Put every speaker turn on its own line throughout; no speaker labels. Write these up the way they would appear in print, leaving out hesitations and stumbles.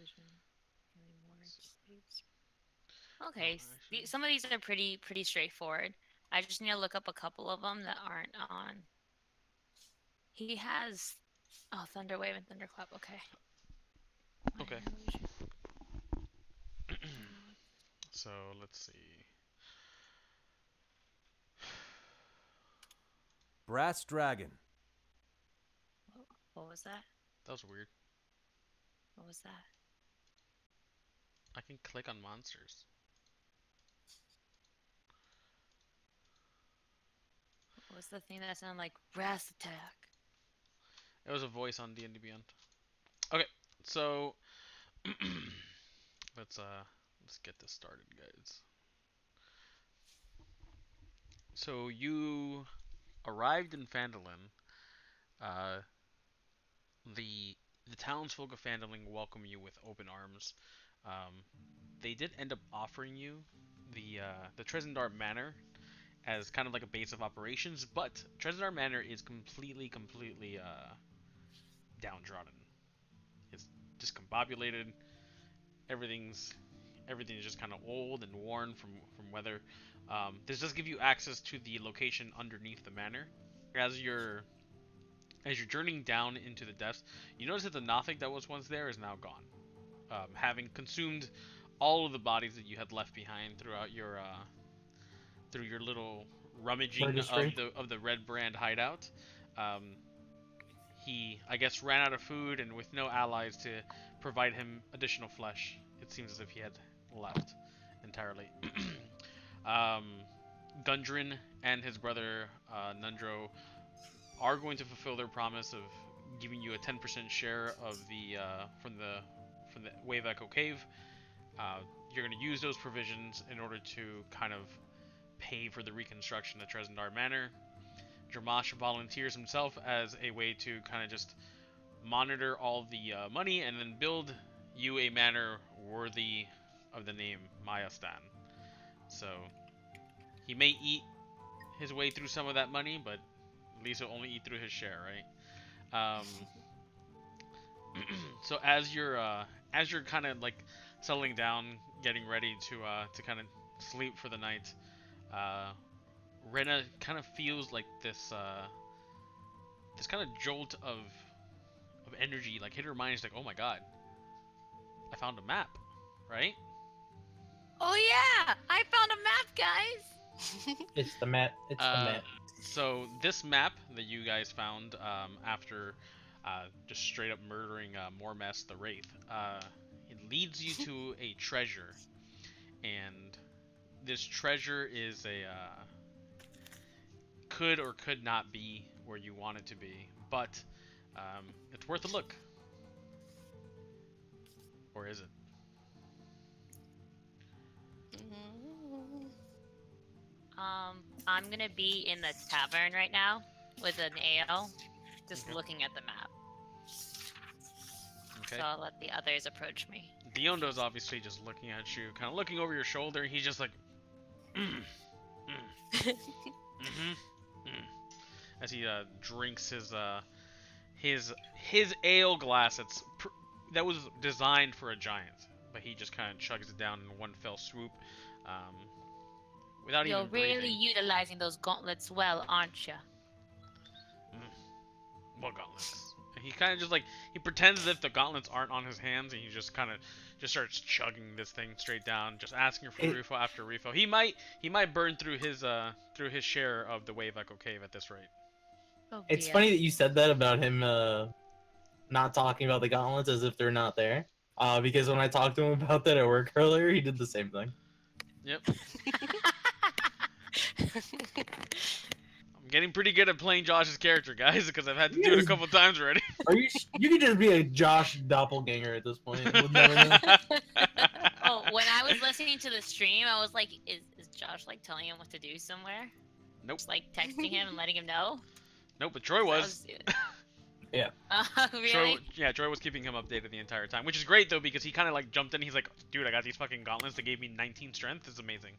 illusion. Healing ward. Sleeps. Okay, some of these are pretty straightforward. I just need to look up a couple of them that aren't on. He has, oh, Thunder Wave and Thunderclap. Okay.
Okay. So let's see.
Brass Dragon.
What was that?
That was weird.
What was that?
I can click on monsters.
What was the thing that sounded like brass attack?
It was a voice on D&D Beyond. Okay, so let's get this started, guys. So you arrived in Phandalin. The townsfolk of Phandalin welcome you with open arms. They did end up offering you the Trezendar Manor as kind of like a base of operations, but Trezendar Manor is completely downtrodden. It's discombobulated. Everything's just kind of old and worn from weather. This does give you access to the location underneath the manor. As you're journeying down into the depths, you notice that the Nothic that was once there is now gone, having consumed all of the bodies that you had left behind throughout your through your little rummaging of the Red Brand hideout. He, I guess, ran out of food, and with no allies to provide him additional flesh, it seems as if he had left entirely. Gundren and his brother Nundro are going to fulfill their promise of giving you a 10% share of the from the Wave Echo Cave. You're going to use those provisions in order to kind of pay for the reconstruction of Trezendar Manor. Dramash volunteers himself as a way to kind of just monitor all the money and then build you a manor worthy of the name Mayastan. So he may eat his way through some of that money, but at least he'll only eat through his share, right? So as you're kind of like settling down, getting ready to kind of sleep for the night, Rena kind of feels like this kind of jolt of energy like hit her mind. She's like, oh my god, I found a map, right?
Oh yeah, I found a map, guys.
It's the map. It's the map.
So this map that you guys found after just straight up murdering Mormess the Wraith, it leads you to a treasure, and this treasure is a could or could not be where you want it to be, but it's worth a look. Or is it?
I'm gonna be in the tavern right now with an ale, just looking at the map.
Okay.
So I'll let the others approach me.
Diondo's obviously just looking at you, kind of looking over your shoulder. He's just like, as he drinks his ale glass that was designed for a giant, but he just kind of chugs it down in one fell swoop, without even breathing.
You're really utilizing those gauntlets well, aren't you?
What gauntlets? And he kind of just like, he pretends as if the gauntlets aren't on his hands, and he just kind of just starts chugging this thing straight down, just asking for refill after refill. He might burn through his share of the Wave Echo Cave at this rate.
Oh, it's funny that you said that about him not talking about the gauntlets as if they're not there. Because when I talked to him about that at work earlier, he did the same thing.
Yep. I'm getting pretty good at playing Josh's character, guys, because I've had to do it a couple times already.
Are you? You could just be a Josh doppelganger at this point.
Oh, when I was listening to the stream, I was like, "Is Josh like telling him what to do somewhere?"
Nope.
Just like texting him and letting him know.
Nope, but Troy was.
Yeah.
Really?
Troy was keeping him updated the entire time, which is great though because he kind of like jumped in. He's like, "Dude, I got these fucking gauntlets that gave me 19 strength. It's amazing."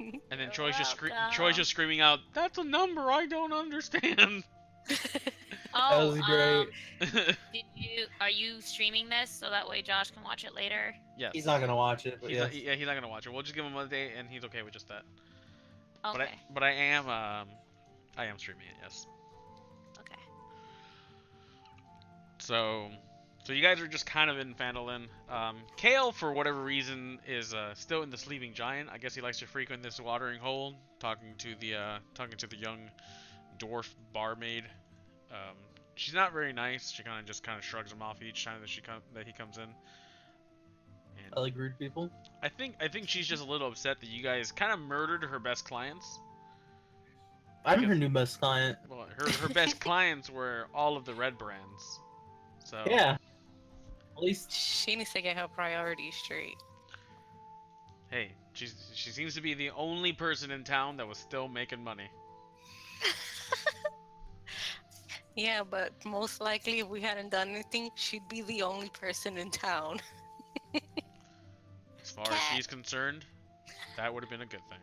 And then Troy's just screaming out, "That's a number I don't understand."
That
Oh,
was great.
are you streaming this so that way Josh can watch it later?
Yes.
He's not gonna watch it, but
He's
yes.
not, yeah, he's not gonna watch it. We'll just give him a day, and he's okay with just that.
Okay.
But I am streaming it. Yes.
Okay.
So you guys are just kind of in Phandalin. Kale, for whatever reason, is still in the Sleeping Giant. I guess he likes to frequent this watering hole, talking to the young dwarf barmaid. She's not very nice. She kind of shrugs him off each time that he comes in. And
I like rude people.
I think she's just a little upset that you guys kind of murdered her best clients.
I'm her new best client.
Well, her best clients were all of the red brands. So
Yeah. At least
She needs to get her priorities straight.
hey, she seems to be the only person in town that was still making money.
Yeah, but most likely if we hadn't done anything, she'd be the only person in town.
As far as she's concerned, that would have been a good thing.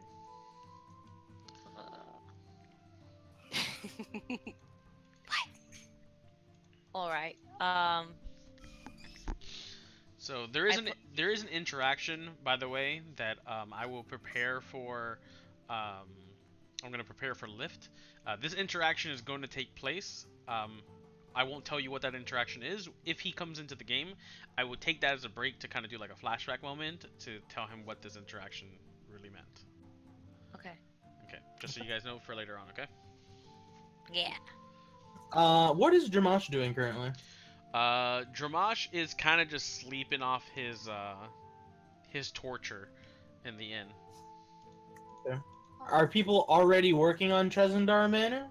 All right.
So there is an interaction, by the way, that I will prepare for. I'm going to prepare for Lift. This interaction is going to take place. I won't tell you what that interaction is. If he comes into the game, I will take that as a break to kind of do like a flashback moment to tell him what this interaction really meant.
Okay.
Okay, just so you guys know for later on, okay?
Yeah.
what is Dramash doing currently?
Dramash is kind of just sleeping off his torture in the inn.
Okay. Are people already working on Trezendar Manor?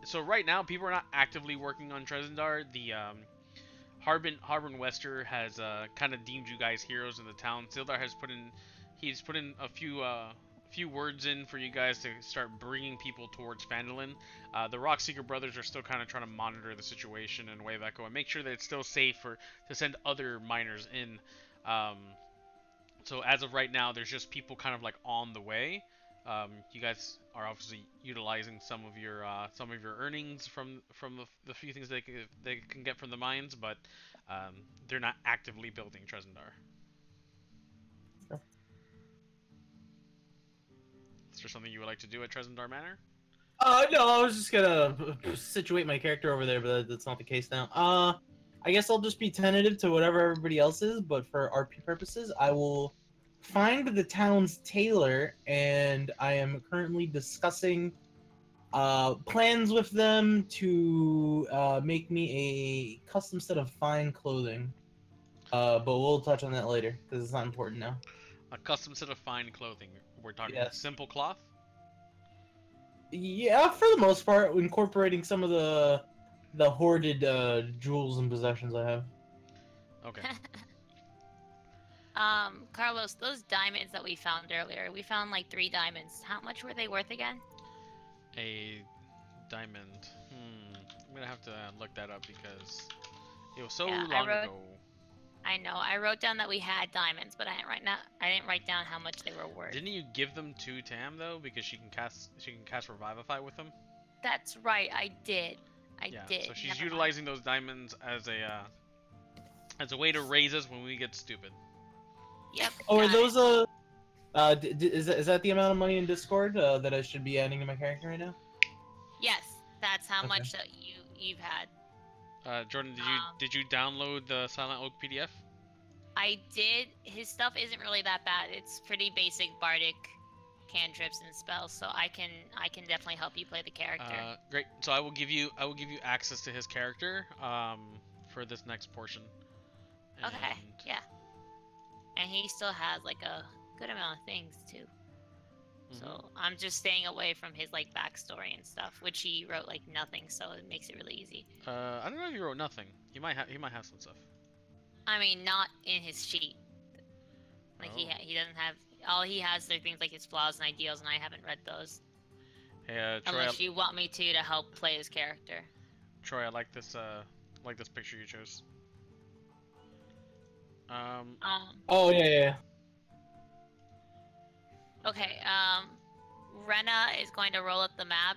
So right now people are not actively working on Trezendar. The Harbin Wester has kind of deemed you guys heroes in the town. Sildar has put in a few words in for you guys to start bringing people towards Phandalin. The Rockseeker brothers are still kind of trying to monitor the situation in Wave Echo and make sure that it's still safe to send other miners in. So as of right now, there's just people kind of like on the way. You guys are obviously utilizing some of your earnings from the few things they can get from the mines, but they're not actively building Trezendar.
Okay.
Is there something you would like to do at Trezendar Manor?
No, I was just gonna situate my character over there, but that's not the case now. I guess I'll just be tentative to whatever everybody else is, but for RP purposes, I will find the town's tailor, and I am currently discussing plans with them to make me a custom set of fine clothing. But we'll touch on that later, because it's not important now.
A custom set of fine clothing. We're talking
Yes.
simple cloth?
Yeah, for the most part, incorporating some of the hoarded jewels and possessions I have.
Okay.
Carlos, those diamonds that we found earlier, we found like 3 diamonds. How much were they worth again?
A diamond. I'm gonna have to look that up because it was so
Yeah,
long ago.
I know. I wrote down that we had diamonds, but I didn't write down how much they were worth.
Didn't you give them to Tam though, because she can cast Revivify with them?
That's right. I did. I did.
So she's
Never
utilizing those diamonds as a way to raise us when we get stupid.
mind. Yep.
Oh, are
got
those
it.
is that the amount of money in Discord that I should be adding to my character right now?
Yes, that's how
Okay.
much that you've had.
Jordan, did you download the Silent Oak PDF?
I did. His stuff isn't really that bad. It's pretty basic bardic cantrips and spells, so I can definitely help you play the character.
Great. So I will give you access to his character for this next portion.
Okay.
And-
Yeah. And he still has like a good amount of things too.
Mhm.
So I'm just staying away from his like backstory and stuff, which he wrote like nothing, so it makes it really easy.
I don't know if he wrote nothing. He might have some stuff.
I mean, not in his sheet. Like
Oh.
he doesn't have all he has are things like his flaws and ideals, and I haven't read those.
Hey, Troy,
Unless you want me to help play his character.
Troy, I like this picture you chose.
Oh yeah.
Okay, Rena is going to roll up the map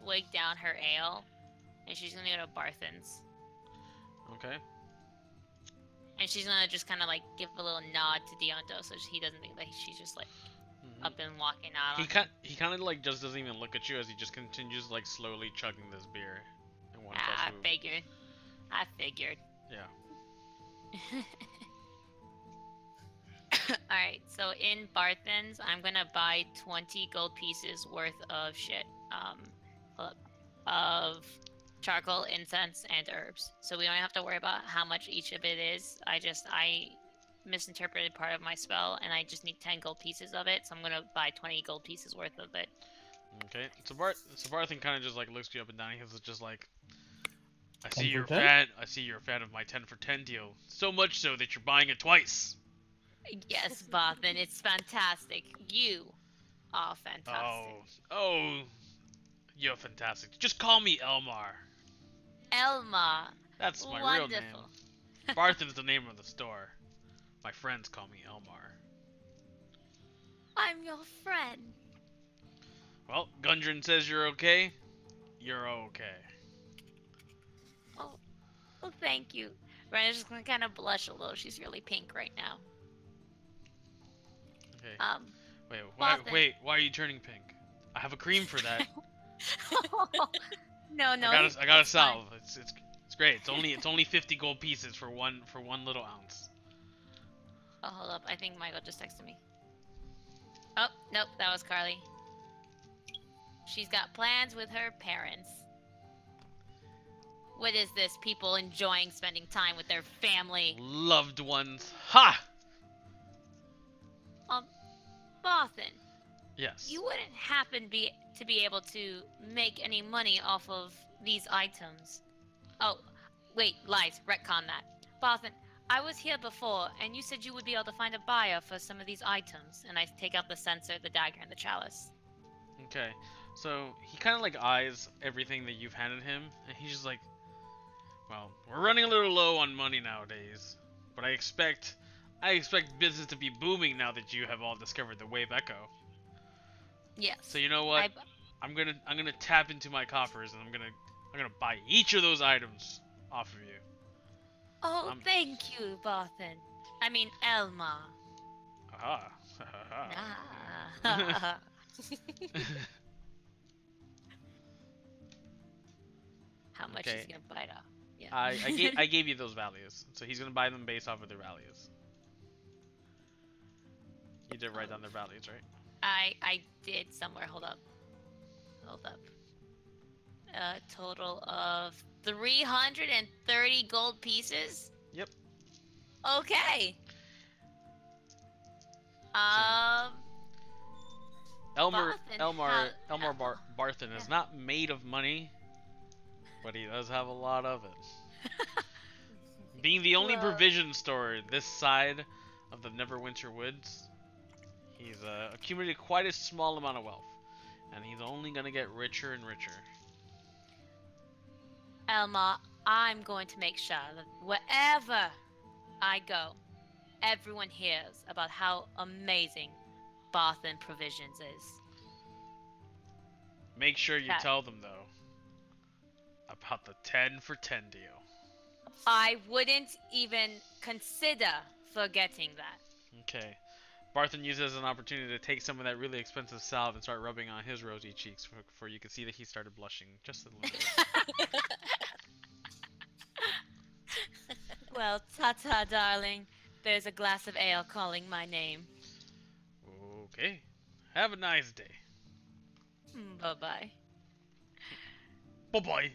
swig down her ale, and she's gonna go to Barthen's.
Okay.
And she's gonna just kind of like give a little nod to Deonto, so he doesn't think that she's just like up and walking out.
He kind of like just doesn't even look at you as he just continues like slowly chugging this beer in one fell swoop.
I figured.
Yeah.
Alright, so in Barthen's, I'm gonna buy 20 gold pieces worth of shit. Hold up. Of charcoal, incense, and herbs. So we don't have to worry about how much each of it is. I misinterpreted part of my spell, and I just need 10 gold pieces of it, so I'm gonna buy 20 gold pieces worth of it.
Okay, so Barthen kind of just like looks you up and down. He's just like, I see
10
you're
for
a
10?
fan. I see you're a fan of my 10 for 10 deal. So much so that you're buying it twice.
Yes, Barthen, it's fantastic. You are fantastic.
Oh, you're fantastic. Just call me Elmar.
Elma.
That's my
Wonderful.
real name. Barthen's the name of the store. My friends call me Elmar.
I'm your friend.
Well, Gundren says you're okay. You're okay.
Oh, thank you. Rena's just gonna kind of blush a little. She's really pink right now.
Okay. Wait,
Barthen.
why are you turning pink? I have a cream for that.
No,
I got a
it's fine.
salve. It's great. It's only 50 gold pieces for one little ounce.
Oh, hold up. I think Michael just texted me. Oh, nope, that was Carly. She's got plans with her parents. What is this? People enjoying spending time with their family.
Loved ones. Ha!
Barthen,
Yes.
you wouldn't happen to be able to make any money off of these items. Oh, wait, lies. Retcon that. Barthen, I was here before, and you said you would be able to find a buyer for some of these items. And I take out the censer, the dagger, and the chalice.
Okay. So he kind of like eyes everything that you've handed him, and he's just like, well, we're running a little low on money nowadays, but I expect business to be booming now that you have all discovered the Wave Echo.
Yes.
So you know what? I'm gonna tap into my coffers, and I'm gonna buy each of those items off of you.
Oh, thank you, Barthen. I mean, Elma.
Aha.
Ah. How much
Okay.
is he gonna bite off? Yeah.
I gave you those values, so he's gonna buy them based off of their values. You did write down their values, right?
I did somewhere. Hold up. A total of 330 gold pieces.
Yep.
Okay.
Barthen is not made of money, but he does have a lot of it. Being the only provision store this side of the Neverwinter Woods, he's accumulated quite a small amount of wealth, and he's only gonna get richer and richer.
Elma, I'm going to make sure that wherever I go, everyone hears about how amazing Barthen Provisions is.
Make sure you tell them, though, about the 10 for 10 deal.
I wouldn't even consider forgetting that.
Okay. Barthen uses it as an opportunity to take some of that really expensive salve and start rubbing on his rosy cheeks, for you can see that he started blushing just a little bit.
Well, ta-ta, darling. There's a glass of ale calling my name.
Okay. Have a nice day.
Bye-bye.
Bye-bye.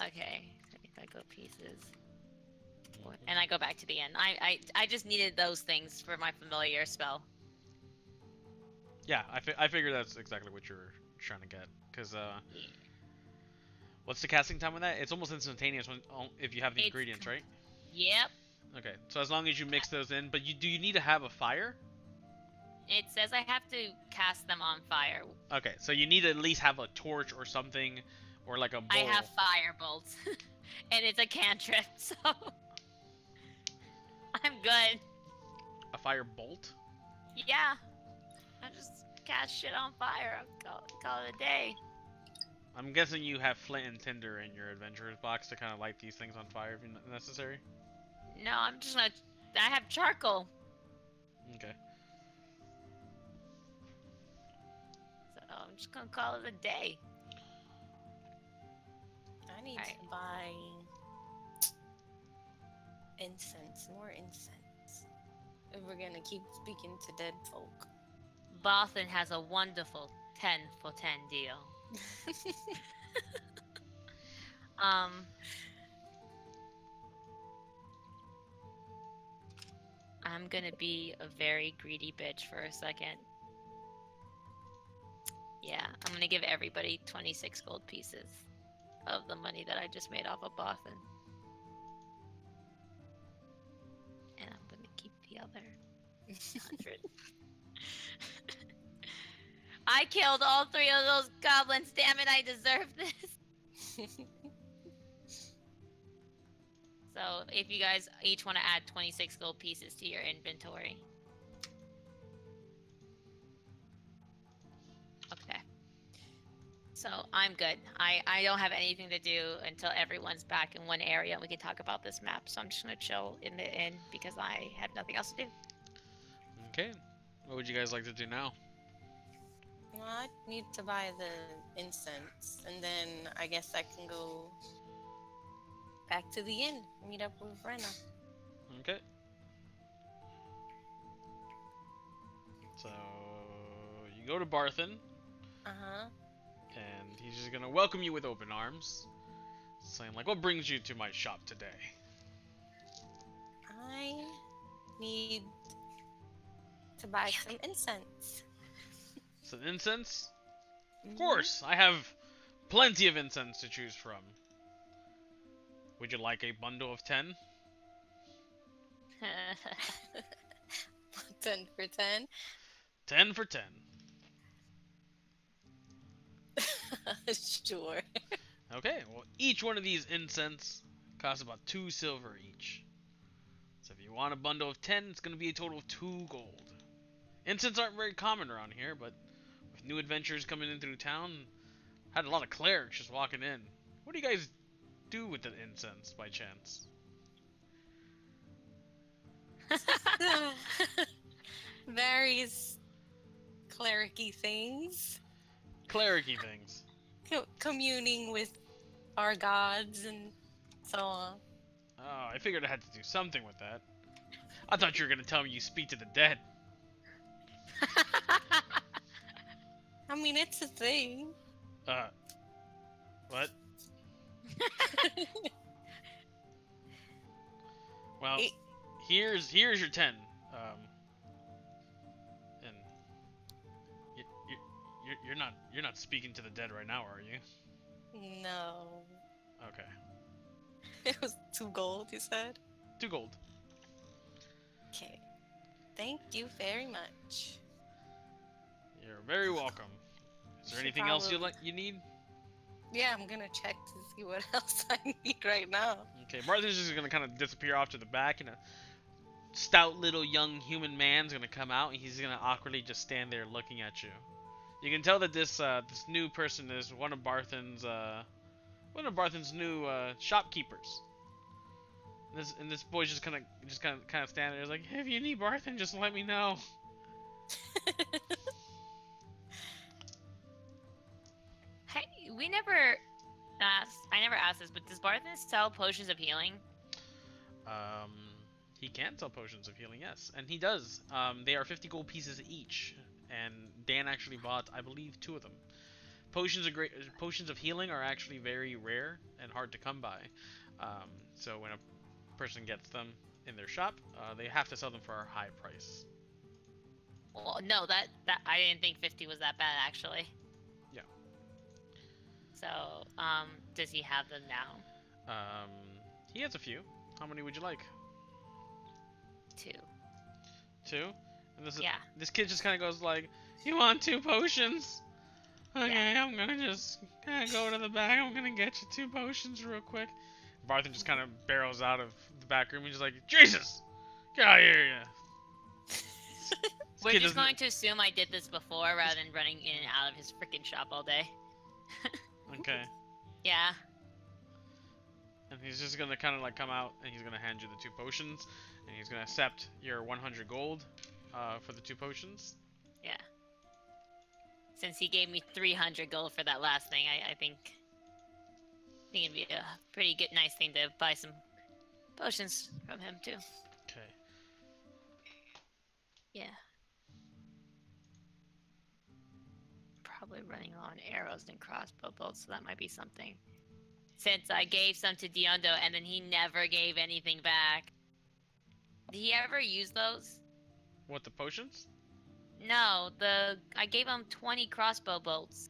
Okay. If I go pieces. And I go back to the end. I just needed those things for my familiar spell.
Yeah, I figured that's exactly what you were trying to get. Because, what's the casting time on that? It's almost instantaneous if you have the ingredients, right?
Yep.
Okay, so as long as you mix those in, but do you need to have a fire?
It says I have to cast them on fire.
Okay, so you need to at least have a torch or something, or like a bowl.
I have fire bolts, and it's a cantrip, so I'm good.
A fire bolt?
Yeah. I just catch shit on fire. I'll call it a day.
I'm guessing you have flint and tinder in your adventurer's box to kind of light these things on fire if necessary.
No, I'm just gonna. I have charcoal.
Okay.
So I'm just gonna call it a day.
I need to buy incense, more incense. If we're gonna keep speaking to dead folk.
Boston has a wonderful 10 for 10 deal. I'm gonna be a very greedy bitch for a second. Yeah, I'm gonna give everybody 26 gold pieces of the money that I just made off of Boston. And I'm gonna keep the other 100. I killed all 3 of those goblins. Damn it, I deserve this. So, if you guys each want to add 26 gold pieces to your inventory. Okay. So, I'm good. I don't have anything to do until everyone's back in one area and we can talk about this map. So, I'm just going to chill in the inn because I have nothing else to do.
Okay. What would you guys like to do now?
Well, I need to buy the incense, and then I guess I can go back to the inn, meet up with Rena.
Okay. So you go to Barthen.
Uh-huh.
And he's just gonna welcome you with open arms, saying like, "What brings you to my shop today?"
I need to buy some incense.
Some incense? Of course, I have plenty of incense to choose from. Would you like a bundle of 10?
10 for 10?
10 for 10.
Sure.
Okay, well, each one of these incense costs about 2 silver each. So if you want a bundle of 10, it's going to be a total of 2 gold. Incense aren't very common around here, but with new adventurers coming in through town, had a lot of clerics just walking in. What do you guys do with the incense, by chance?
Various clericy things.
Clericy things.
Communing with our gods and so on.
Oh, I figured I had to do something with that. I thought you were going to tell me you speak to the dead.
I mean, it's a thing.
What? Well, here's your 10. And you're not speaking to the dead right now, are you?
No.
Okay.
It was 2 gold, you said?
2 gold.
Okay. Thank you very much.
You're very welcome. Is there anything else you need?
Yeah, I'm gonna check to see what else I need right now.
Okay, Barthen's just gonna kind of disappear off to the back, and a stout little young human man's gonna come out, and he's gonna awkwardly just stand there looking at you. You can tell that this new person is one of Barthen's new shopkeepers. And this boy's just kind of standing there, like, if you need Barthen, just let me know.
Hey, we never asked. I never asked this, but does Barthen sell potions of healing?
He can sell potions of healing, yes, and he does. They are 50 gold pieces each, and Dan actually bought, I believe, 2 of them. Potions of healing are actually very rare and hard to come by. So when a person gets them in their shop, they have to sell them for a high price.
Well, no, that I didn't think 50 was that bad actually.
Yeah.
So, does he have them now?
He has a few. How many would you like?
2.
2? And this kid just kind of goes like, "You want 2 potions? Okay, I'm gonna just go to the back. I'm gonna get you 2 potions real quick." Barthen just kind of barrels out of the back room. He's just like, "Jesus, get out of here, you
We're
kid
just
doesn't-
going to assume I did this before rather than running in and out of his freaking shop all day.
Okay.
Yeah.
And he's just gonna kind of like come out and he's gonna hand you the 2 potions, and he's gonna accept your 100 gold for the 2 potions.
Yeah. Since he gave me 300 gold for that last thing, I think it'd be a pretty good, nice thing to buy some potions from him too.
Okay.
Yeah. Probably running low on arrows and crossbow bolts, so that might be something. Since I gave some to Diondo and then he never gave anything back. Did he ever use those?
What, the potions?
No, I gave him 20 crossbow bolts.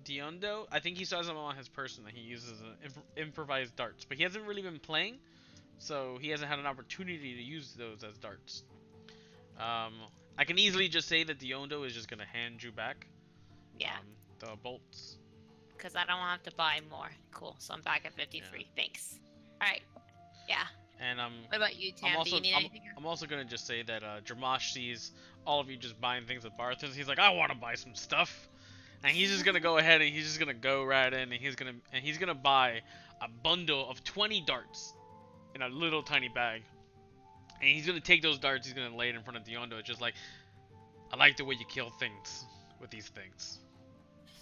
Diondo, I think he still has them on his person that he uses as improvised darts, but he hasn't really been playing, so he hasn't had an opportunity to use those as darts. I can easily just say that Diondo is just gonna hand you back
Yeah,
the bolts.
because I don't have to buy more. Cool, so I'm back at 53.
Yeah.
Thanks. Alright. Yeah.
And
What about you, Tam? Do you need anything?
I'm also gonna just say that Dramash sees all of you just buying things at Barthas. He's like, I want to buy some stuff, and he's just gonna go ahead and he's just gonna go right in and he's gonna buy a bundle of 20 darts in a little tiny bag, and he's gonna take those darts. He's gonna lay it in front of Diondo. It's just like, I like the way you kill things with these things,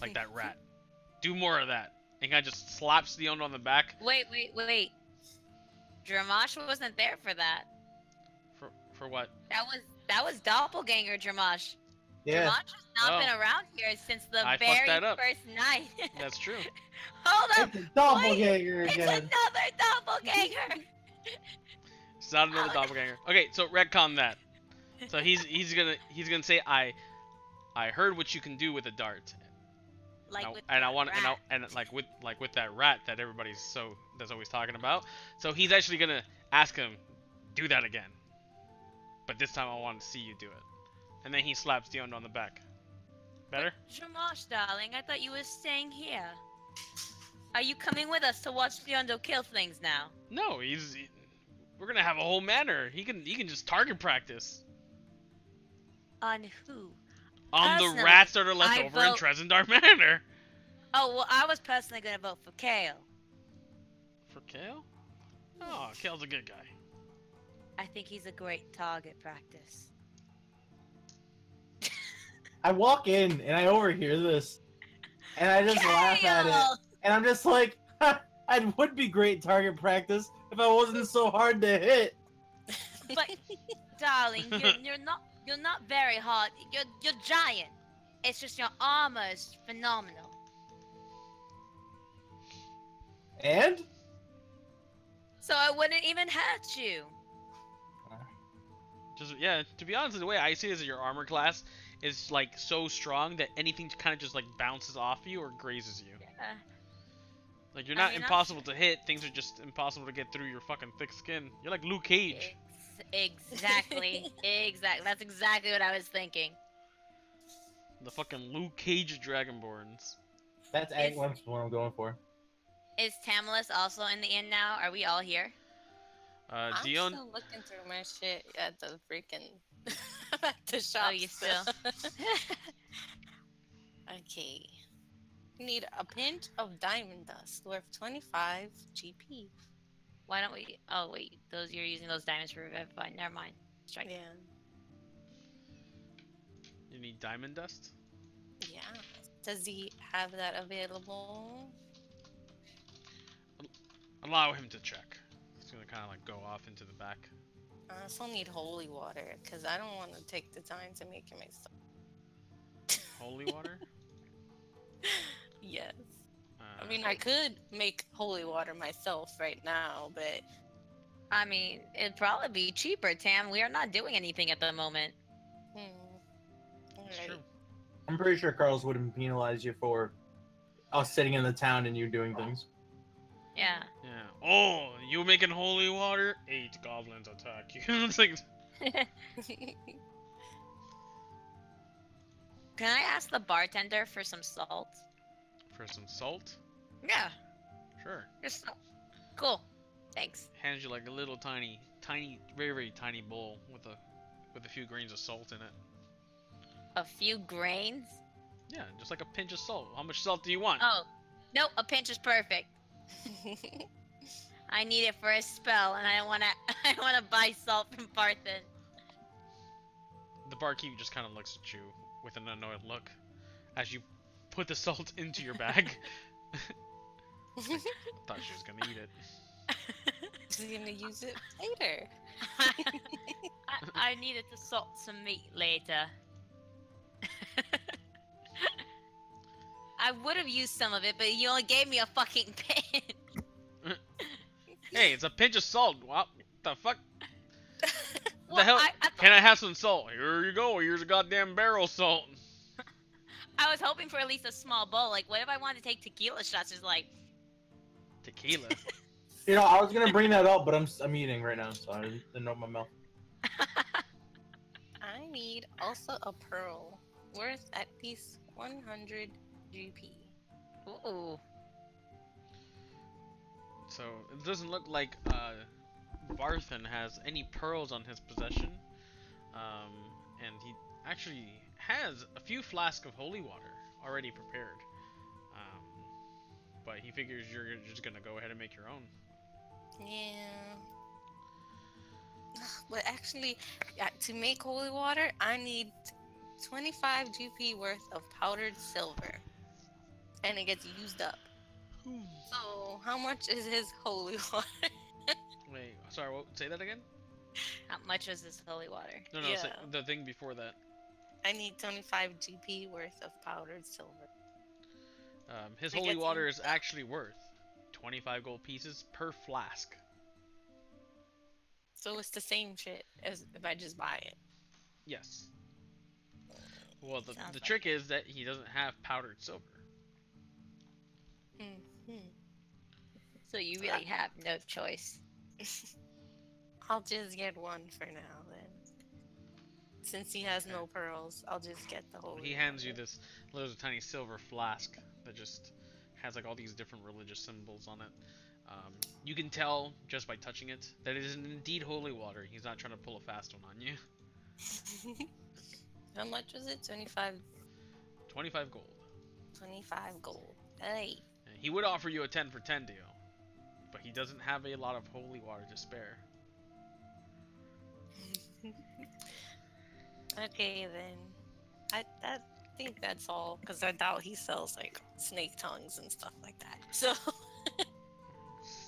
like that rat. Do more of that. And he kind of just slaps Diondo on the back.
Wait. Dramash wasn't there for that.
For what?
That was Doppelganger Dramash.
Yeah.
Dramash has not
Oh.
been around here since the
I fucked
very
that up.
first night.
That's true.
Hold up!
It's a doppelganger
It's
again.
another doppelganger!
It's not another doppelganger. Okay, so retcon that. So he's gonna say I heard what you can do with a dart.
Like
Now-
with
and I
that
want
rat.
and with that rat that that's always talking about. So he's actually gonna ask him, do that again. But this time I want to see you do it. And then he slaps Diondo on the back. Better?
Dramash, darling, I thought you were staying here. Are you coming with us to watch Diondo kill things now?
No, we're gonna have a whole manor. He can just target practice
On who?
on the
Personally,
rats that are left
I
over in
vote-
Trezendar Manor.
Oh, well, I was personally gonna vote for Kale.
For Kale? Oh, Kale's a good guy.
I think he's a great target practice.
I walk in and I overhear this, and I just laugh at it,
Kale!
and I'm just like, it would be great target practice if I wasn't so hard to hit.
But, darling, you're not very hard. You're giant. It's just your armor is phenomenal.
And
So I wouldn't even hurt you.
Just yeah, to be honest, the way I see it is that your armor class is like so strong that anything kind of just like bounces off you or grazes you.
Yeah.
Like you're
I
not
mean,
impossible to hit. Things are just impossible to get through your fucking thick skin. You're like Luke Cage.
Exactly. Exactly. That's exactly what I was thinking.
The fucking Luke Cage Dragonborns.
that's what I'm going for.
Is Tamlis also in the inn now? Are we all here?
I'm
Dion.
still looking through my shit at the freaking at the shop.
Oh, you still?
Okay. We need a pinch of diamond dust worth 25 GP.
Why don't we? Oh wait, you're using those diamonds for Revivify. Never mind. Strike.
Yeah.
You need diamond dust.
Yeah. Does he have that available?
Allow him to check. He's gonna kind of like go off into the back.
I also need holy water because I don't want to take the time to make it myself.
Holy water.
Yes.
Uh,
I mean, I could make holy water myself right now, but
I mean, it'd probably be cheaper, Tam. We are not doing anything at the moment.
it's
Alright.
true.
I'm pretty sure Carlos wouldn't penalize you for us sitting in the town and you doing things.
Yeah.
Yeah. Oh, you making holy water? 8 goblins attack you. It's like,
Can I ask the bartender for some salt?
for some salt.
Yeah.
Sure.
Just salt. Cool. Thanks.
Hands you like a little tiny, very very tiny bowl with a few grains of salt in it.
A few grains?
Yeah, just like a pinch of salt. How much salt do you want?
Oh, nope. A pinch is perfect. I need it for a spell, and I wanna I wanna buy salt from Parthen.
The barkeep just kind of looks at you with an annoyed look as you put the salt into your bag. Thought she was gonna eat it.
She's gonna use it later.
I needed to salt some meat later. I would have used some of it, but you only gave me a fucking pinch.
Hey, it's a pinch of salt. What the fuck?
Well,
The hell?
I
Can I have some salt? Here you go. Here's a goddamn barrel of salt.
I was hoping for at least a small bowl. Like, what if I wanted to take tequila shots? Just like,
Tequila.
You know, I was gonna bring that up, but I'm eating right now, so I didn't open my mouth.
I need also a pearl worth at least 100 GP.
ooh.
So it doesn't look like Barthen has any pearls on his possession, and he actually has a few flasks of holy water already prepared. But he figures you're just gonna go ahead and make your own.
Yeah. But actually, to make holy water, I need 25 GP worth of powdered silver. And it gets used up. So, how much is his holy water?
Wait, sorry. Say that again?
How much was this holy water?
No,
Yeah.
say, the thing before that.
I need 25 GP worth of powdered silver.
His
It
holy
gets
water is
used up.
actually worth 25 gold pieces per flask.
So it's the same shit as if I just buy it.
Yes. Well, the
Sounds like
trick is that he doesn't have powdered silver.
Mm-hmm.
So you really have no choice.
I'll just get one for now then. Since he has no pearls, I'll just get the holy
He hands you
water.
this little tiny silver flask that just has like all these different religious symbols on it. You can tell just by touching it that it is indeed holy water. He's not trying to pull a fast one on you.
How much was it? 25
gold.
25 gold. Hey.
And he would offer you a 10 for 10 deal, but he doesn't have a lot of holy water to spare.
Okay then. I think that's all, because I doubt he sells like snake tongues and stuff like that. So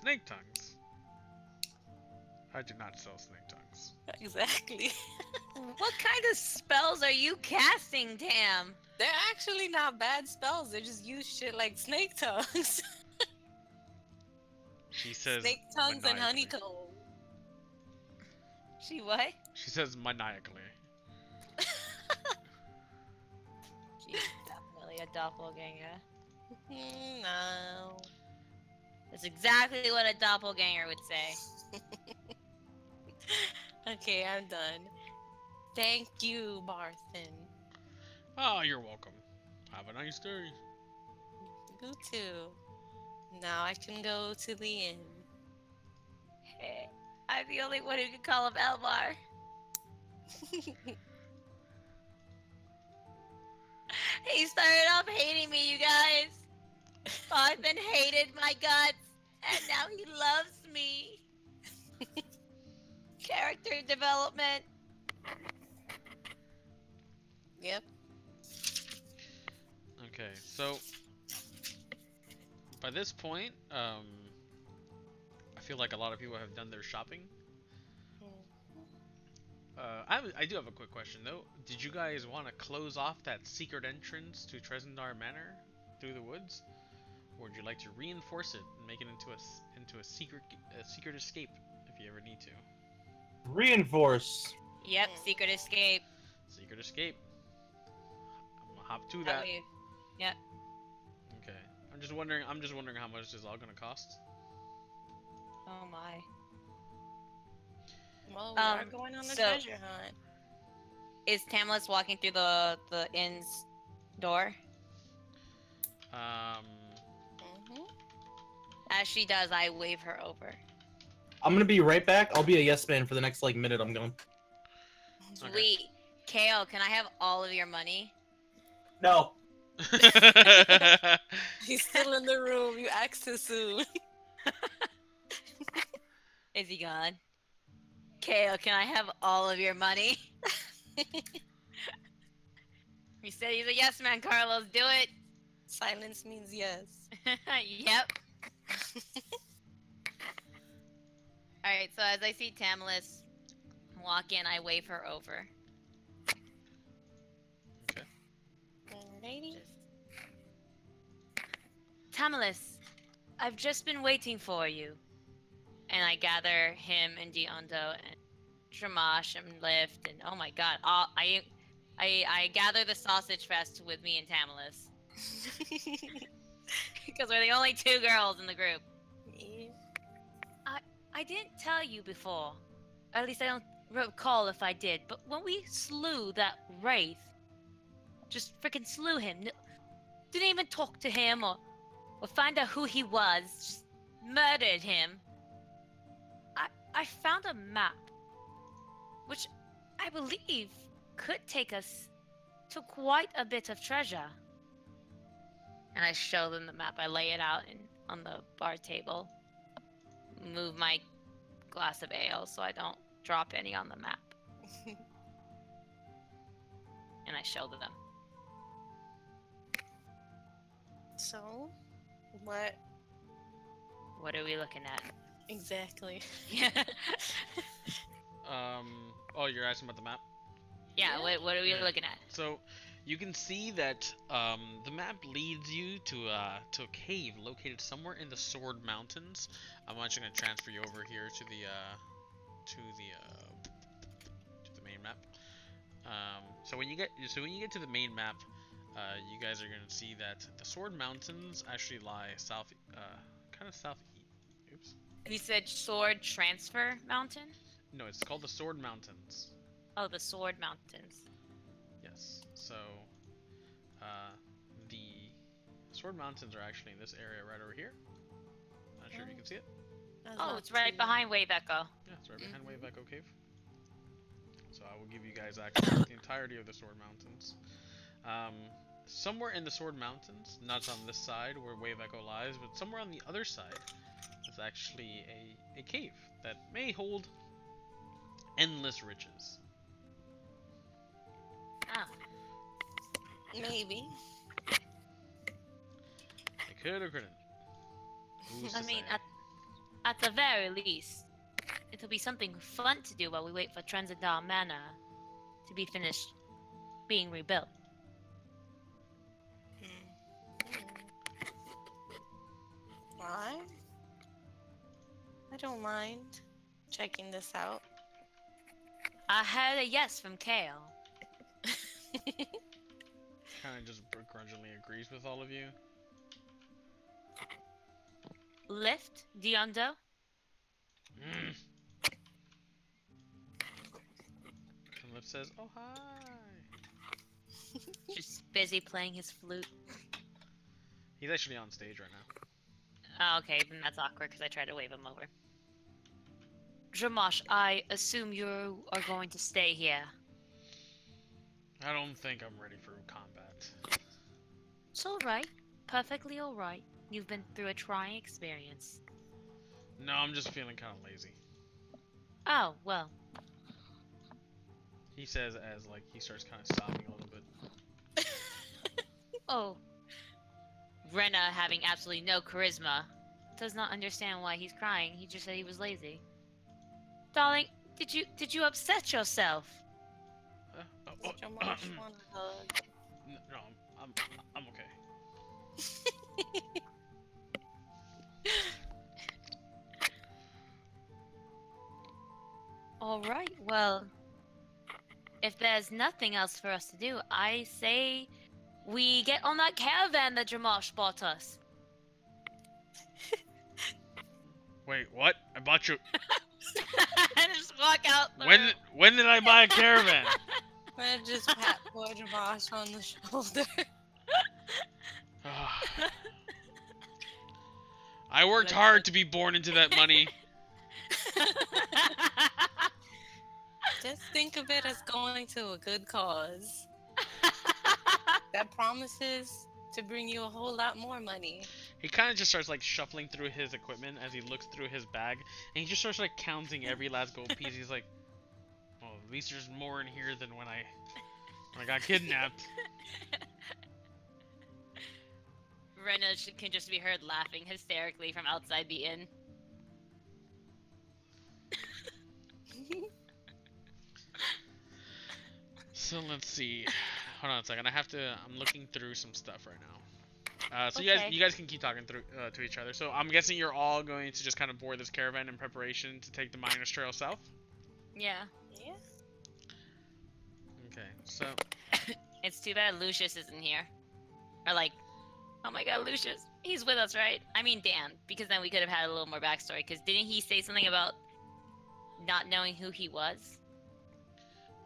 Snake tongues. I do not sell snake tongues.
exactly.
What kind of spells are you casting, Tam?
They're actually not bad spells. They just use shit like snake tongues.
She says
Snake tongues and
maniacally.
honeycomb.
She what?
She says maniacally.
She's definitely a doppelganger.
No.
That's exactly what a doppelganger would say.
Okay, I'm done. Thank you, Barthen.
Oh, you're welcome. Have a nice day.
You too. Now I can go to the inn.
Hey, I'm the only one who can call him Elmar. He started off hating me, you guys. Barthen hated my guts, and now he loves me. Character development.
Yep.
Okay, so by this point, I feel like a lot of people have done their shopping. I do have a quick question though. Did you guys want to close off that secret entrance to Tresendar Manor through the woods, or would you like to reinforce it and make it into a secret escape if you ever need to?
Reinforce.
Yep, secret escape.
Secret escape. I'm gonna hop to
That
that.
way- Yep.
Okay. I'm just wondering how much this is all gonna cost.
Oh my.
Well, we are
Um,
going on the
so-
treasure hunt.
Is Tamlis walking through the inn's door?
Mm-hmm.
As she does, I wave her over.
I'm gonna be right back. I'll be a yes man for the next like minute. I'm going.
Okay.
Sweet. Kale, can I have all of your money?
No.
He's still in the room. You asked too soon.
Is he gone? Kale, can I have all of your money? He said he's a yes man, Carlos. Do it.
Silence means yes.
Yep. Alright, so as I see Tamilis walk in, I wave her over.
Okay.
Alrighty.
Tamilis, I've just been waiting for you. And I gather him and Deondo and Dramash and Lift and oh my god, I gather the sausage fest with me and Tamilis. Because we're the only 2 girls in the group.
Yeah.
I didn't tell you before. At least I don't recall if I did. But when we slew that wraith, just freaking slew him. Didn't even talk to him or find out who he was. Just murdered him. I found a map, which I believe could take us to quite a bit of treasure. And I show them the map. I lay it out on the bar table. Move my glass of ale so I don't drop any on the map. And I show them.
So, what
What are we looking at?
exactly?
Yeah.
Oh, you're asking about the map?
Yeah, what are we
Yeah.
looking at?
So, you can see that the map leads you to a cave located somewhere in the Sword Mountains. I'm actually going to transfer you over here to the main map. So when you get to the main map, you guys are going to see that the Sword Mountains actually lie kind of southeast. Oops.
You said Sword Transfer Mountain?
No, it's called the Sword Mountains.
Oh, the Sword Mountains.
Yes. So, the Sword Mountains are actually in this area right over here. Not sure if you can see it.
Oh, it's right behind Wave Echo.
Yeah, it's right behind Wave Echo Cave. So I will give you guys access to the entirety of the Sword Mountains. Somewhere in the Sword Mountains, not on this side where Wave Echo lies, but somewhere on the other side, is actually a cave that may hold endless riches.
Ah,
Maybe.
It could or couldn't. Who's
I
to
mean,
say?
at the very least, it'll be something fun to do while we wait for Transendar Manor to be finished being rebuilt.
I don't mind checking this out.
I had a yes from Kale.
Kind of just begrudgingly agrees with all of you.
Lift, Deondo.
And Lift says, "Oh hi."
Just busy playing his flute.
He's actually on stage right now.
Oh, okay, then that's awkward because I tried to wave him over. Dramash, I assume you are going to stay here.
I don't think I'm ready for combat.
It's alright. Perfectly alright. You've been through a trying experience.
No, I'm just feeling kind of lazy.
Oh, well.
He says as like he starts kind of sobbing a little bit.
Oh. Rena, having absolutely no charisma, does not understand why he's crying. He just said he was lazy. Darling, did you upset yourself?
Dramash want a hug.
No, I'm okay.
Alright, well, if there's nothing else for us to do, I say we get on that caravan that Dramash bought us.
Wait, what? I bought you.
And just walk out the
When
room.
when did I buy a caravan?
I'm gonna just pat poor Dramash on the shoulder.
I worked hard to be born into that money.
Just think of it as going to a good cause that promises to bring you a whole lot more money.
He kind of just starts like shuffling through his equipment as he looks through his bag, and he just starts like counting every last gold piece. He's like, "Well, at least there's more in here than when I got kidnapped."
Rena can just be heard laughing hysterically from outside the inn.
So let's see. Hold on a second. I'm looking through some stuff right now. So
Okay.
you guys can keep talking through to each other. So I'm guessing you're all going to just kind of board this caravan in preparation to take the Miners Trail south.
Yeah.
Yeah.
Okay. So
It's too bad Lucius isn't here. Or like, oh my god, Lucius. He's with us, right? I mean Dan, because then we could have had a little more backstory. Because didn't he say something about not knowing who he was?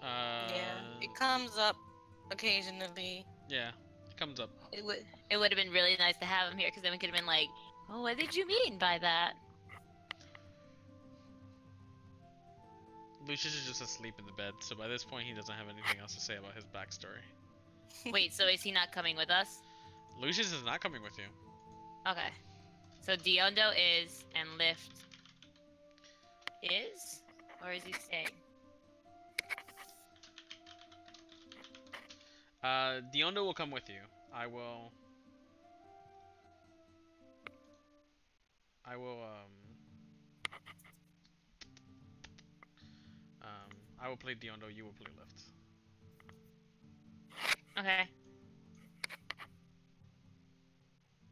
Yeah. It comes up occasionally.
Yeah, it comes up.
It would have been really nice to have him here, because then we could have been like, oh, what did you mean by that?
Lucius is just asleep in the bed, so by this point he doesn't have anything else to say about his backstory.
Wait, so is he not coming with us?
Lucius is not coming with you.
Okay. So Diondo is, and Lift is? Or is he staying?
Diondo will come with you. I will play Diondo, you will play Lift.
Okay.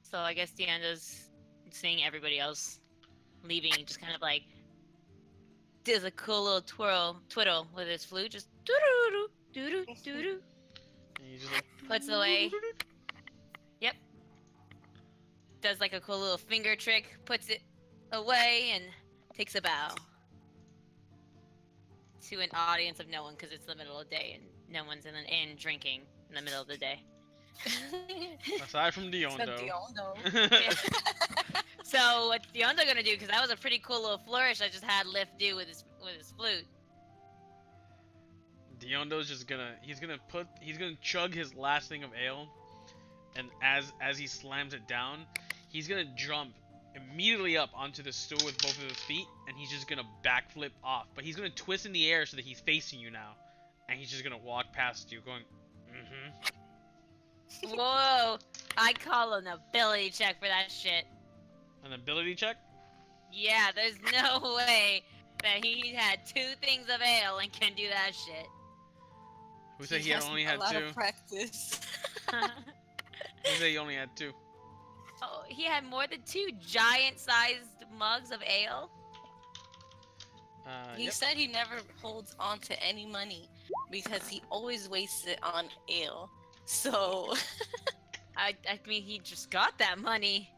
So I guess Diondo's seeing everybody else leaving, just kind of like does a cool little twiddle with his flute, just doo doo doo doo doo doo.
And you just like
Puts away. Yep. Does like a cool little finger trick, puts it away, and takes a bow to an audience of no one, because it's the middle of the day and no one's in an inn drinking in the middle of the day.
aside from
Except
Diondo.
Diondo.
So what's Diondo gonna do? Because that was a pretty cool little flourish I just had Lift do with his flute.
Diondo's just gonna he's gonna chug his last thing of ale, and as he slams it down, he's gonna jump immediately up onto the stool with both of his feet, and he's just gonna backflip off. But he's gonna twist in the air so that he's facing you now, and he's just gonna walk past you, going, mm-hmm.
Whoa! I call an ability check for that shit.
An ability check?
Yeah, there's no way that he had 2 things of ale and can do that shit.
Who said he only had
a lot
2?
of practice.
Who said he only had 2?
Oh, he had more than 2 giant-sized mugs of ale?
He
Yep.
said he never holds on to any money because he always wastes it on ale. So
I mean, he just got that money.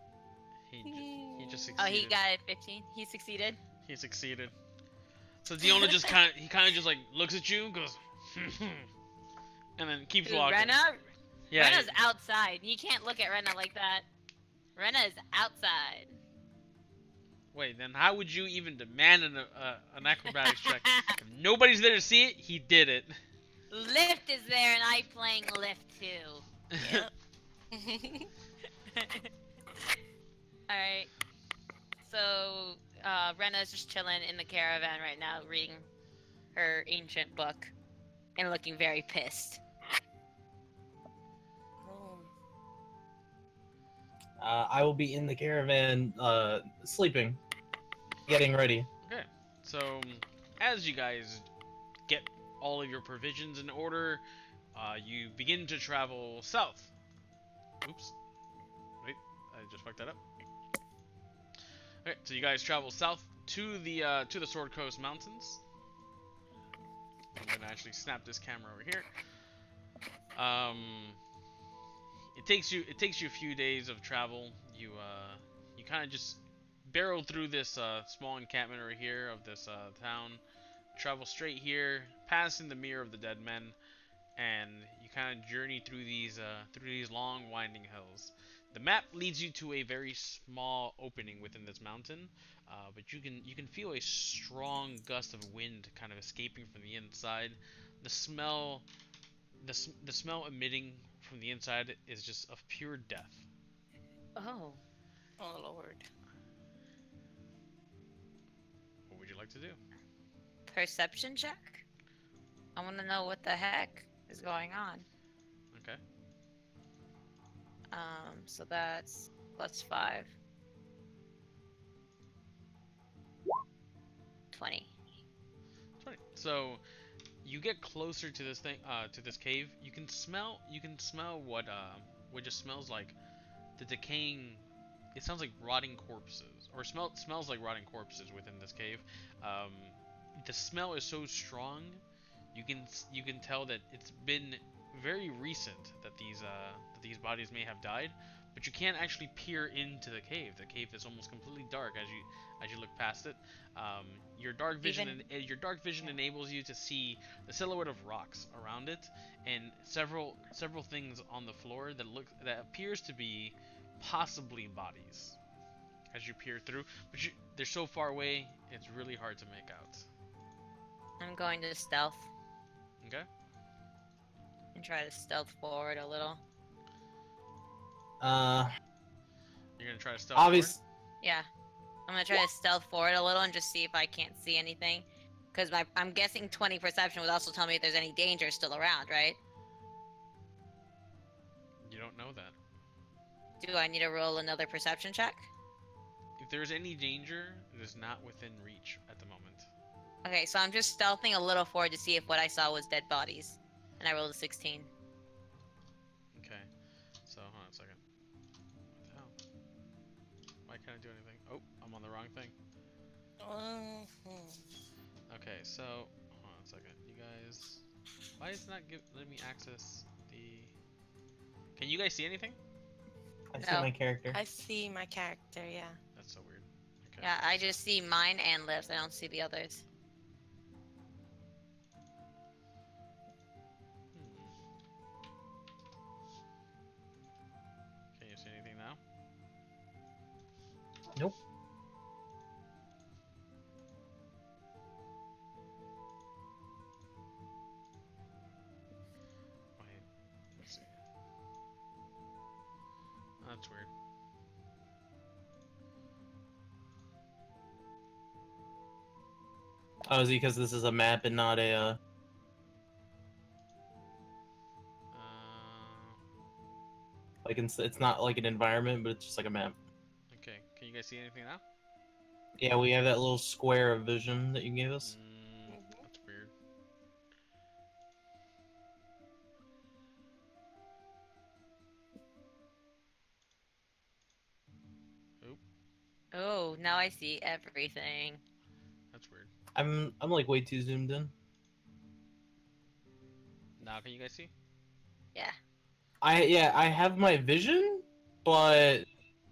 He just succeeded.
Oh, he got it 15. He succeeded.
He succeeded. So Diondo just kind of just like looks at you, goes, and then keeps
Dude,
walking.
Rena?
Yeah.
Rena's outside. You can't look at Rena like that. Rena is outside.
Wait, then how would you even demand an acrobatics check? If nobody's there to see it, he did it.
Lift is there, and I playing Lift too.
Yep.
Alright. So, Rena's just chilling in the caravan right now, reading her ancient book, and looking very pissed.
I will be in the caravan, sleeping, getting ready.
Okay. So, as you guys get all of your provisions in order, you begin to travel south. Oops. Wait, I just fucked that up. Okay, so you guys travel south to the Sword Coast Mountains. I'm gonna actually snap this camera over here. It takes you a few days of travel. You kind of just barrel through this small encampment over here of this town, travel straight here, passing the Mirror of the Dead Men, and you kind of journey through these long winding hills. The map leads you to a very small opening within this mountain, but you can feel a strong gust of wind kind of escaping from the inside. The smell, the smell emitting from the inside is just of pure death.
Oh.
Oh Lord.
What would you like to do?
Perception check? I want to know what the heck is going on.
Okay.
So that's +5. 20.
20. So you get closer to this thing, to this cave. You can smell what just smells like the decaying. It sounds like rotting corpses, or smells like rotting corpses within this cave. The smell is so strong, you can tell that it's been very recent that these bodies may have died, but you can't actually peer into the cave. The cave is almost completely dark as you look past it. Your dark vision enables you to see the silhouette of rocks around it, and several things on the floor that appears to be possibly bodies as you peer through, but they're so far away it's really hard to make out.
I'm going to stealth
Okay.
and try to stealth forward a little.
You're gonna try to stealth
Obvious.
forward?
Yeah. I'm gonna try to stealth forward a little and just see if I can't see anything. Because I'm guessing 20 perception would also tell me if there's any danger still around, right?
You don't know that.
Do I need to roll another perception check?
If there's any danger, it is not within reach at the moment.
Okay, so I'm just stealthing a little forward to see if what I saw was dead bodies. And I rolled a 16.
Okay. So, hold on a second. What the hell? Why can't I do anything? Oh, I'm on the wrong thing. Okay, so, hold on a second. You guys... Why is it not letting me access the... Can you guys see anything?
I see
No.
my character.
I see my character, yeah.
That's so weird. Okay.
Yeah, I just see mine and Liv's. I don't see the others.
Can you see anything now?
Nope.
Wait, let's see. That's weird.
Oh, is it because this is a map and not a? Like it's not like an environment, but it's just like a map.
Okay, can you guys see anything now?
Yeah, we have that little square of vision that you gave us.
That's weird. Oop,
Oh, now I see everything.
that's weird.
I'm like way too zoomed in.
Now can you guys see?
Yeah.
I have my vision, but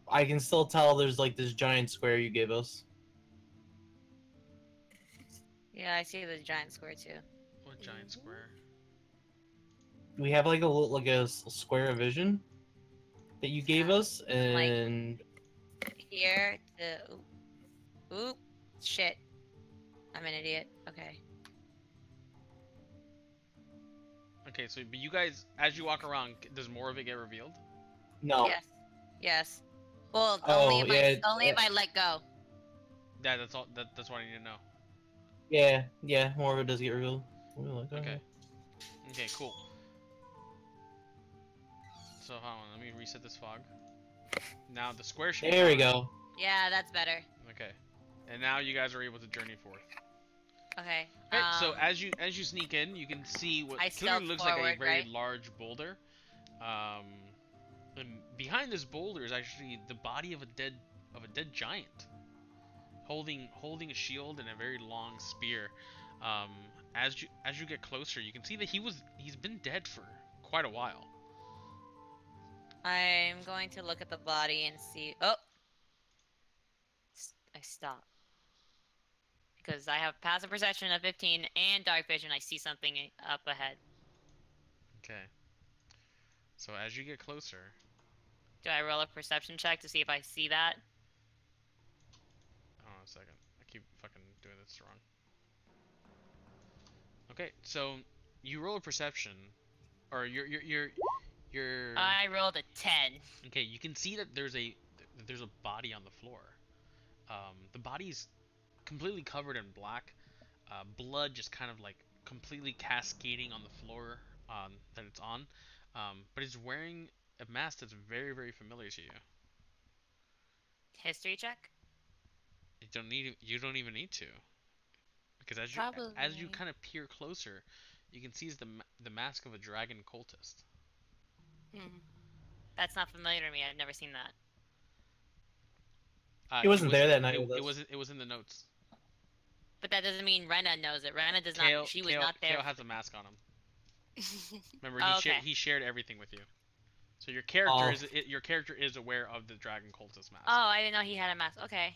I can still tell there's like this giant square you gave us.
Yeah, I see the giant square too.
What giant square?
We have like a square of vision that you gave us, and
Here to... Oop. Shit. I'm an idiot. Okay.
Okay, so but you guys, as you walk around, does more of it get revealed?
no.
Yes. Yes. Well,
Oh,
only if
yeah,
if I let go.
Yeah, that's all. That's what I need to know.
Yeah, more of it does get revealed.
Okay. Okay, cool. So hold on, let me reset this fog. Now the square should be
There we
gone.
go.
Yeah, that's better.
Okay, and now you guys are able to journey forth.
Okay.
Okay, so as you sneak in, you can see what
I
clearly
stealth
looks like a
forward,
very
right?
large boulder. And behind this boulder is actually the body of a dead giant, holding a shield and a very long spear. As you get closer, you can see that he's been dead for quite a while.
I'm going to look at the body and see. Oh, I stop because I have passive perception of 15 and dark vision. I see something up ahead.
Okay. So as you get closer,
Do I roll a perception check to see if I see that?
Hold on a second. I keep fucking doing this wrong. Okay, so you roll a perception, or your.
I rolled a 10.
Okay, you can see that there's a body on the floor. The body's completely covered in black. Blood just kind of like completely cascading on the floor that it's on. But it's wearing a mask that's very, very familiar to you.
History check?
You don't even need to, because as you kind of peer closer, you can see it's the mask of a dragon cultist.
That's not familiar to me. I've never seen that.
He wasn't there that night
It,
with us.
it was in the notes.
But that doesn't mean Rena knows it. Rena does
Kale,
not. She was not there.
Kale has a mask on him. Remember,
Oh, okay.
he shared everything with you. So your character is aware of the dragon cultist mask.
Oh, I didn't know he had a mask. Okay.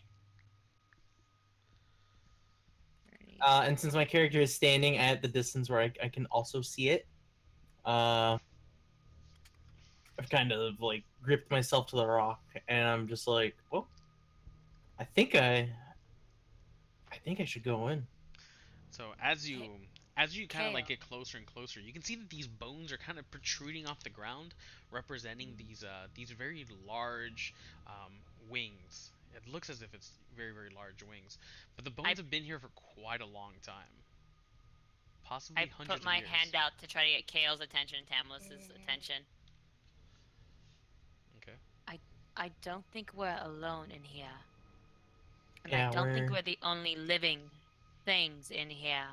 And since my character is standing at the distance where I can also see it, I've kind of like gripped myself to the rock, and I'm just like, well, I think I should go in.
So as you kind of like get closer and closer, you can see that these bones are kind of protruding off the ground, representing these very large wings. It looks as if it's very, very large wings, but the bones have been here for quite a long time, possibly hundreds of years.
I put my hand out to try to get Kale's attention, Tamlis's attention.
Okay.
I don't think we're alone in here. And
Yeah,
I don't think we're the only living things in here.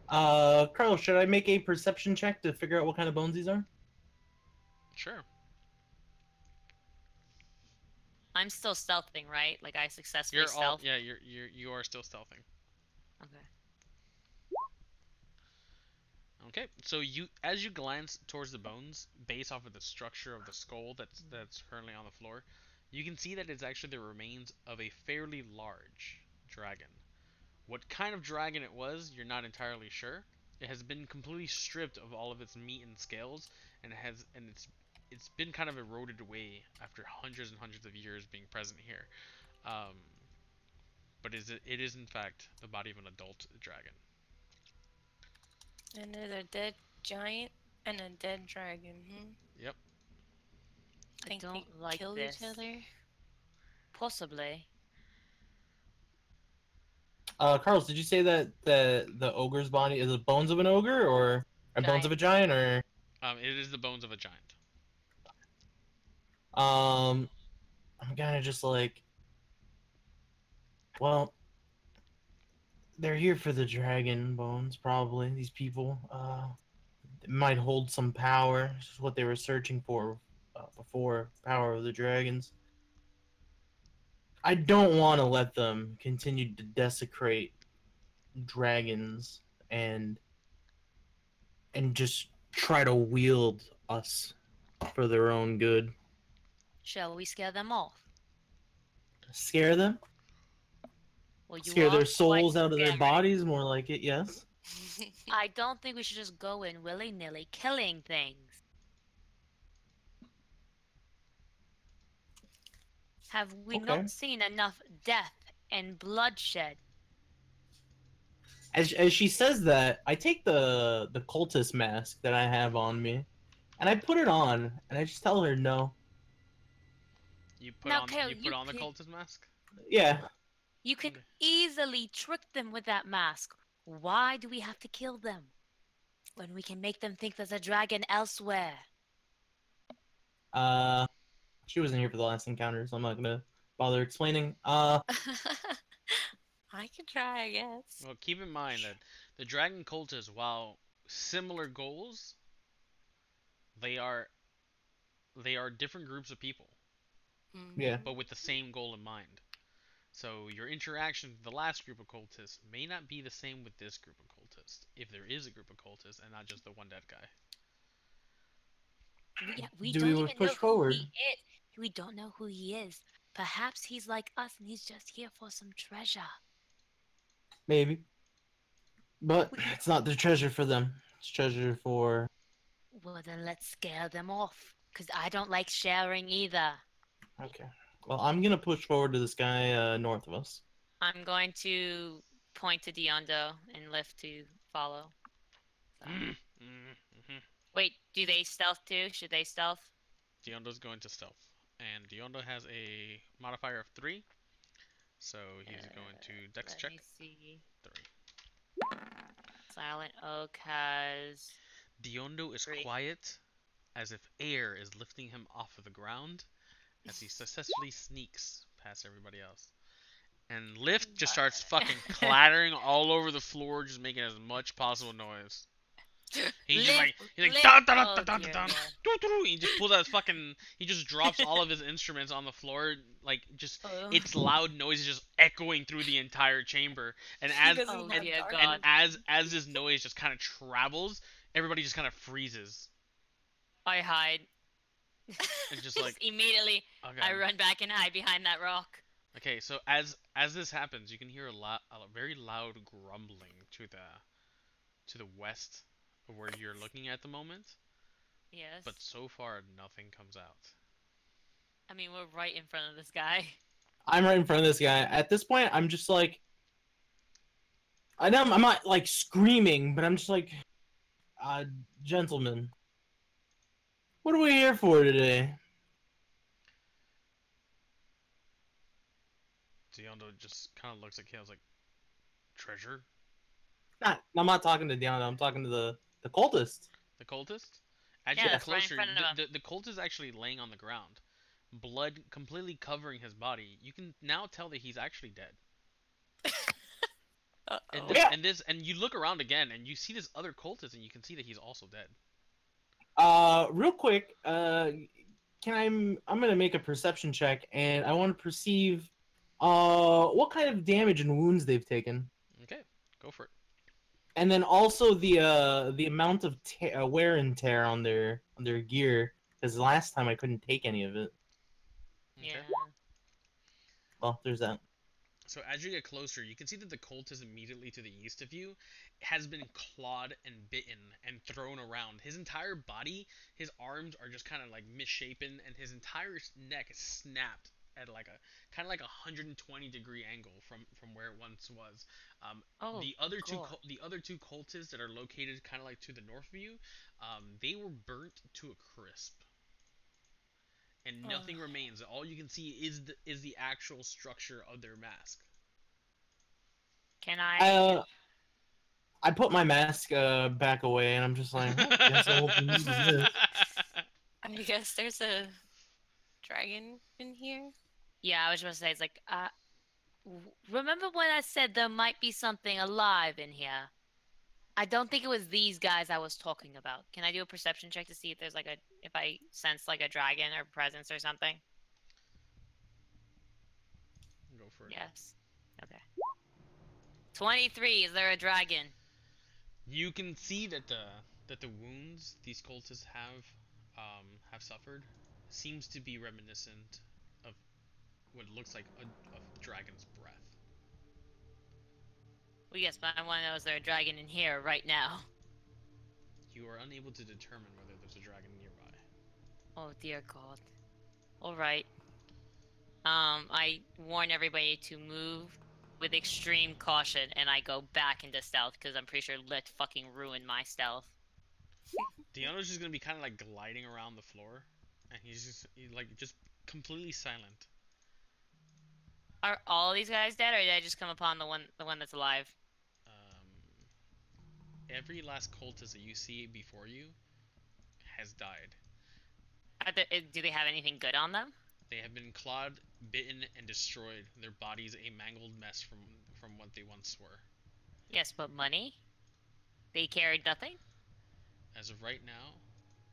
Carl, should I make a perception check to figure out what kind of bones these are?
Sure.
I'm still stealthing, right? Like I successfully stealth.
Yeah, you are still stealthing.
Okay.
Okay, so as you glance towards the bones, based off of the structure of the skull that's currently on the floor, you can see that it's actually the remains of a fairly large dragon. What kind of dragon it was, you're not entirely sure. It has been completely stripped of all of its meat and scales, and it's been kind of eroded away after hundreds and hundreds of years being present here. But it is in fact the body of an adult dragon.
And there's a dead giant and a dead dragon.
Yep.
I don't like
kill
this.
each other?
Possibly.
Carlos, did you say that the ogre's body is the bones of an ogre or bones of a giant or?
It is the bones of a giant.
I'm kind of just like, well, they're here for the dragon bones, probably. These people, they might hold some power. This is what they were searching for before, power of the dragons. I don't want to let them continue to desecrate dragons and just try to wield us for their own good.
Shall we scare them off?
Scare them?
Well, you
scare
are
their souls
quite
out of their
scary.
bodies, more like it, yes.
I don't think we should just go in willy-nilly killing things. Have we
Okay.
not seen enough death and bloodshed?
As she says that, I take the cultist mask that I have on me, and I put it on, and I just tell her no.
You put
Now,
on
Kale,
you put
you
on the
could-
cultist mask?
Yeah.
You can
Okay.
easily trick them with that mask. Why do we have to kill them? When we can make them think there's a dragon elsewhere.
She wasn't here for the last encounter, so I'm not gonna bother explaining.
I could try, I guess.
Well, keep in mind that the dragon cultists, while similar goals, they are different groups of people,
Yeah.
but with the same goal in mind. So your interaction with the last group of cultists may not be the same with this group of cultists, if there is a group of cultists and not just the one dead guy.
We
Do
don't
we
even
push
know
forward?
who he is. We don't know who he is. Perhaps he's like us and he's just here for some treasure.
Maybe. But it's not the treasure for them. It's treasure for...
Well, then let's scare them off. Because I don't like sharing either.
Okay. Well, I'm gonna push forward to this guy north of us.
I'm going to point to Diondo and Lift to follow. So. Wait, do they stealth too? Should they stealth?
Diondo's going to stealth. And Diondo has a modifier of 3. So he's going to dex check.
Let me see.
3.
Silent Oak has...
Diondo is
3.
quiet, as if air is lifting him off of the ground, as he successfully sneaks past everybody else. And Lift just starts fucking clattering all over the floor, just making as much possible noise. He's just like, dun dun dun dun dun dun. He just pulls out fucking, he just drops all of his instruments on the floor, like just, it's loud noises just echoing through the entire chamber. And as this noise just kind of travels, everybody just kind of freezes.
I hide.
And just like
immediately, okay. I run back and hide behind that rock.
Okay, so as this happens, you can hear a very loud grumbling to the west of where you're looking at the moment.
Yes.
But so far, nothing comes out.
I mean, we're right in front of this guy.
I'm right in front of this guy. At this point, I'm just like, I know I'm not like screaming, but I'm just like, gentlemen, what are we here for today?
Diondo just kind of looks at Kale's like, treasure?
I'm not talking to Diondo. I'm talking to the cultist.
The cultist? As you get closer, the cultist is actually laying on the ground, blood completely covering his body. You can now tell that he's actually dead. And you look around again, and you see this other cultist, and you can see that he's also dead.
Real quick, I'm gonna make a perception check, and I want to perceive, what kind of damage and wounds they've taken.
Okay, go for it.
And then also the amount of wear and tear on their gear, because last time I couldn't take any of it.
Okay.
Yeah.
Well, there's that.
So as you get closer, you can see that the cultist immediately to the east of you has been clawed and bitten and thrown around. His entire body, his arms are just kind of like misshapen, and his entire neck is snapped at like a kind of like a 120-degree angle from where it once was. The other two cultists that are located kind of like to the north of you, they were burnt to a crisp. And nothing remains. All you can see is the actual structure of their mask.
Can I
put my mask back away, and I'm just like,
I guess there's a dragon in here.
Yeah, I was just gonna say, it's like, remember when I said there might be something alive in here? I don't think it was these guys I was talking about. Can I do a perception check to see if there's if I sense like a dragon or presence or something?
Go for it.
Yes. Okay. 23. Is there a dragon?
You can see that the wounds these cultists have suffered seems to be reminiscent of what looks like a dragon's breath.
Well, yes, but I want to know, is there a dragon in here right now?
You are unable to determine whether there's a dragon nearby.
Oh, dear God. Alright. I warn everybody to move with extreme caution, and I go back into stealth, because I'm pretty sure Lit fucking ruined my stealth.
Diondo's just gonna be kind of like gliding around the floor, and he's just completely silent.
Are all these guys dead, or did I just come upon the one that's alive?
Every last cultist that you see before you has died.
Do they have anything good on them?
They have been clawed, bitten, and destroyed. Their bodies a mangled mess from what they once were.
Yes, but money? They carried nothing?
As of right now,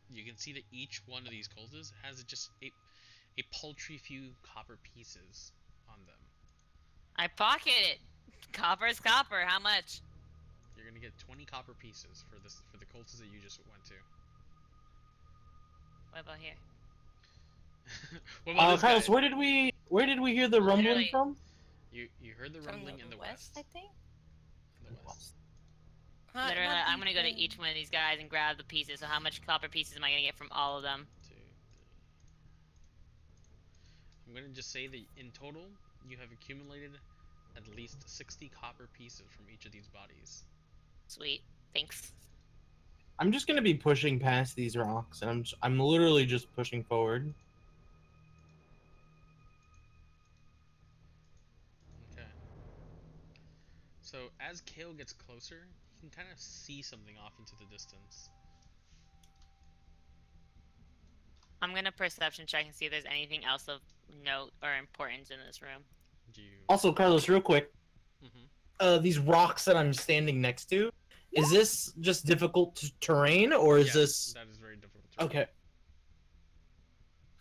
you can see that each one of these cultists has just a paltry few copper pieces on them.
I pocket it. Copper's copper. How much?
You're gonna get 20 copper pieces for the cultists that you just went to.
What about here?
What about
Kylos, where did we hear the rumbling from?
You heard the rumbling in the west,
I think.
In the west.
Literally, I'm gonna go to each one of these guys and grab the pieces. So how much copper pieces am I gonna get from all of them?
2, I'm gonna just say that in total, you have accumulated at least 60 copper pieces from each of these bodies.
Sweet. Thanks.
I'm just gonna be pushing past these rocks, and I'm literally just pushing forward.
Okay. So as Kale gets closer, he can kind of see something off into the distance.
I'm gonna perception check and see if there's anything else of note or importance in this room.
Do you?
Also, Carlos, real quick,
Mm-hmm.
these rocks that I'm standing next to, is this just difficult terrain, or is
Yes,
this?
that is very difficult. To
Okay.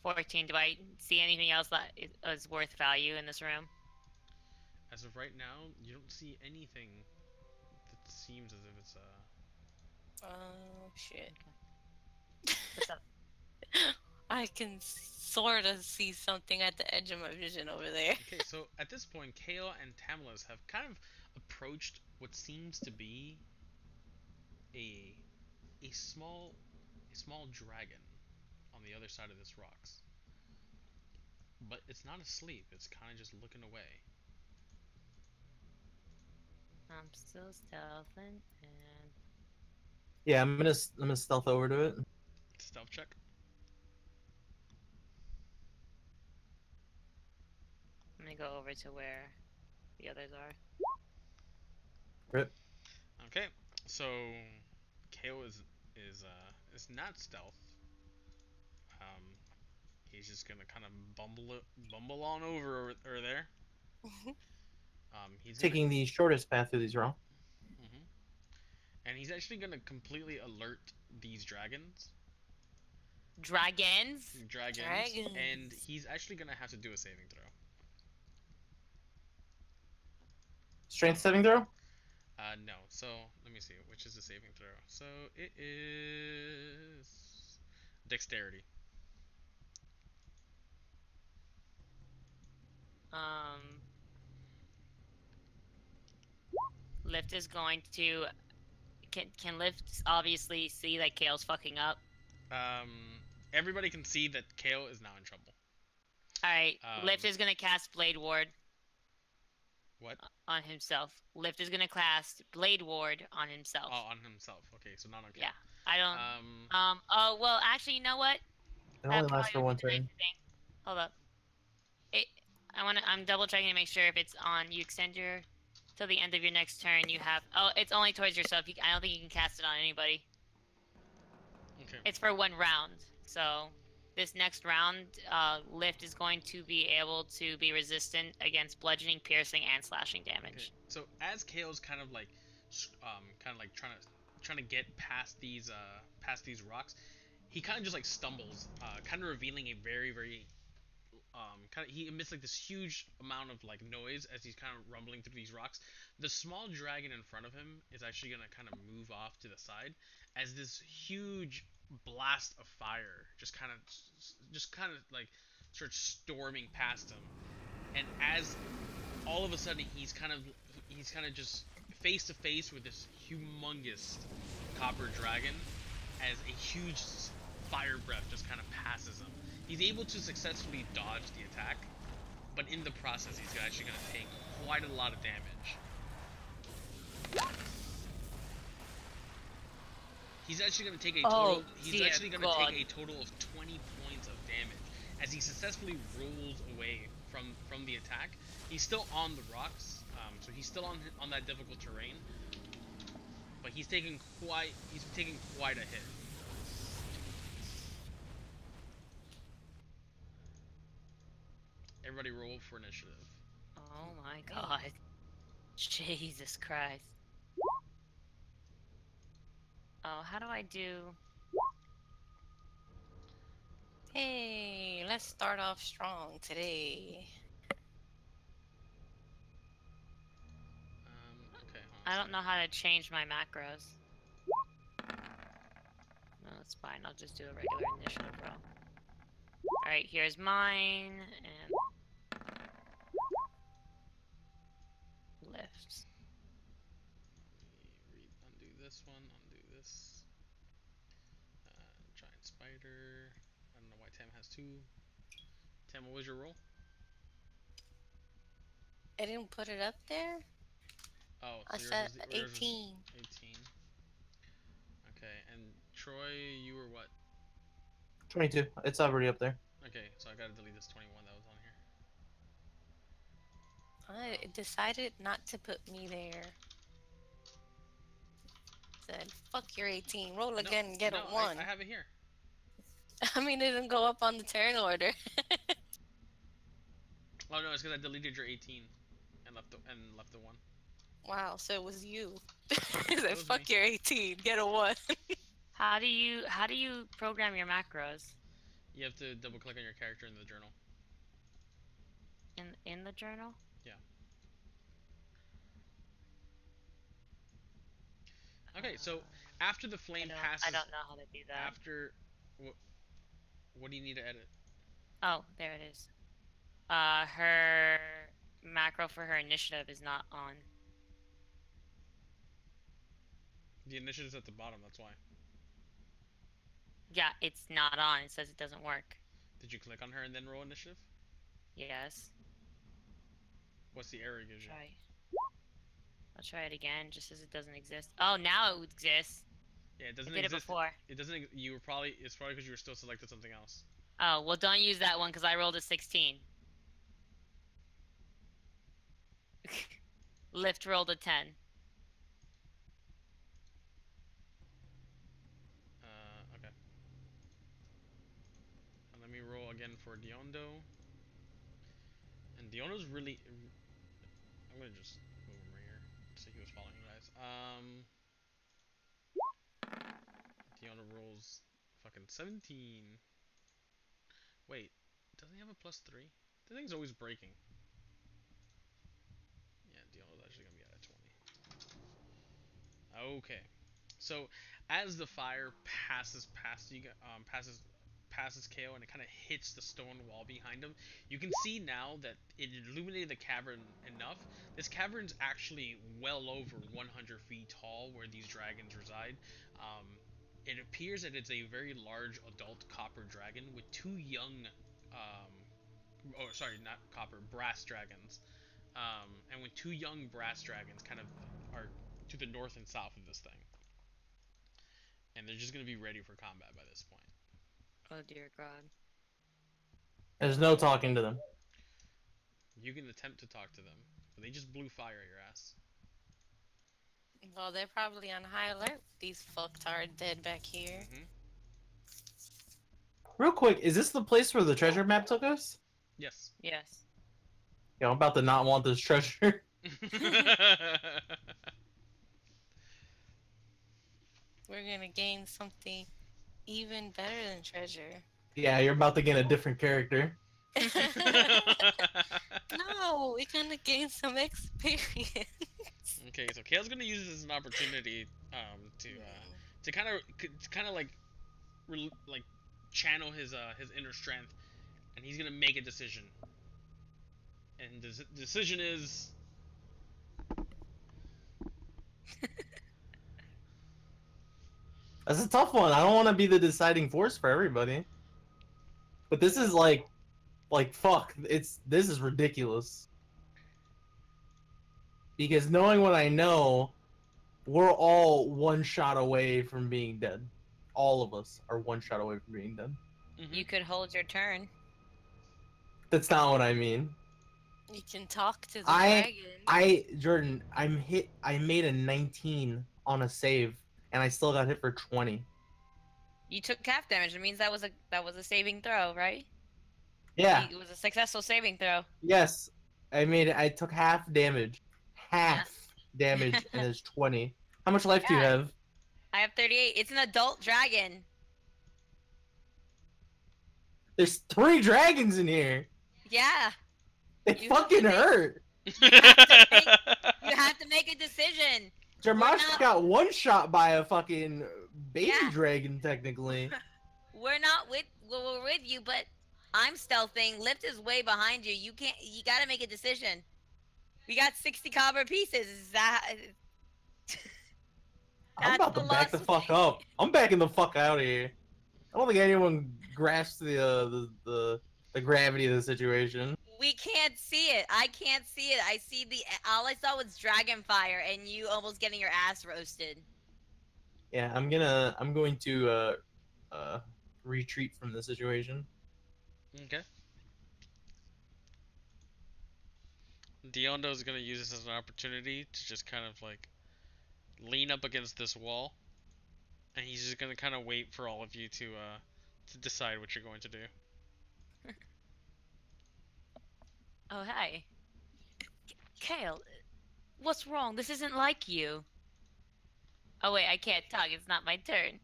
14. Do I see anything else that is worth value in this room?
As of right now, you don't see anything that seems as if it's
Oh shit.
What's up?
I can sort of see something at the edge of my vision over there.
Okay, so at this point, Kale and Tamalis have kind of approached what seems to be a a small dragon on the other side of this rocks. But it's not asleep, it's kind of just looking away.
I'm still stealthing and
Yeah, I'm gonna stealth over to it.
Stealth check.
I'm gonna go over to where the others are.
Rip.
Okay, so Kale is not stealth. Um, he's just gonna kind of bumble on over there. He's gonna,
Taking the shortest path through these rocks.
mhm. And he's actually gonna completely alert these dragons.
Dragons?
And he's actually gonna have to do a saving throw.
Strength saving throw?
No. So let me see, which is the saving throw. So it is dexterity.
Lift is going to can Lift obviously see that Kale's fucking up?
Everybody can see that Kale is now in trouble.
Alright, Lift is gonna cast Blade Ward.
What?
On himself. Lift is gonna cast Blade Ward on himself.
Oh, on himself. Okay, so not on Kale.
Yeah, I don't. Oh well, actually, you know what?
It only lasts for one turn.
Hold up. I'm double checking to make sure if it's on. You extend your till the end of your next turn. You have. Oh, it's only towards yourself. I don't think you can cast it on anybody.
Okay.
It's for one round. So this next round, Lift is going to be able to be resistant against bludgeoning, piercing, and slashing damage.
Okay. So as Kale's kind of like trying to get past these rocks, he kind of just like stumbles, kind of revealing a very he emits like this huge amount of like noise as he's kind of rumbling through these rocks. The small dragon in front of him is actually gonna kind of move off to the side as this huge blast of fire just kind of like starts storming past him, and as all of a sudden he's kind of just face to face with this humongous copper dragon as a huge fire breath just kind of passes him. He's able to successfully dodge the attack, but in the process he's actually going to take quite a lot of damage. He's actually going to take a total. He's actually going to take a total of 20 points of damage as he successfully rolls away from the attack. He's still on the rocks, so he's still on that difficult terrain, but he's taking quite a hit. Everybody roll for initiative.
Oh my god. Jesus Christ. Oh, how do I do?
Hey, let's start off strong today.
Okay.
I don't know how to change my macros. No, that's fine. I'll just do a regular initiative roll. Alright, here's mine, and Lift.
Undo this one, undo this. Giant spider. I don't know why Tam has two. Tam, what was your roll?
I didn't put it up there.
Oh,
I
so
said
yours was
18.
18. Okay, and Troy, you were what?
22. It's already up there.
Okay, so I gotta delete this 21 that was on here.
I decided not to put me there. Said, fuck your 18. Roll again and get a 1.
I have it here.
I mean, it didn't go up on the turn order.
Oh no, it's because I deleted your 18 and left the 1.
Wow, so it was you. It said,
was
fuck
me.
your 18. Get a 1.
How do you program your macros
You have to double click on your character in the journal.
in the journal?
Yeah. Okay, so after the flame passes,
I don't know how to do that.
after what do you need to edit?
Oh, there it is. Her macro for her initiative is not on.
The initiative's at the bottom, that's why.
Yeah, it's not on. It says it doesn't work.
Did you click on her and then roll initiative?
Yes.
What's the error it gives you?
Try. I'll try it again, just as it doesn't exist. Oh, now it exists.
Yeah, it doesn't
I did
exist.
it before.
It doesn't. You were probably. It's probably because you were still selected something else.
Oh, well, don't use that one because I rolled a 16. Lift rolled a 10.
Okay. And let me roll again for Diondo. And Diondo's really. I'm gonna just move him right here so he was following you guys. Diondo rolls fucking 17. Wait, doesn't he have a +3? The thing's always breaking. Yeah, Diondo's actually gonna be at a 20. Okay, so as the fire passes past you, passes KO and it kind of hits the stone wall behind him, you can see now that it illuminated the cavern enough. This cavern's actually well over 100 feet tall, where these dragons reside. It appears that it's a very large adult copper dragon with two young, not copper, brass dragons, and with two young brass dragons kind of are to the north and south of this thing. And they're just going to be ready for combat by this point.
Oh, dear God.
There's no talking to them.
You can attempt to talk to them, but they just blew fire at your ass.
Well, they're probably on high alert. These fucktard dead back here.
Real quick, is this the place where the treasure map took us?
Yes.
Yes.
Yeah, I'm about to not want this treasure.
We're gonna gain something even better than treasure.
Yeah, you're about to gain a different character.
No, we're gonna gain some experience.
Okay, so Kale's gonna use this as an opportunity to kind of like channel his inner strength, and he's gonna make a decision. And the decision is.
That's a tough one. I don't want to be the deciding force for everybody. But this is like fuck. This is ridiculous. Because knowing what I know, we're all one shot away from being dead. All of us are one shot away from being dead.
You could hold your turn.
That's not what I mean.
You can talk to the dragon.
Jordan, I made a 19 on a save, and I still got hit for 20.
You took half damage. It means that was a saving throw, right?
Yeah.
It was a successful saving throw.
Yes. I took half damage. Damage, and it's 20. How much life do you have?
I have 38. It's an adult dragon.
There's 3 dragons in here.
Yeah.
They fucking hurt.
You have to make a decision.
Jarmash got one shot by a fucking baby dragon, technically.
We're with you, but I'm stealthing. Lift is way behind you. You gotta make a decision. We got 60 copper pieces. Is that...
I'm about to back the fuck up. I'm backing the fuck out of here. I don't think anyone grasps the gravity of the situation.
We can't see it. I can't see it. I see all I saw was dragon fire and you almost getting your ass roasted.
Yeah, I'm going to retreat from the situation.
Okay. Diondo is gonna use this as an opportunity to just kind of like lean up against this wall, and he's just gonna kind of wait for all of you to decide what you're going to do.
Oh, hi. Kale, what's wrong? This isn't like you. Oh, wait, I can't talk. It's not my turn.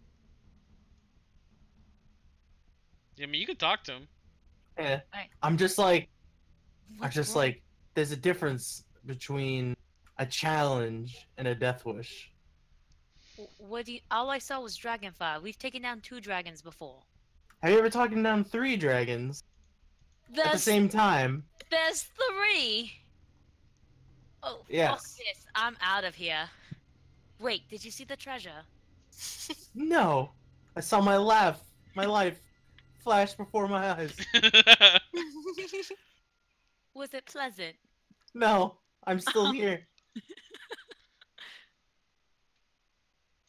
Yeah, I mean, you could talk to him.
Yeah,
Right.
I'm just like,
What's wrong?
there's a difference between a challenge and a death wish.
What do you... All I saw was Dragonfire. We've taken down 2 dragons before.
Have you ever taken down 3 dragons at the same time?
There's 3! Oh, fuck
Yes.
this. I'm out of here. Wait, did you see the treasure?
No, I saw my life flash before my eyes.
Was it pleasant?
No, I'm still here.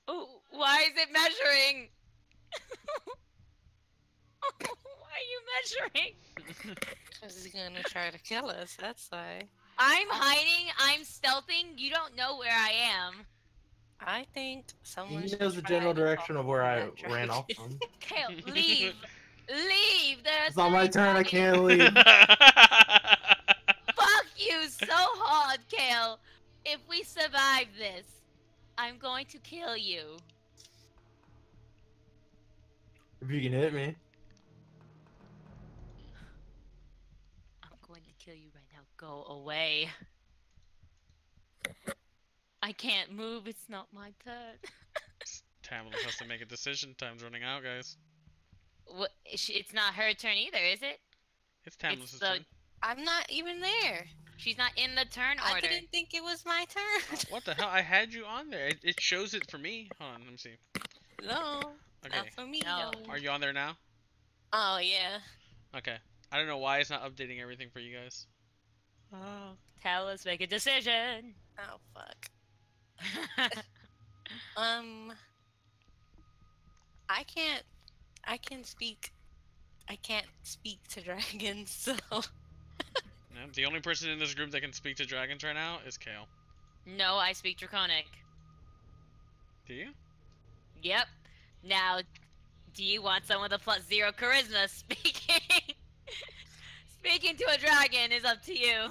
Oh, why is it measuring? Why are you measuring?
Because he's gonna try to kill us, that's why.
I'm hiding, I'm stealthing, you don't know where I am.
I think someone
He
should
knows the
try
general
to
direction of where I
that
ran
dragon.
off from.
Kale, leave! Leave! There's
It's not my
3
turn, I
dragons.
can't leave.
Fuck you so hard, Kale! If we survive this, I'm going to kill you.
If you can hit me.
I'm going to kill you right now. Go away. I can't move. It's not my turn.
Tamlin has to make a decision. Time's running out, guys.
What? It's not her turn either, is it?
It's Tamlin's
the-
turn.
I'm not even there.
She's not in the turn
I
order.
didn't think it was my turn.
What the hell? I had you on there. It shows it for me. Hold on, let me see.
No,
Okay.
not for me.
No.
No.
Are you on there now?
Oh yeah.
Okay. I don't know why it's not updating everything for you guys.
Tell us, make a decision.
Oh fuck. I can't speak to dragons, so
Yeah, the only person in this group that can speak to dragons right now is Kale.
No, I speak Draconic.
Do you?
Yep. Now, do you want someone with a +0 charisma speaking? Speaking to a dragon is up to you.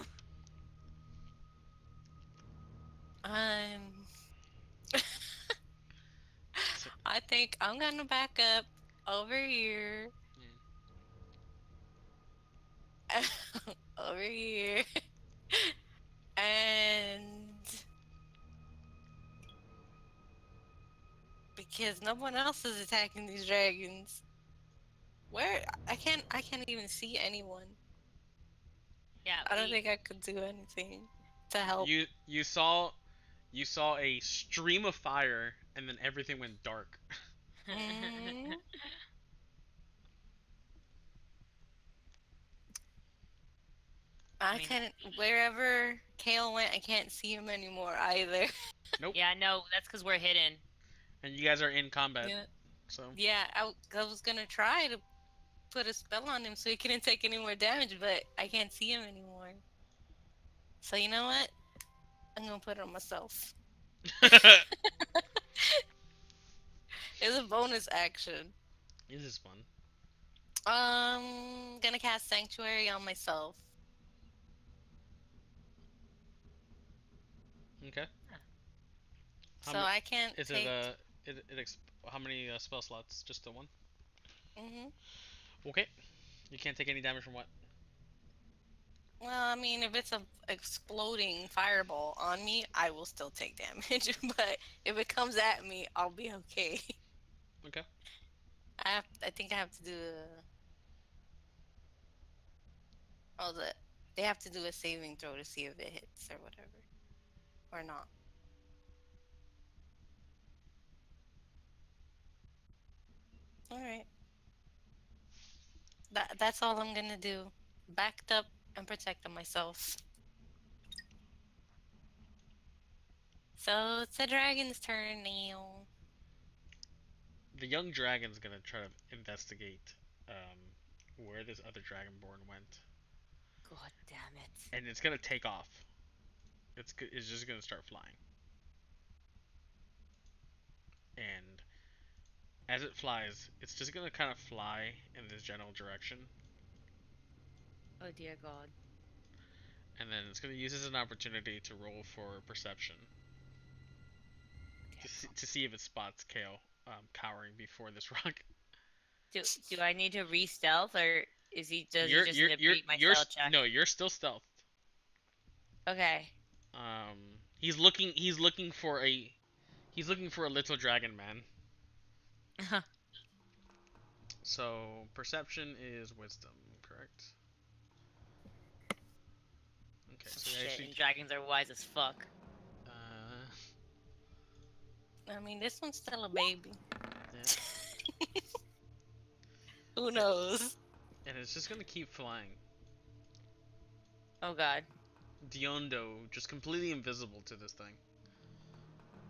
I think I'm gonna back up over here. Over here. And because no one else is attacking these dragons. Where I can't even see anyone.
Yeah.
I don't think I could do anything to help.
You saw a stream of fire and then everything went dark.
Mm. I
mean-
can't. Wherever Kale went, I can't see him anymore either.
Nope.
Yeah, no, that's because we're hidden.
And you guys are in combat.
Yeah.
So
Yeah, I was gonna try to put a spell on him so he couldn't take any more damage, but I can't see him anymore. So you know what? I'm gonna put it on myself. It's a bonus action.
This is fun.
Gonna cast Sanctuary on myself.
Okay. How
So
ma-
I can't
Is
take.
how many spell slots? Just the one?
Mhm.
Okay. You can't take any damage from what?
Well, I mean, if it's a exploding fireball on me, I will still take damage. But if it comes at me, I'll be okay.
Okay.
I think I have to do they have to do a saving throw to see if it hits or whatever, or not. All right. That's all I'm gonna do. Backed up I'm protecting myself. So it's the dragon's turn now.
The young dragon's gonna try to investigate where this other dragonborn went,
God damn it.
and it's gonna take off. It's just gonna start flying, and as it flies, it's just gonna kind of fly in this general direction,
Oh dear God.
and then it's gonna use this as an opportunity to roll for perception to see if it spots Kale cowering before this rock.
Do I need to re-stealth, or does he just need to beat my stealth check?
No, you're still stealth.
Okay.
He's looking for a little dragon man. So perception is wisdom, correct? Okay, so
Shit,
actually,
and dragons are wise as fuck.
I mean, this one's still a baby.
yeah.
Who knows?
And it's just gonna keep flying.
Oh God.
Diondo just completely invisible to this thing,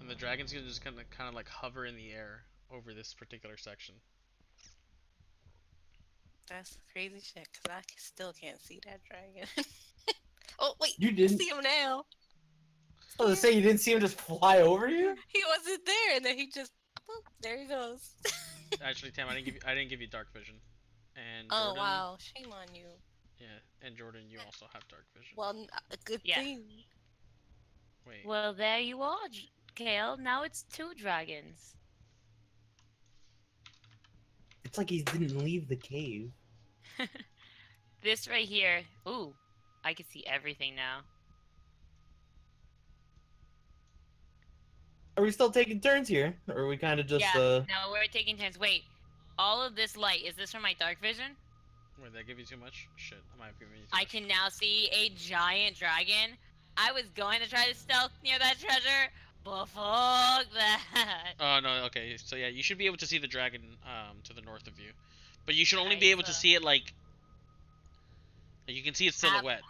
and the dragon's gonna just kind of like hover in the air over this particular section.
That's crazy shit, because I still can't see that dragon. Oh, wait.
You didn't
see him now.
I was gonna say you didn't see him just fly over you?
He wasn't there, and then he just, boop, there he goes.
Actually, Tam, I didn't give you dark vision. And
Oh,
Jordan,
wow. Shame on you.
Yeah, and Jordan, you also have dark vision.
Well, a good
Yeah.
thing.
Wait.
Well, there you are, Kale. Now it's 2 dragons.
It's like he didn't leave the cave.
This right here. Ooh, I can see everything now.
Are we still taking turns here? Or are we kind of just,
Yeah, no, we're taking turns. Wait, all of this light, is this from my dark vision?
Wait, did I give you too much? Shit, I might have given you too
I
much.
can now see a giant dragon. I was going to try to stealth near that treasure, but fuck that.
Oh, no, okay. So, yeah, you should be able to see the dragon to the north of you. But you should only
Alright,
be able to
so-
see it, like... You can see its silhouette.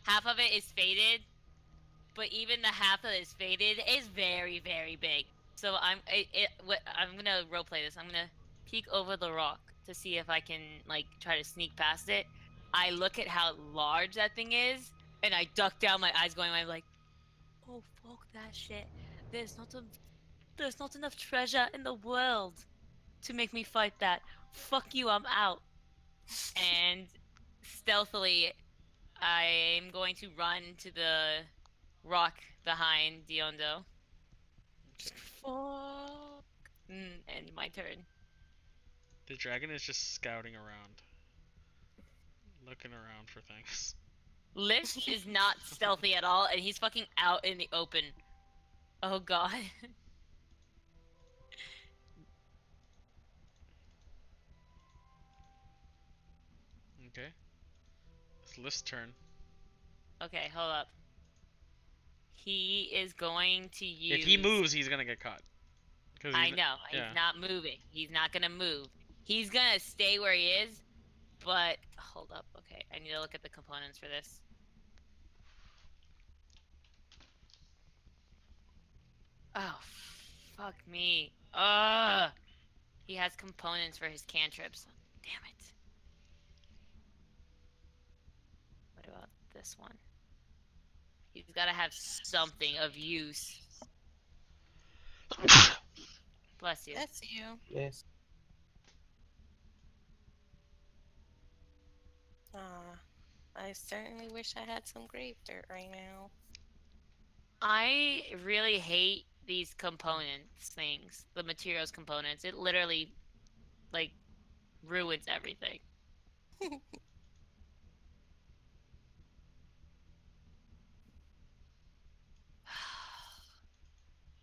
Half of it is faded, but even the half that is faded is very, very big. So I'm gonna roleplay this. I'm gonna peek over the rock to see if I can like try to sneak past it. I look at how large that thing is, and I duck down. My eyes going. I'm like, oh fuck that shit. There's not enough treasure in the world to make me fight that. Fuck you. I'm out. And stealthily, I'm going to run to the rock behind Diondo.
Okay.
Fuck. And my turn.
The dragon is just scouting around. Looking around for things.
Lish is not stealthy at all, and he's fucking out in the open. Oh god.
Okay. It's List's turn.
Okay, hold up. He is going to use...
If he moves, he's gonna get caught.
I know. He's
yeah.
not moving. He's not gonna move. He's gonna stay where he is, but... Hold up. Okay, I need to look at the components for this. Oh, fuck me. Ugh! He has components for his cantrips. Damn it. What about this one? He's gotta have something of use. Bless you.
That's you.
Yes.
I certainly wish I had some grave dirt right now.
I really hate these components things. The materials components. It literally, like, ruins everything.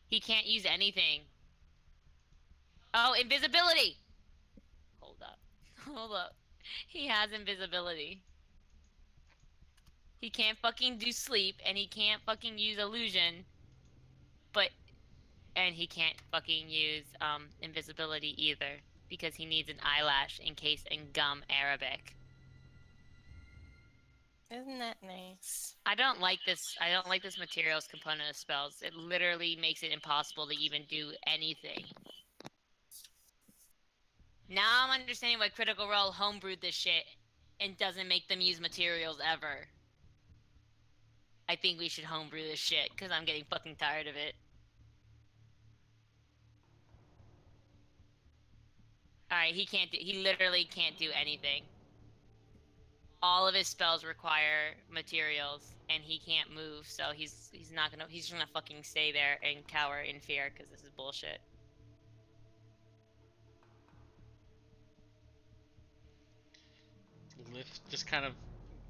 He can't use anything. Oh, invisibility! Hold up. Hold up. He has invisibility. He can't fucking do sleep, and he can't fucking use illusion. And he can't fucking use invisibility either, because he needs an eyelash encased in gum Arabic.
Isn't that nice?
I don't like this. I don't like this materials component of spells. It literally makes it impossible to even do anything. Now I'm understanding why Critical Role homebrewed this shit and doesn't make them use materials ever. I think we should homebrew this shit because I'm getting fucking tired of it. Alright, he literally can't do anything. All of his spells require materials, and he can't move, so he's just gonna fucking stay there and cower in fear because this is bullshit.
Lift just kind of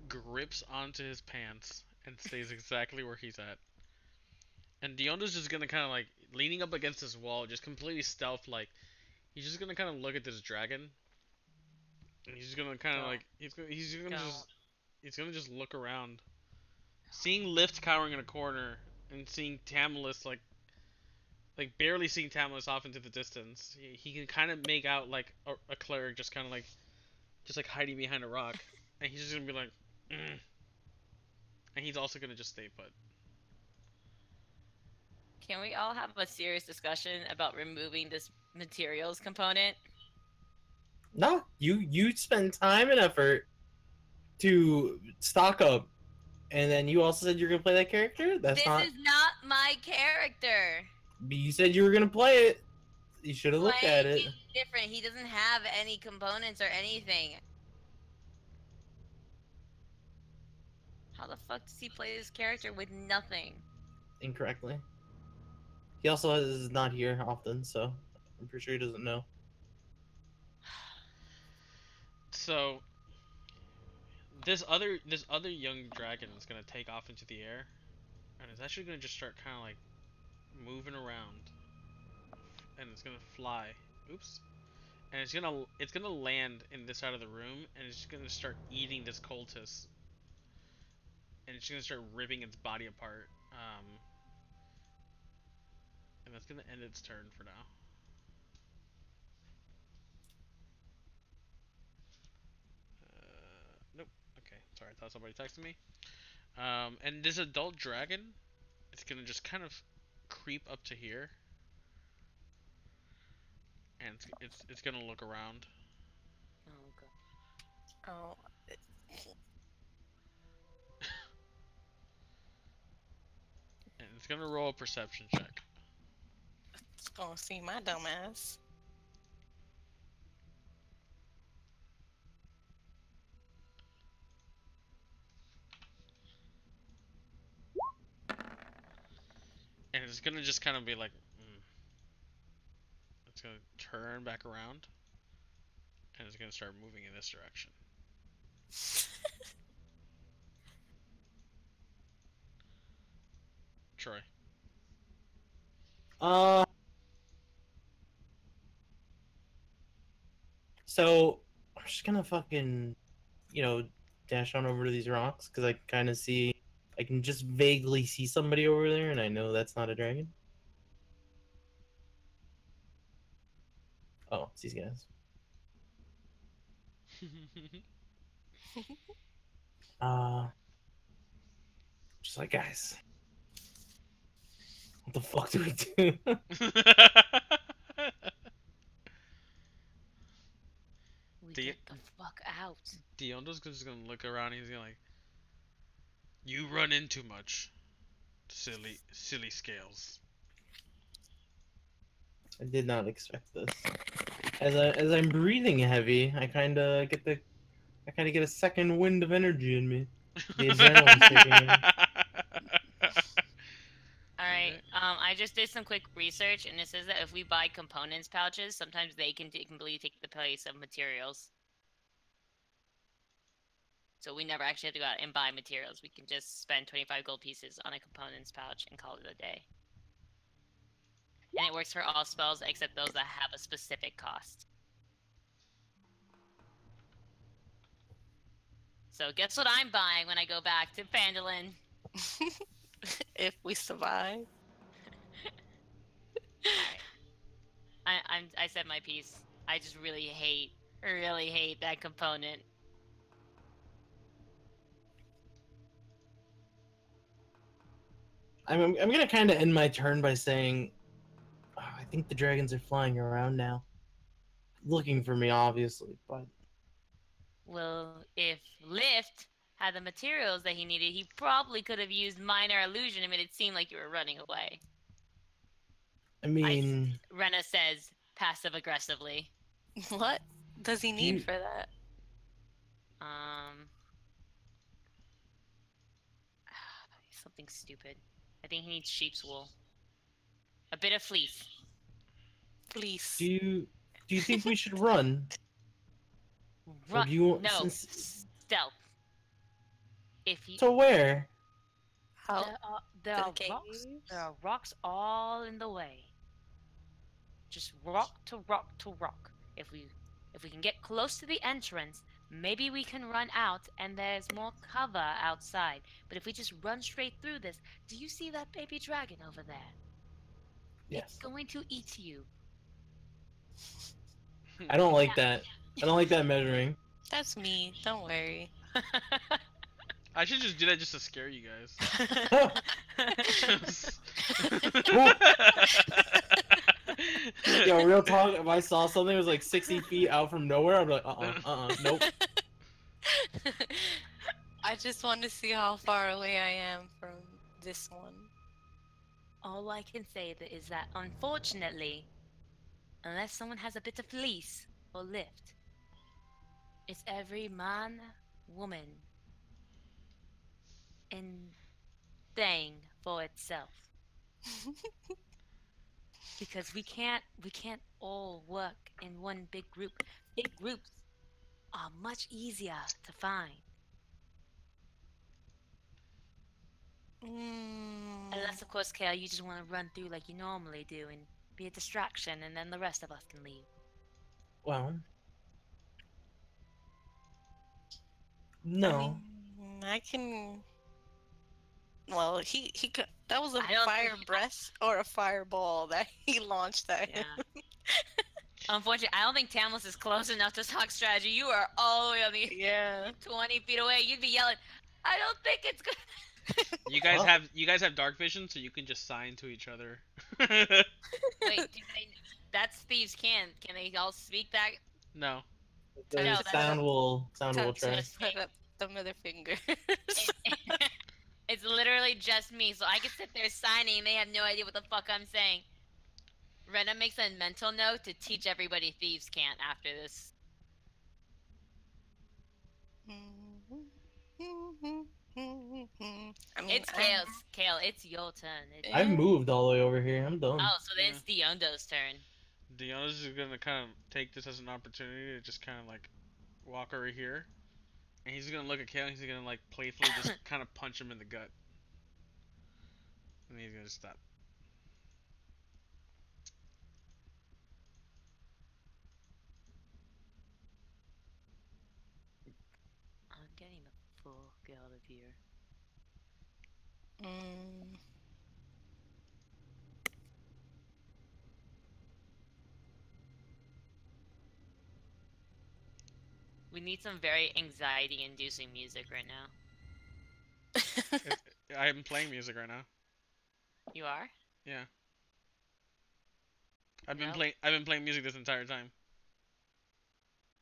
grips onto his pants and stays exactly where he's at. And Diondo's just gonna kind of like leaning up against this wall, just completely stealth like. He's just gonna kind of look at this dragon, and he's just gonna kind of like he's gonna just look around, seeing Lift cowering in a corner, and seeing Tamlis like barely seeing Tamlis off into the distance. He can kind of make out like a cleric just kind of like hiding behind a rock, and he's just gonna be like, and he's also gonna just stay put.
Can we all have a serious discussion about removing this materials component?
No, you spend time and effort to stock up, and then you also said you're gonna play that character.
This is not my character.
You said you were gonna play it. You should have looked at it.
He's different. He doesn't have any components or anything. How the fuck does he play this character with nothing?
Incorrectly. He also is not here often, so I'm pretty sure he doesn't know.
So this other young dragon is gonna take off into the air, and it's actually gonna just start kind of like moving around, and it's gonna fly. Oops. And it's gonna land in this side of the room, and it's just gonna start eating this cultist, and it's gonna start ripping its body apart. And that's gonna end its turn for now. Nope. Okay. Sorry, I thought somebody texted me. And this adult dragon, it's gonna just kind of creep up to here, and it's gonna look around.
Oh god.
Oh.
And it's gonna roll a perception check.
It's gonna see my dumb ass.
And it's gonna just kind of be like, it's gonna turn back around, and it's gonna start moving in this direction. Troy.
So I'm just gonna fucking, dash on over to these rocks because I kind of see, I can just vaguely see somebody over there, and I know that's not a dragon. Oh, it's these guys. Just like, guys, what the fuck do we do?
Get the fuck out.
Diondo's just gonna look around. He's gonna like, you run in too much, silly Scales.
I did not expect this. As I'm breathing heavy, I kind of get a second wind of energy in me. The adrenaline's kicking in.
Alright, I just did some quick research, and it says that if we buy components pouches, sometimes they can completely take the place of materials. So we never actually have to go out and buy materials. We can just spend 25 gold pieces on a components pouch and call it a day. And it works for all spells except those that have a specific cost. So guess what I'm buying when I go back to Phandalin?
If we survive.
I said my piece. I just really hate that component.
I'm gonna kind of end my turn by saying, I think the dragons are flying around now, looking for me, obviously. But
Well, if Lift had the materials that he needed, he probably could have used minor illusion and made it seem like you were running away.
I mean,
Rena says passive aggressively.
What does he need
you-
for that?
Something stupid. I think he needs sheep's wool. A bit of fleece.
Please.
do you think we should run? Or
Run.
do you want
No.
since-
Stealth. If you
So where?
How?
there
the
are rocks.
caves?
There are rocks all in the way. Just rock to rock to rock. If we can get close to the entrance, maybe we can run out and there's more cover outside. But if we just run straight through this, do you see that baby dragon over there?
Yes.
It's going to eat you.
I don't like that. I don't like that measuring.
That's me. Don't worry.
I should just do that just to scare you guys.
Yo, real talk. If I saw something that was like 60 feet out from nowhere, I'd be like, nope.
I just want to see how far away I am from this one.
All I can say is that unfortunately, unless someone has a bit of fleece or lift, it's every man, woman, and thing for itself. Because we can't all work in one big group. Big groups are much easier to find. Unless, of course, Kale, you just want to run through like you normally do and be a distraction, and then the rest of us can leave.
Well, no.
I can. Well, he could. That was a
I don't
fire
think-
breath or a fireball that he launched at him.
Yeah. Unfortunately, I don't think Tamlis is close enough to talk strategy. You are all the way on the
Yeah.
20 feet away. You'd be yelling, I don't think it's good.
You guys
Well-
have dark vision, so you can just sign to each other.
Wait, that's thieves can. Can they all speak that?
No.
The
No, that's-
sound will
Touch
try.
us, put up the middle finger.
It's literally just me, so I can sit there signing and they have no idea what the fuck I'm saying. Rena makes a mental note to teach everybody thieves can't after this.
I mean,
It's Kale, it's your turn.
I've moved all the way over here. I'm done.
Oh, so then it's Diondo's turn.
Dion's just gonna kind of take this as an opportunity to just kind of like walk over here, and he's gonna look at Kale. And he's gonna like playfully just kind of punch him in the gut, and he's gonna stop.
I'm getting the fuck out of here. We need some very anxiety-inducing music right now.
I am playing music right now.
You are?
Yeah. I've been
Nope.
playing music this entire time.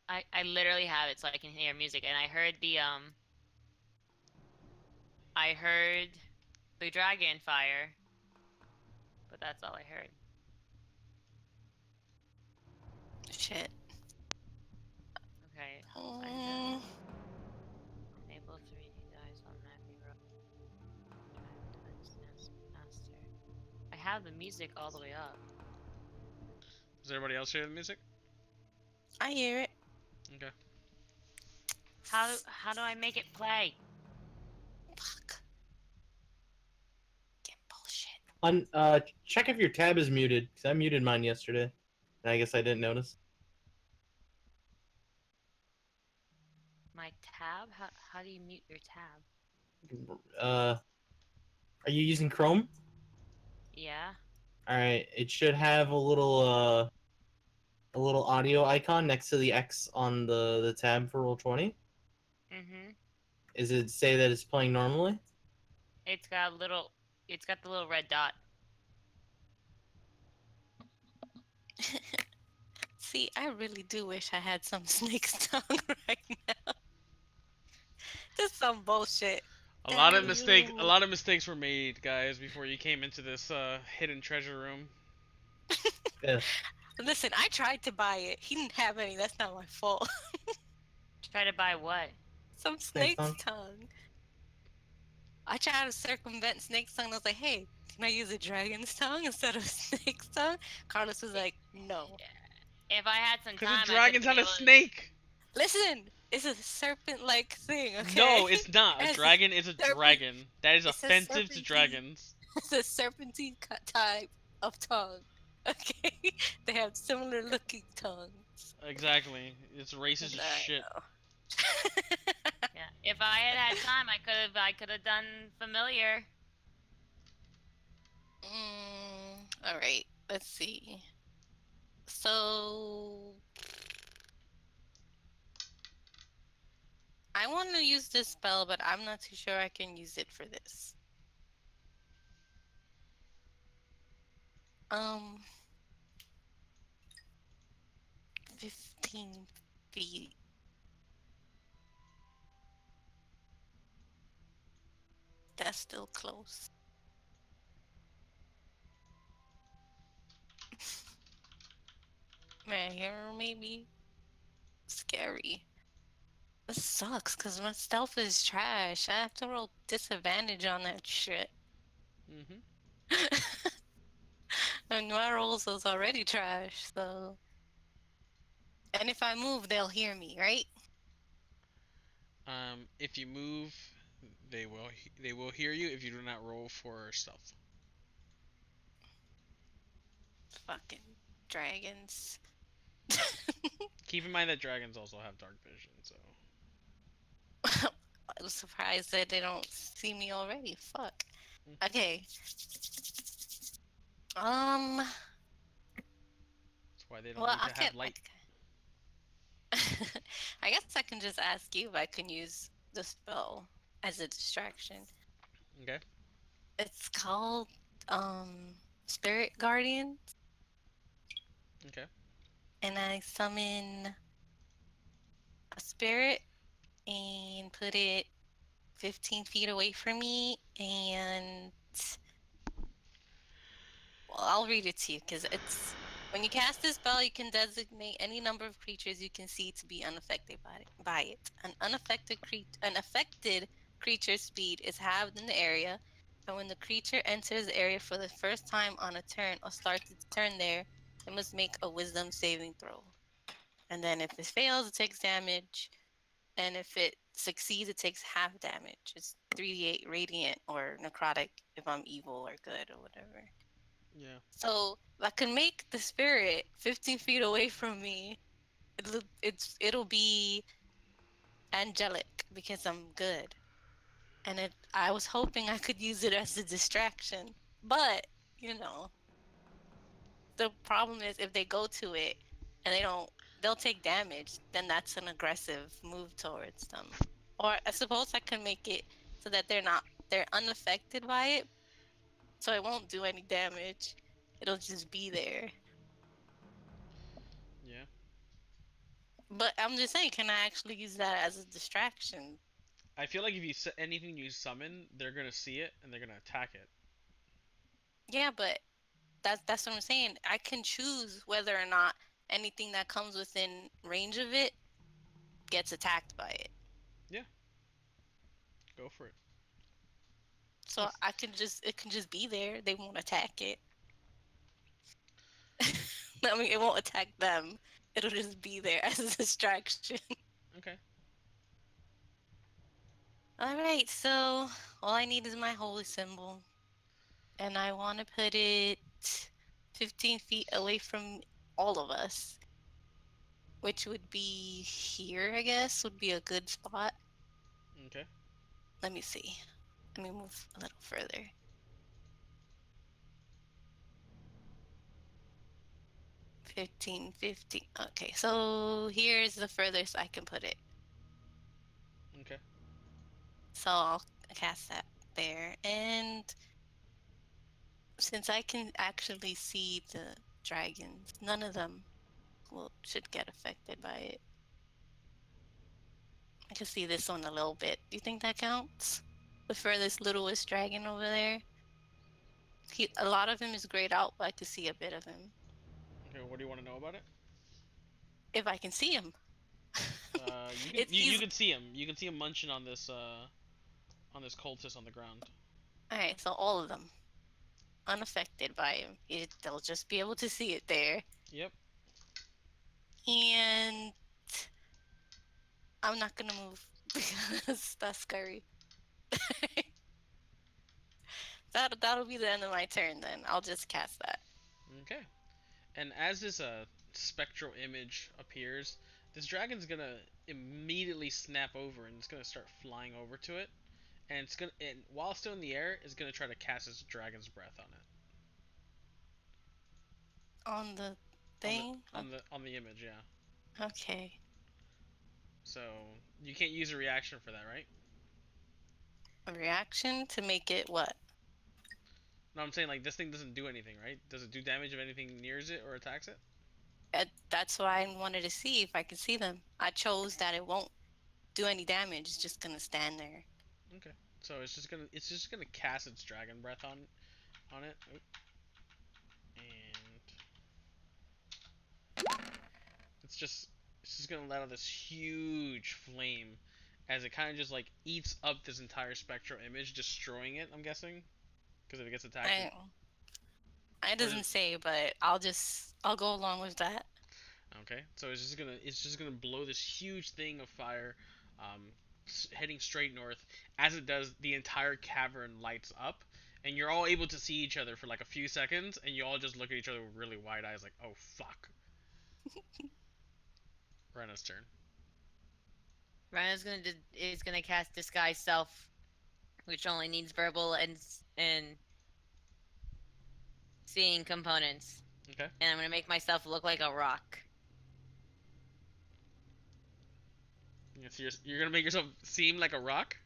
I literally have it so I can hear music, and I heard the dragon fire, but that's all I heard.
Shit.
Okay,
Mm,
enable 3D dice automatically master. I have the music all the way up.
Does everybody else hear the music?
I hear it.
Okay.
How do I make it play?
Fuck. Get bullshit.
Check if your tab is muted, because I muted mine yesterday, and I guess I didn't notice.
My tab? How do you mute your tab?
Are you using Chrome?
Yeah.
All right, it should have a little audio icon next to the X on the tab for Roll20.
Mm-hmm.
Is it say that it's playing normally?
It's got a little. It's got the little red dot.
See, I really do wish I had some snake's tongue right now. Just some bullshit.
A lot of
Damn you.
mistakes were made, guys, before you came into this hidden treasure room.
Yeah.
Listen, I tried to buy it. He didn't have any. That's not my fault.
Try to buy what?
Some
Snake's
snake's tongue. I tried to circumvent snake's tongue. I was like, hey, can I use a dragon's tongue instead of snake's tongue? Carlos was like, no.
If I had some
Because
time,
the dragon's not a snake!
Listen, it's a serpent-like thing, okay?
No, it's not. A
It's a
dragon is a
serpent-
dragon. That is
it's a
offensive to
serpentine-
dragons.
It's a serpentine type of tongue, okay? They have similar-looking tongues.
Exactly. It's racist as
And I
shit.
know.
Yeah. If I had time, I could have done familiar.
All right. Let's see. So I want to use this spell, but I'm not too sure I can use it for this. 15 feet. That's still close. Man, here maybe scary. This sucks because my stealth is trash. I have to roll disadvantage on that shit.
Mm-hmm.
And my rolls was already trash, so. And if I move, they'll hear me, right?
If you move, they will hear you if you do not roll for stealth.
Fucking dragons.
Keep in mind that dragons also have dark vision, so.
I'm surprised that they don't see me already. Fuck. Okay.
That's why they don't
Well,
need to have light.
I guess I can just ask you if I can use the spell as a distraction.
Okay.
It's called Spirit Guardian,
Okay.
and I summon a spirit and put it 15 feet away from me, and well, I'll read it to you because it's when you cast this spell, you can designate any number of creatures you can see to be unaffected by it. An affected creature's speed is halved in the area, and when the creature enters the area for the first time on a turn or starts its turn there, it must make a Wisdom saving throw. And then if it fails, it takes damage, and if it succeeds, it takes half damage. It's 3d8 radiant or necrotic if I'm evil or good or whatever.
Yeah.
So if I can make the spirit 15 feet away from me, it'll be angelic because I'm good. And I was hoping I could use it as a distraction, but you know, the problem is if they go to it and they'll take damage. Then that's an aggressive move towards them. Or I suppose I can make it so that they're unaffected by it, so it won't do any damage. It'll just be there.
Yeah.
But I'm just saying, can I actually use that as a distraction?
I feel like if you anything you summon, they're gonna see it and they're gonna attack it.
Yeah, but that's what I'm saying. I can choose whether or not anything that comes within range of it gets attacked by it.
Yeah. Go for it.
So it can just be there. They won't attack it. I mean, it won't attack them. It'll just be there as a distraction.
Okay.
Alright, so all I need is my holy symbol. And I want to put it 15 feet away from all of us. Which would be here, I guess, would be a good spot.
Okay.
Let me see. Let me move a little further. $15, $50. Okay, so here's the furthest I can put it.
Okay.
So I'll cast that there. And Since I can actually see the dragons, none of them should get affected by it. I can see this one a little bit. Do you think that counts? The furthest littlest dragon over there. A lot of him is grayed out, but I can see a bit of him.
Okay, what do you want to know about it?
If I can see him.
You can see him. You can see him munching on this cultist on the ground.
Alright, so all of them. Unaffected by him. They'll just be able to see it there.
Yep.
And I'm not gonna move because that's scary. That'll be the end of my turn then. I'll just cast that.
Okay. And as this spectral image appears, this dragon's gonna immediately snap over and it's gonna start flying over to it. And while still in the air, is gonna try to cast its dragon's breath on it.
On the thing?
On the image, yeah.
Okay.
So you can't use a reaction for that, right?
A reaction to make it what?
No, I'm saying like this thing doesn't do anything, right? Does it do damage if anything nears it or attacks it?
That's why I wanted to see if I could see them. I chose that it won't do any damage. It's just gonna stand there.
Okay. So it's just gonna cast its dragon breath on it. Oop. And it's just gonna let out this huge flame as it kind of just like eats up this entire spectral image, destroying it. I'm guessing because if it gets attacked.
It doesn't say, but I'll go along with that.
Okay, so it's just gonna blow this huge thing of fire, heading straight north. As it does, the entire cavern lights up, and you're all able to see each other for like a few seconds, and you all just look at each other with really wide eyes, like, "Oh fuck." Rena's turn.
Rena's gonna cast Disguise Self, which only needs verbal and seeing components.
Okay.
And I'm gonna make myself look like a rock.
So you're gonna make yourself seem like a rock?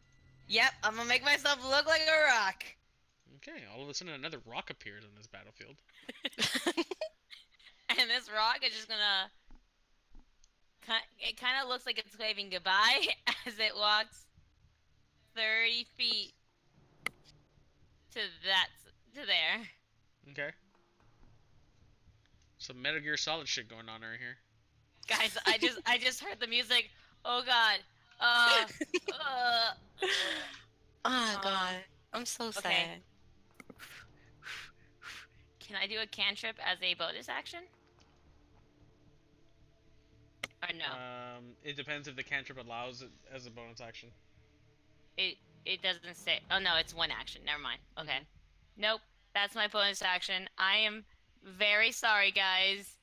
Yep, I'm gonna make myself look like a rock.
Okay, all of a sudden another rock appears on this battlefield.
And this rock is just gonna... It kind of looks like it's waving goodbye as it walks 30 feet to there.
Okay. Some Metal Gear Solid shit going on right here.
Guys, I just heard the music. Oh god.
Oh god. I'm so sad.
Okay. Can I do a cantrip as a bonus action? Or no?
It depends if the cantrip allows it as a bonus action.
It doesn't say. Oh no, it's one action. Never mind. Okay. Nope. That's my bonus action. I am very sorry, guys.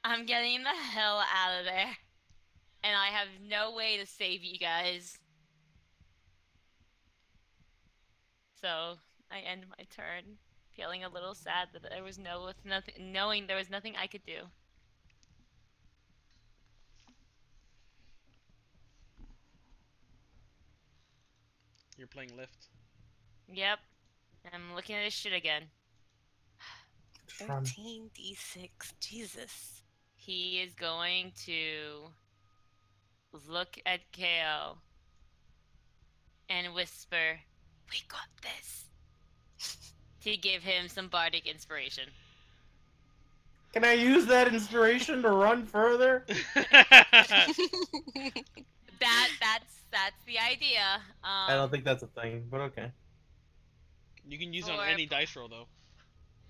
I'm getting the hell out of there. And I have no way to save you guys. So, I end my turn feeling a little sad that there was knowing there was nothing I could do.
You're playing Lift.
Yep. I'm looking at this shit again.
13d6. Jesus.
He is going to look at KO and whisper, "We got this," to give him some bardic inspiration.
Can I use that inspiration to run further?
That's the idea.
I don't think that's a thing, but okay.
You can use it on any dice roll though.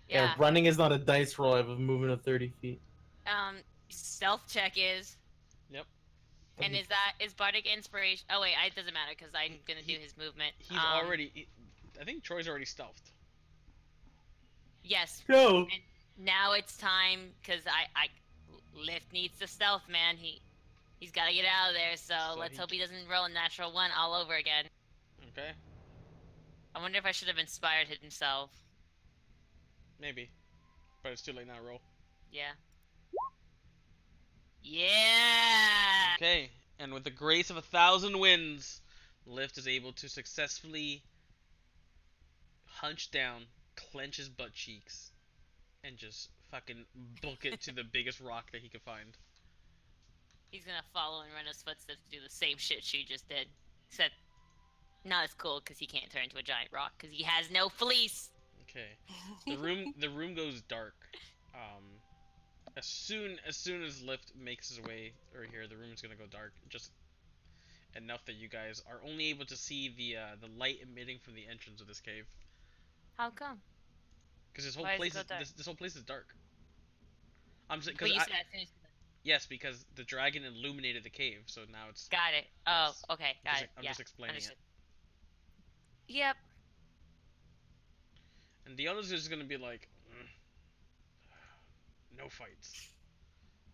Yeah.
Running is not a dice roll. I have a movement of 30 feet.
Stealth check is.
Yep.
And is bardic inspiration? Oh wait, it doesn't matter because I'm gonna do his movement.
He's already. I think Troy's already stealthed.
Yes.
No.
And now it's time because Lift needs the stealth, man. He's got to get out of there. So let's hope he doesn't roll a natural one all over again.
Okay.
I wonder if I should have inspired himself.
Maybe, but it's too late now. Roll.
Yeah. Yeah.
Okay, and with the grace of 1,000 winds, Lift is able to successfully hunch down clench his butt cheeks and just fucking book it to the biggest rock that he could find.
He's gonna follow and run his footsteps to do the same shit she just did. Except not as cool because he can't turn into a giant rock because he has no fleece.
Okay. The room goes dark. As soon as Lift makes his way over here, the room is gonna go dark. Just enough that you guys are only able to see the light emitting from the entrance of this cave.
How come?
Because this whole
Why does it
place
go
is
dark?
this whole place is dark. I'm saying
But
because
you said as soon as
yes, because the dragon illuminated the cave, so now it's.
got it. Oh,
Yes.
okay, got it.
I'm
Yeah,
just explaining
understood.
it.
Yep.
And the others is gonna be like, no fights.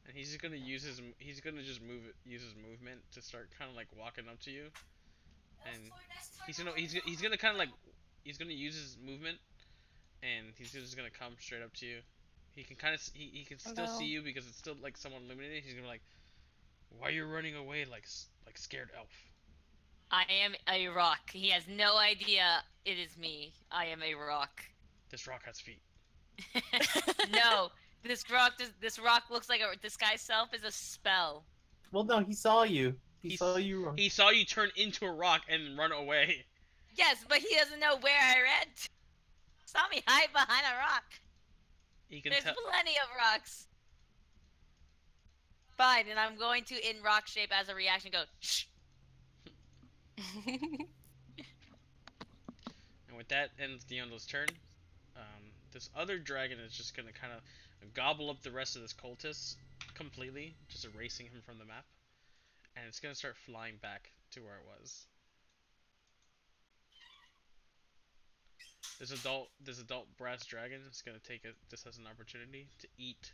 And he's just gonna use his use his movement to start kind of like walking up to you, and he's gonna kind of like he's gonna use his movement, and he's just gonna come straight up to you. He can kind of he can still
Hello.
see you because it's still like somewhat illuminated. He's gonna be like, why are you running away like scared elf?
I am a rock. He has no idea it is me. I am a rock.
This rock has feet.
No, this rock looks like a disguised self is a spell.
Well, no, he saw you. He
He's-
saw you run.
He saw you turn into a rock and run away.
Yes, but he doesn't know where I ran. Saw me hide behind a rock.
He can
There's
tell.
plenty of rocks. Fine, and I'm going to, in rock shape as a reaction, go, shh.
And with that ends Diondo's turn. This other dragon is just gonna kind of gobble up the rest of this cultist completely, just erasing him from the map. And it's gonna start flying back to where it was. This adult brass dragon is gonna take this as an opportunity to eat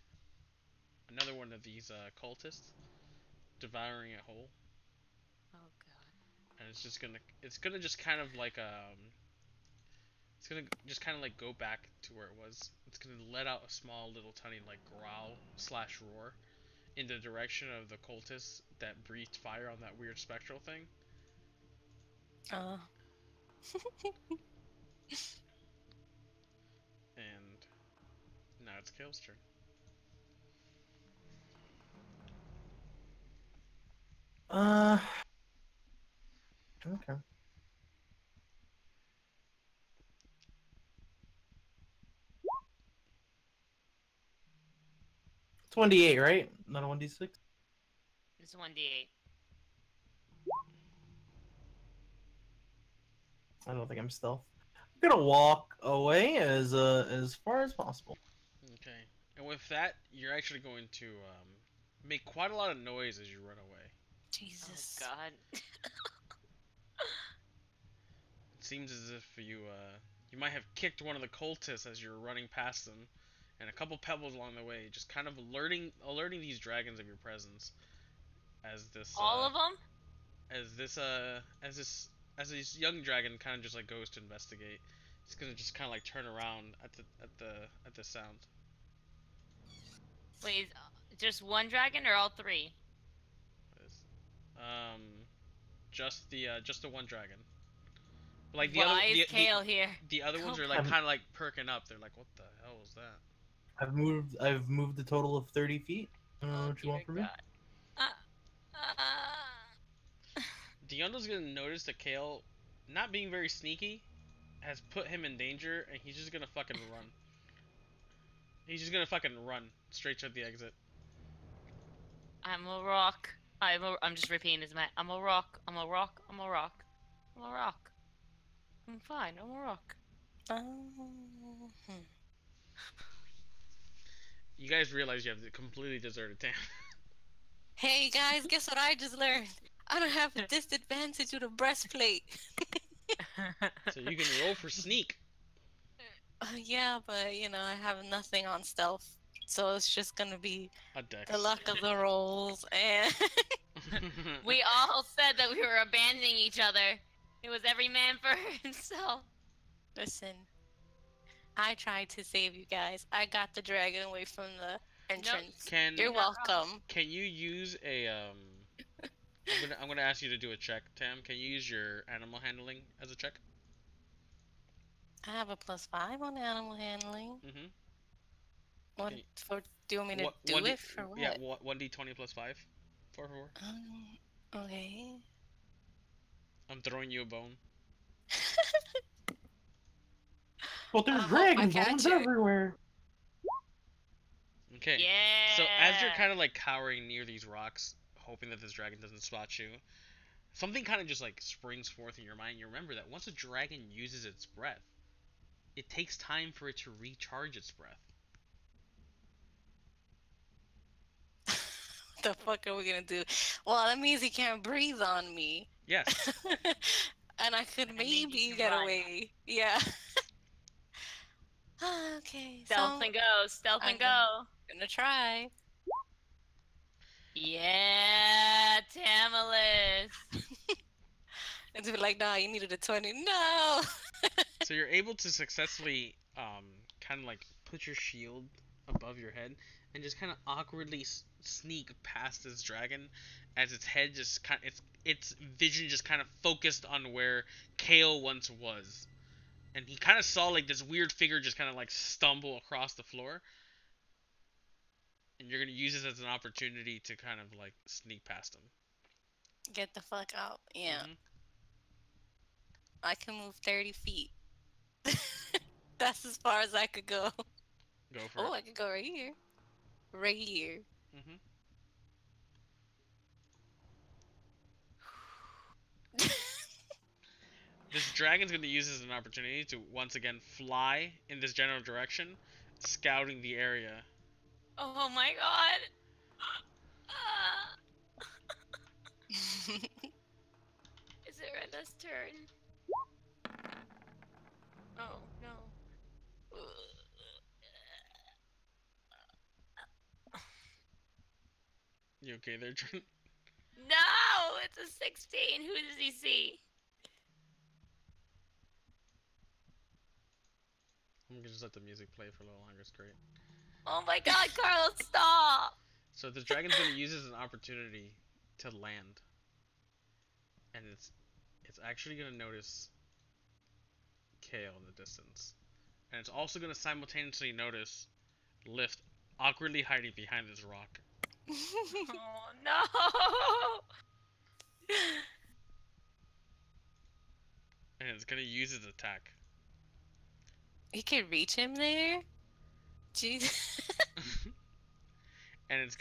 another one of these cultists, devouring it whole.
Oh god.
And it's gonna just kind of like it's gonna just kind of like go back to where it was. It's gonna let out a small little tiny like growl / roar in the direction of the cultists that breathed fire on that weird spectral thing. And now it's Kale's turn.
Okay. 28, right? Not a 1d6?
It's 1d8.
I don't think I'm stealth. I'm gonna walk away as far as possible.
Okay. And with that, you're actually going to make quite a lot of noise as you run away.
Jesus.
Oh god.
It seems as if you might have kicked one of the cultists as you're running past them, and a couple pebbles along the way, just kind of alerting these dragons of your presence. As this
All of them?
as this young dragon kind of just like goes to investigate, it's gonna just kind of like turn around at the sound.
Wait, just one dragon or all three?
Um, just the one dragon. Like
Why is Kale here?
the other ones are like kind of like perking up. They're like, what the hell was that?
I've moved a total of 30 feet. I don't know what you want from me.
Diondo's gonna notice that Kale, not being very sneaky, has put him in danger, and he's just gonna fucking run. He's just gonna fucking run straight to the exit.
I'm a rock. I'm just repeating this, man. I'm a rock. I'm a rock. I'm a rock. I'm a rock. I'm fine. I'm a rock.
You guys realize you have completely deserted town.
Hey guys, guess what I just learned? I don't have a disadvantage with a breastplate.
So you can roll for sneak.
Yeah, but you know, I have nothing on stealth. So it's just gonna be
A dex.
the luck of the rolls and
We all said that we were abandoning each other. It was every man for himself.
listen. I tried to save you guys. I got the dragon away from the entrance. You're welcome.
Can you use a I'm gonna ask you to do a check, Tam. Can you use your animal handling as a check?
I have a +5 on animal handling.
Mm-hmm.
What
Okay.
for? Do you want me to do it for what?
Yeah, 1d20 plus 5. 4.
Okay.
I'm throwing you a bone.
But there's
I hope I
dragon
catch
bones
it.
everywhere.
Okay.
Yeah.
So as you're kind of like cowering near these rocks, hoping that this dragon doesn't spot you, something kind of just like springs forth in your mind. You remember that once a dragon uses its breath, it takes time for it to recharge its breath.
What the fuck are we gonna do? Well, that means he can't breathe on me.
Yes.
And I could
means you
maybe
can
get
run.
away. Yeah. Okay.
Stealth
So
and go. Stealth and go.
gonna try.
Yeah, Tamalis.
And to be like, nah, you needed a 20. No.
So you're able to successfully kind of like put your shield above your head and just kind of awkwardly sneak past this dragon as its head just kind of, its vision just kind of focused on where Kale once was. And he kind of saw like this weird figure just kind of like stumble across the floor. And you're going to use this as an opportunity to kind of like sneak past him.
Get the fuck out. Yeah.
Mhm.
I can move 30 feet. That's as far as I could go.
Go for
Oh,
it.
I could go right here. Right here.
Mm-hmm. This dragon's going to use this as an opportunity to once again fly in this general direction, scouting the area.
Oh my god. Is it Renda's turn? Oh no.
You okay there, Trent?
No, it's a 16. Who does he see?
I'm gonna just let the music play for a little longer. It's great.
Oh my god, Carlos, stop!
So the dragon's gonna use this as an opportunity to land, and it's actually gonna notice Kale in the distance, and it's also gonna simultaneously notice Lift awkwardly hiding behind this rock.
Oh no!
And it's gonna use its attack.
You can reach him there? Jesus.
And it's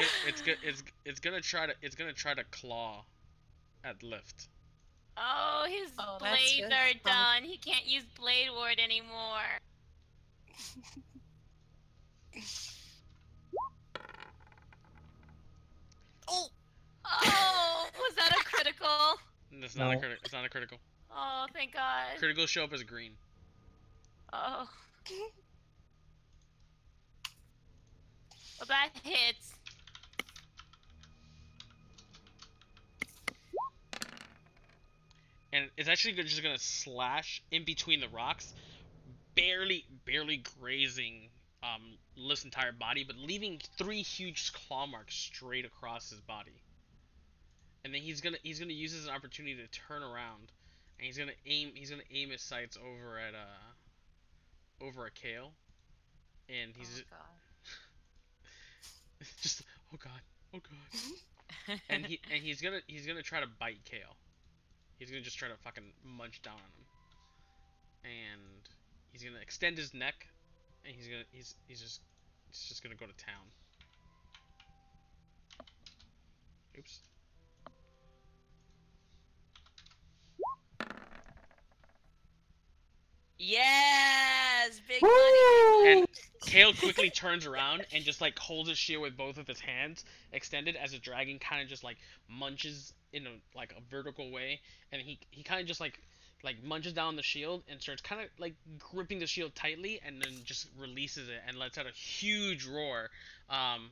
gonna try to claw at Lift.
Oh, his
Oh, that's
blades
just
are
fun.
done. He can't use Blade Ward anymore.
Oh!
Oh, was that a critical?
It's not a
No.
critical. It's not a critical.
Oh, thank God.
Criticals show up as green.
Oh. Well, that hits.
And it's actually just gonna slash in between the rocks, barely grazing Lift's entire body, but leaving 3 huge claw marks straight across his body. And then he's gonna use this as an opportunity to turn around, and he's gonna aim his sights over at Kale, and he's
Oh
just oh god. And he's gonna try to bite Kale. He's gonna just try to fucking munch down on him. And he's gonna extend his neck, and he's just gonna go to town. Oops.
Yes, big
Woo!
money.
And Kale quickly turns around and just like holds his shield with both of his hands extended as a dragon kind of just like munches in a like a vertical way, and he kind of just like munches down the shield and starts kind of like gripping the shield tightly, and then just releases it and lets out a huge roar,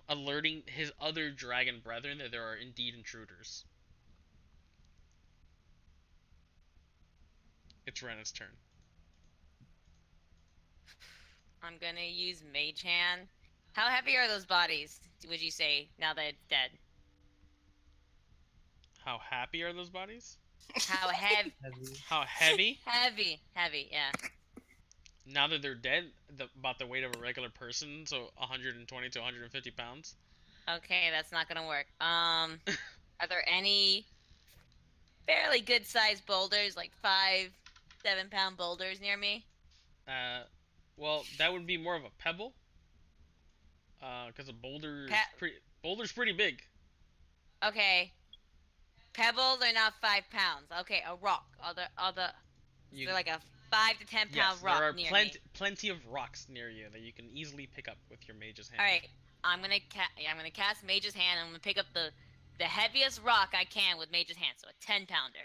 alerting his other dragon brethren that there are indeed intruders. It's Rena's turn.
I'm gonna use Mage Hand. How heavy are those bodies, would you say, now that it's dead?
How happy are those bodies?
How heavy?
How heavy?
Heavy, yeah.
Now that they're dead, about the weight of a regular person, so 120 to 150 pounds.
Okay, that's not gonna work. Are there any fairly good sized boulders, like 5, 7 pound boulders near me?
Well, that would be more of a pebble. Because a boulder's pretty big.
Okay. Pebbles are not 5 pounds. Okay, a rock. Is there like a 5 to 10 pound
Yes,
rock
there are
near me?
plenty of rocks near you that you can easily pick up with your mage's hand.
All right, I'm gonna cast Mage's Hand. I'm gonna pick up the heaviest rock I can with Mage's Hand, so a 10 pounder.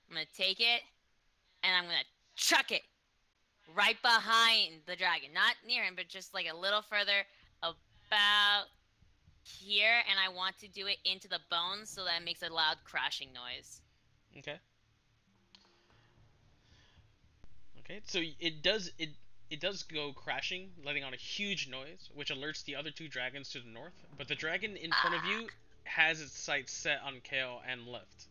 I'm gonna take it and I'm gonna chuck it right behind the dragon, not near him, but just like a little further, about here. And I want to do it into the bones so that it makes a loud crashing noise.
Okay. Okay, so it does go crashing, letting out a huge noise, which alerts the other two dragons to the north. But the dragon in front of you has its sights set on Kale and Lift.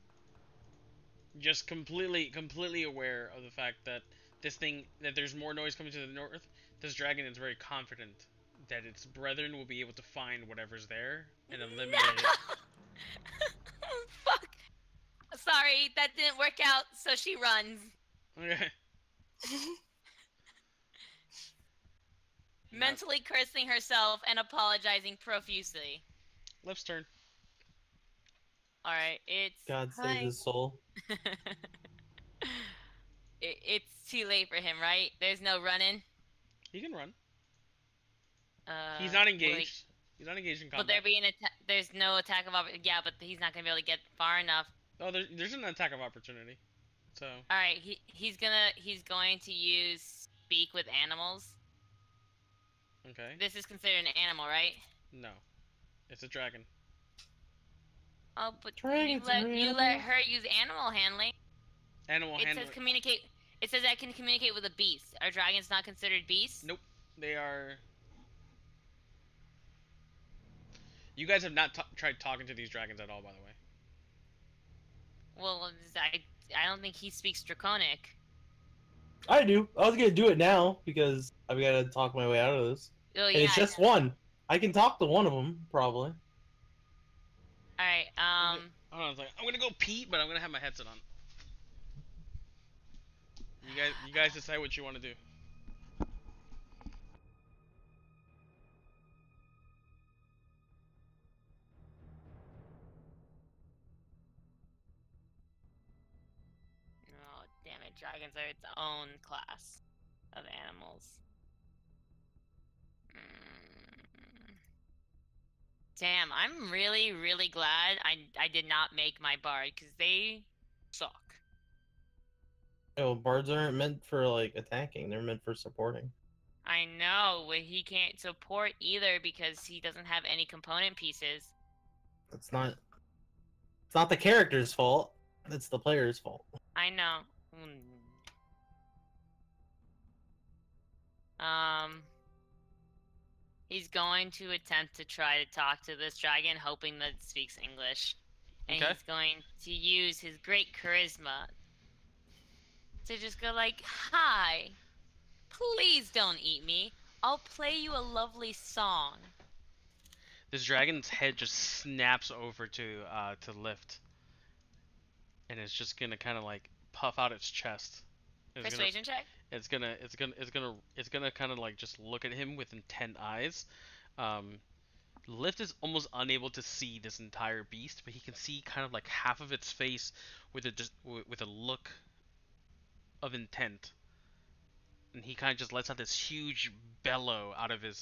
Just completely aware of the fact that that there's more noise coming to the north. This dragon is very confident that its brethren will be able to find whatever's there and eliminate it.
Fuck. Sorry, that didn't work out, so she runs.
Okay.
Mentally cursing herself and apologizing profusely.
Lift's turn.
Alright, it's...
God save his soul.
It's too late for him, right? There's no running?
He can run. He's not engaged. He's not engaged in combat.
Will there be there's no attack of opportunity? Yeah, but he's not gonna be able to get far enough.
Oh, there's an attack of opportunity. So.
All right, he's going to use speak with animals.
Okay.
This is considered an animal, right?
No, it's a dragon.
Oh, but you let her use animal handling.
Animal handling.
It says communicate. It says I can communicate with a beast. Are dragons not considered beasts?
Nope, they are. You guys have not tried talking to these dragons at all, by the way.
Well, I don't think he speaks Draconic.
I do. I was gonna do it now because I've got to talk my way out of this.
Oh,
and
yeah,
it's just one. I can talk to one of them probably.
All right.
Hold on, I'm gonna go pee, but I'm gonna have my headset on. You guys decide what you want to do.
Oh, damn it. Dragons are its own class of animals. Damn, I'm really, really glad I did not make my bard, because they suck.
Oh, bards aren't meant for, like, attacking. They're meant for supporting.
I know, but he can't support either because he doesn't have any component pieces.
It's not the character's fault. It's the player's fault.
I know. He's going to attempt to try to talk to this dragon, hoping that it speaks English. And
Okay.
he's going to use his great charisma to just go like, "Hi, please don't eat me. I'll play you a lovely song."
This dragon's head just snaps over to Lift, and it's just gonna kind of like puff out its chest.
Persuasion check.
It's gonna kind of like just look at him with intent eyes. Lift is almost unable to see this entire beast, but he can see kind of like half of its face with a look of intent, and he kind of just lets out this huge bellow out of his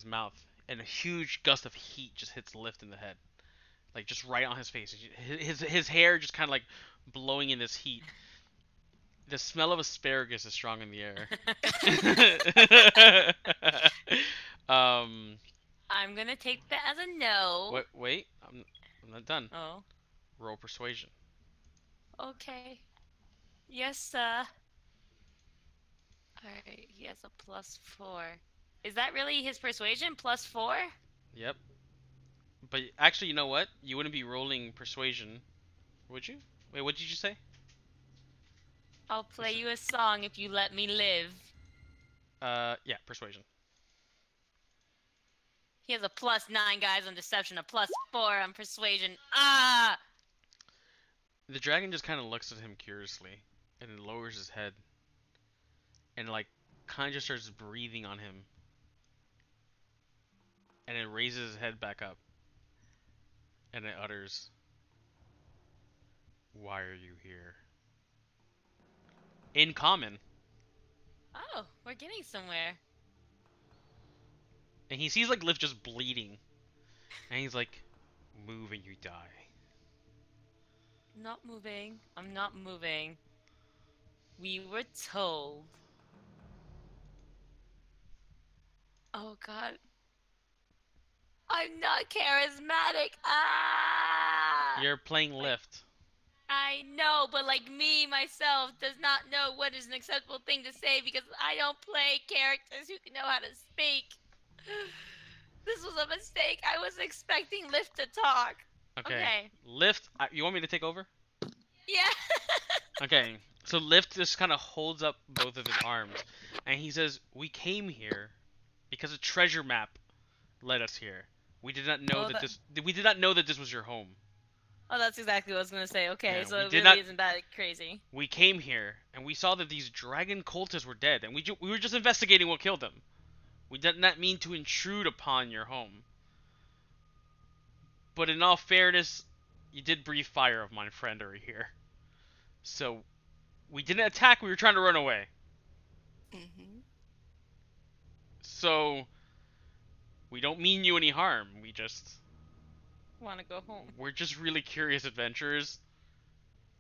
mouth, and a huge gust of heat just hits Lift in the head, like just right on his face. His hair just kind of like blowing in this heat. The smell of asparagus is strong in the air.
I'm gonna take that as a no.
Wait, I'm not done.
Oh.
Roll persuasion.
Okay. Yes, sir. Alright, he has a +4. Is that really his persuasion? +4?
Yep. But actually, you know what? You wouldn't be rolling persuasion, would you? Wait, what did you say?
I'll play you a song if you let me live.
Yeah, persuasion.
He has a +9, guys, on deception, a +4 on persuasion. Ah!
The dragon just kind of looks at him curiously, and then lowers his head, and like kind of just starts breathing on him, and it raises his head back up, and it utters, "Why are you here?" In common.
Oh, we're getting somewhere.
And he sees like Lift just bleeding, and he's like, "Move and you die."
Not moving. I'm not moving. We were told. Oh god. I'm not charismatic. Ah!
You're playing Lift.
I know, but like me, myself, does not know what is an acceptable thing to say because I don't play characters who know how to speak. This was a mistake. I was expecting Lift to talk.
Okay. Lift, you want me to take over?
Yeah.
Okay. So Lift just kind of holds up both of his arms, and he says, "We came here because a treasure map led us here. We did not know we did not know that this was your home.
Oh, that's exactly what I was gonna say. Okay,
Yeah,
so it
did
really
not-
isn't that crazy.
We came here and we saw that these dragon cultists were dead, and we were just investigating what killed them. We did not mean to intrude upon your home. But in all fairness, you did breathe fire of my friend over here. So we didn't attack, we were trying to run away.
Mm-hmm.
So we don't mean you any harm.
Want to go home?
We're just really curious adventurers,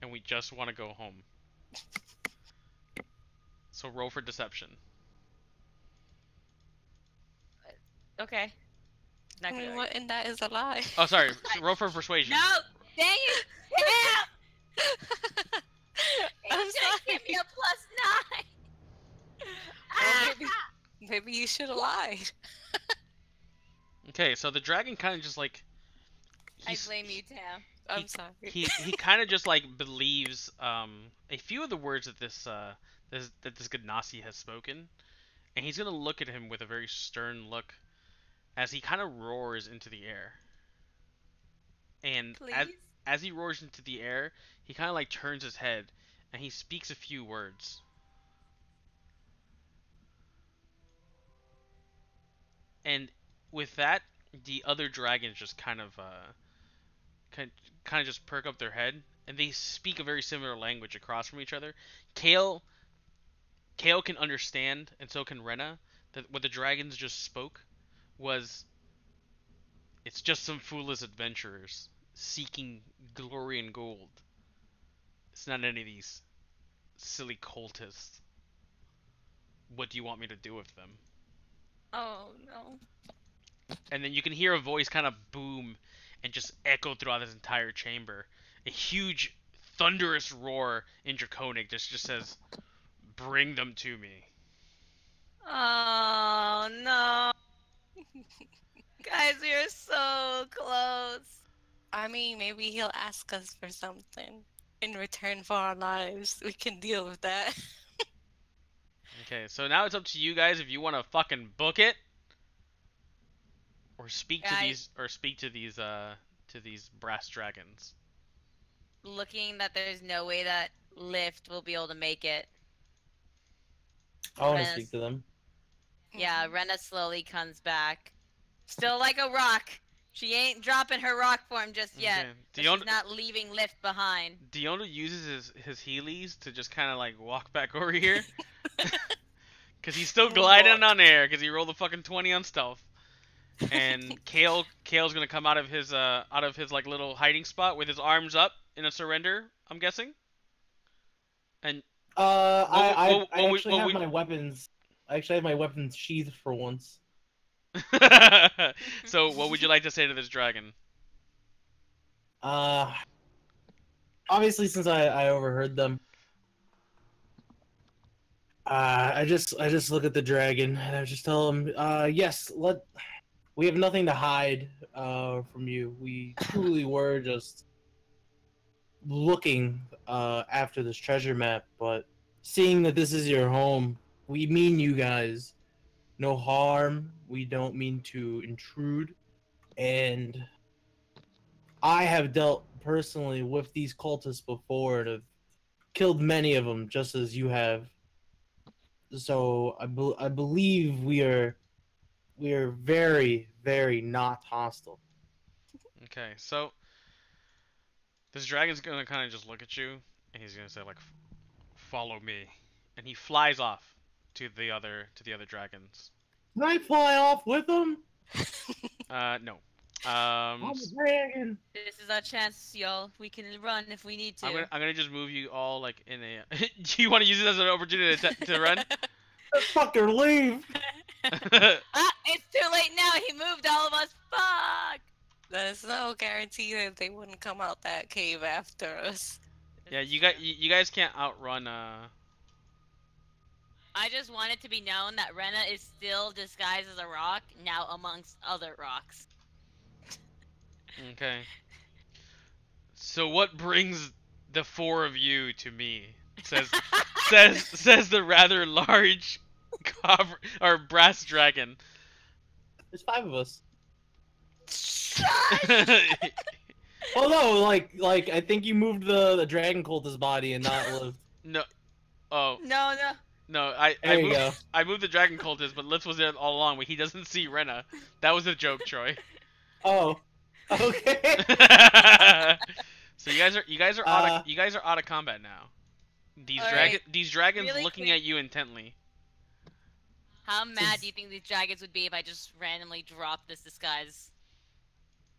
and we just want to go home. So roll for deception."
Okay. Not gonna
What in that is a lie?
Oh, sorry. Roll for persuasion.
No! Dang it! Damn!
I'm
It's gonna give me
sorry.
a +9.
Well, maybe you should have lied.
Okay, so the dragon kind of just like.
I blame you, Tam.
I'm sorry.
He kind of just like believes a few of the words that this Ganassi has spoken, and he's gonna look at him with a very stern look as he kind of roars into the air. And
Please?
as he roars into the air, he kind of like turns his head and he speaks a few words. And with that, the other dragons just kind of just perk up their head, and they speak a very similar language across from each other. Kale can understand, and so can Rena, that what the dragons just spoke was, "It's just some foolish adventurers seeking glory and gold. It's not any of these silly cultists. What do you want me to do with them?"
Oh, no.
And then you can hear a voice kind of boom and just echo throughout this entire chamber. A huge, thunderous roar in Draconic just says, "Bring them to me."
Oh, no. Guys, we are so close.
I mean, maybe he'll ask us for something in return for our lives. We can deal with that.
Okay, so now it's up to you guys if you want to fucking book it, or speak to these brass dragons.
Looking that there's no way that Lift will be able to make it.
I want to
Rena-
speak to them.
Yeah, Rena slowly comes back. Still like a rock. She ain't dropping her rock form just yet.
Okay.
But she's not leaving Lift behind.
Diona uses his Heelys to just kind of like walk back over here. Because he's still gliding on air because he rolled a fucking 20 on stealth. And Kale's gonna come out of his like little hiding spot with his arms up in a surrender, I'm guessing. And
I actually have my weapons. I actually have my weapons sheathed for once.
So what would you like to say to this dragon?
Obviously, since I overheard them, I just look at the dragon and I just tell him, yes, we have nothing to hide from you. We truly were just looking after this treasure map, but seeing that this is your home, we mean you guys no harm. We don't mean to intrude, and I have dealt personally with these cultists before and have killed many of them, just as you have. So I believe we are very, very not hostile.
Okay, so this dragon's gonna kind of just look at you, and he's gonna say like, "Follow me," and he flies off to the other dragons.
Can I fly off with them?
No.
I'm a dragon.
This is our chance, y'all. We can run if we need to.
I'm gonna just move you all like in a. Do you want to use it as an opportunity to run?
Let's fucker leave.
Ah, it's too late now. He moved all of us. Fuck.
There's no guarantee that they wouldn't come out that cave after us.
Yeah, you guys can't outrun.
I just want it to be known that Rena is still disguised as a rock, now amongst other rocks.
Okay. So what brings the four of you to me? Says the rather large brass dragon.
There's 5 of us.
Shut!
Oh no, like I think you moved the dragon cultist body and not lived.
No. Oh.
No.
No,
There you go.
I moved the dragon cultist, but Lips was there all along, but he doesn't see Rena. That was a joke, Troy.
Oh. Okay.
So you guys are out of combat now. These dragons
Really
looking
quick.
at you intently.
How mad do you think these dragons would be if I just randomly dropped this disguise?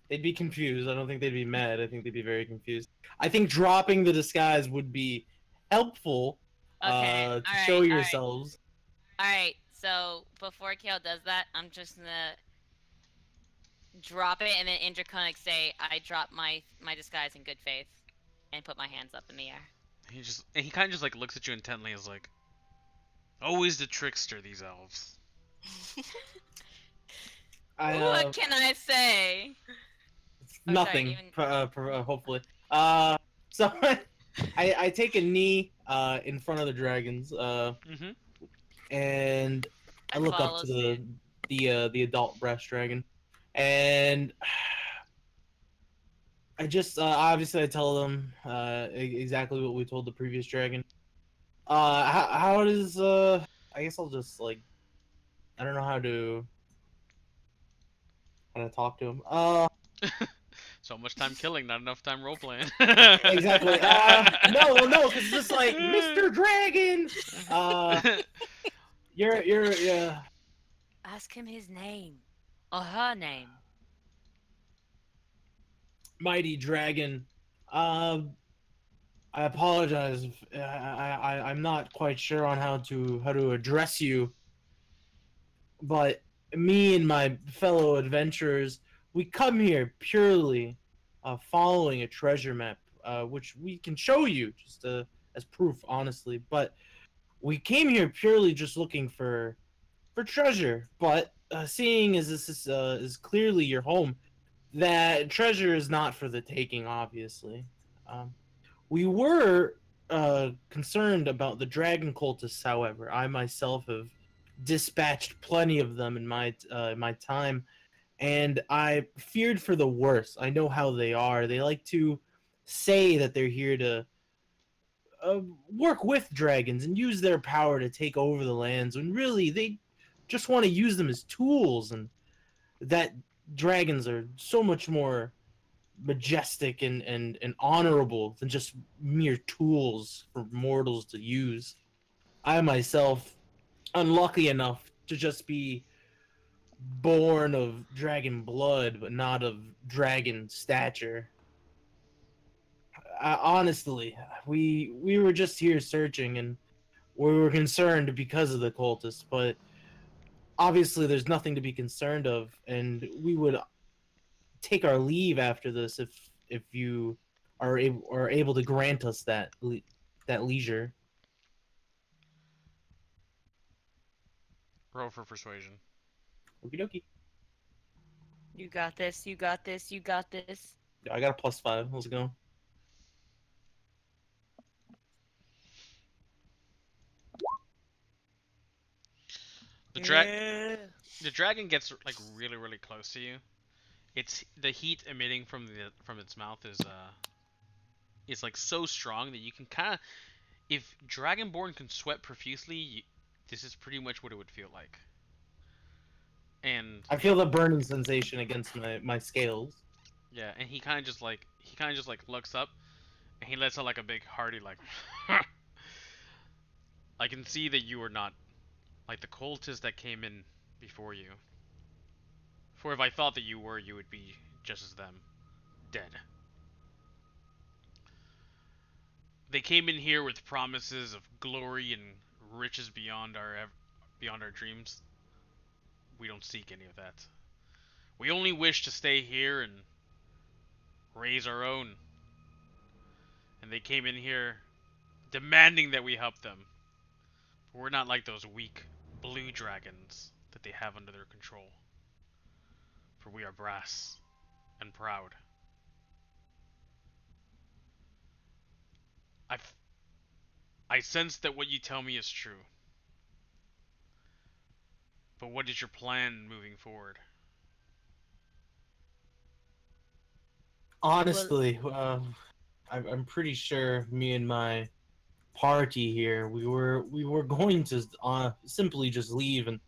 They'd be confused. I don't think they'd be mad. I think they'd be very confused. I think dropping the disguise would be helpful
Okay,
to
alright,
show
alright.
yourselves.
Alright, so before Kale does that, I'm just gonna drop it and then Indraconic say I drop my disguise in good faith and put my hands up in the air.
He kind of just like looks at you intently, as like, always the trickster, these elves.
What can I say?
Nothing. Hopefully. So I take a knee in front of the dragons.
Mm-hmm.
And I look up
follow
to the adult brass dragon, and I just obviously I tell them exactly what we told the previous dragon. How does I guess I'll just like I don't know how to talk to him.
So much time killing, not enough time role playing.
Exactly. No, because it's just like Mr. Dragon. You're
Ask him his name. Or her name.
mighty dragon. I apologize. I'm not quite sure on how to address you, but me and my fellow adventurers, we come here purely following a treasure map, which we can show you just as proof, honestly. But we came here purely just looking for treasure. But seeing as this is clearly your home, that treasure is not for the taking, obviously. We were concerned about the dragon cultists, however. I myself have dispatched plenty of them in my time, and I feared for the worst. I know how they are. They like to say that they're here to work with dragons and use their power to take over the lands, when really they just want to use them as tools, and that dragons are so much more majestic and honorable than just mere tools for mortals to use. I myself, unlucky enough to just be born of dragon blood, but not of dragon stature. Honestly, we were just here searching, and we were concerned because of the cultists, but obviously there's nothing to be concerned of, and we would take our leave after this if you are able to grant us that leisure.
Roll for persuasion.
Okie dokie.
You got this, you got this, you got this.
I got a +5. Let's go.
The
Yeah.
the dragon gets like really really close to you. It's the heat emitting from its mouth is like so strong that you can kind of, if Dragonborn can sweat profusely, this is pretty much what it would feel like. And
I feel the burning sensation against my scales.
yeah, and he kind of just like looks up and he lets out like a big hearty like. I can see that you are not like the cultists that came in before you. For if I thought that you were, you would be just as them, dead. They came in here with promises of glory and riches beyond our dreams. We don't seek any of that. We only wish to stay here and raise our own. And they came in here demanding that we help them. But we're not like those weak blue dragons that they have under their control. For we are brass and proud. I sense that what you tell me is true. But what is your plan moving forward?
Honestly, I'm pretty sure me and my party here, we were going to simply just leave and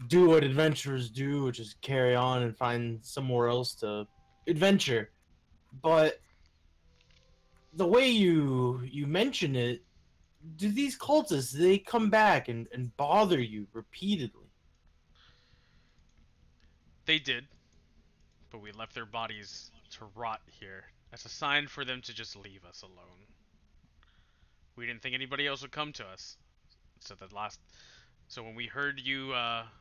do what adventurers do, just carry on and find somewhere else to adventure. But the way you mention it, do these cultists, they come back and bother you repeatedly?
They did, but we left their bodies to rot here as a sign for them to just leave us alone. We didn't think anybody else would come to us. So so when we heard you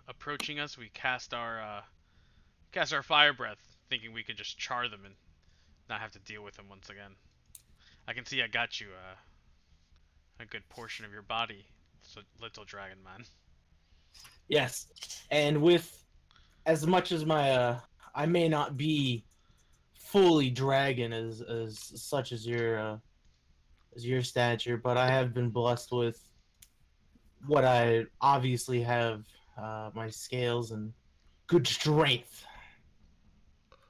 approaching us, we cast our fire breath, thinking we could just char them and not have to deal with them once again. I can see I got you a good portion of your body, so little dragon man.
Yes, and with as much as my I may not be fully dragon as such as your stature, but I have been blessed with what I obviously have, my scales and good strength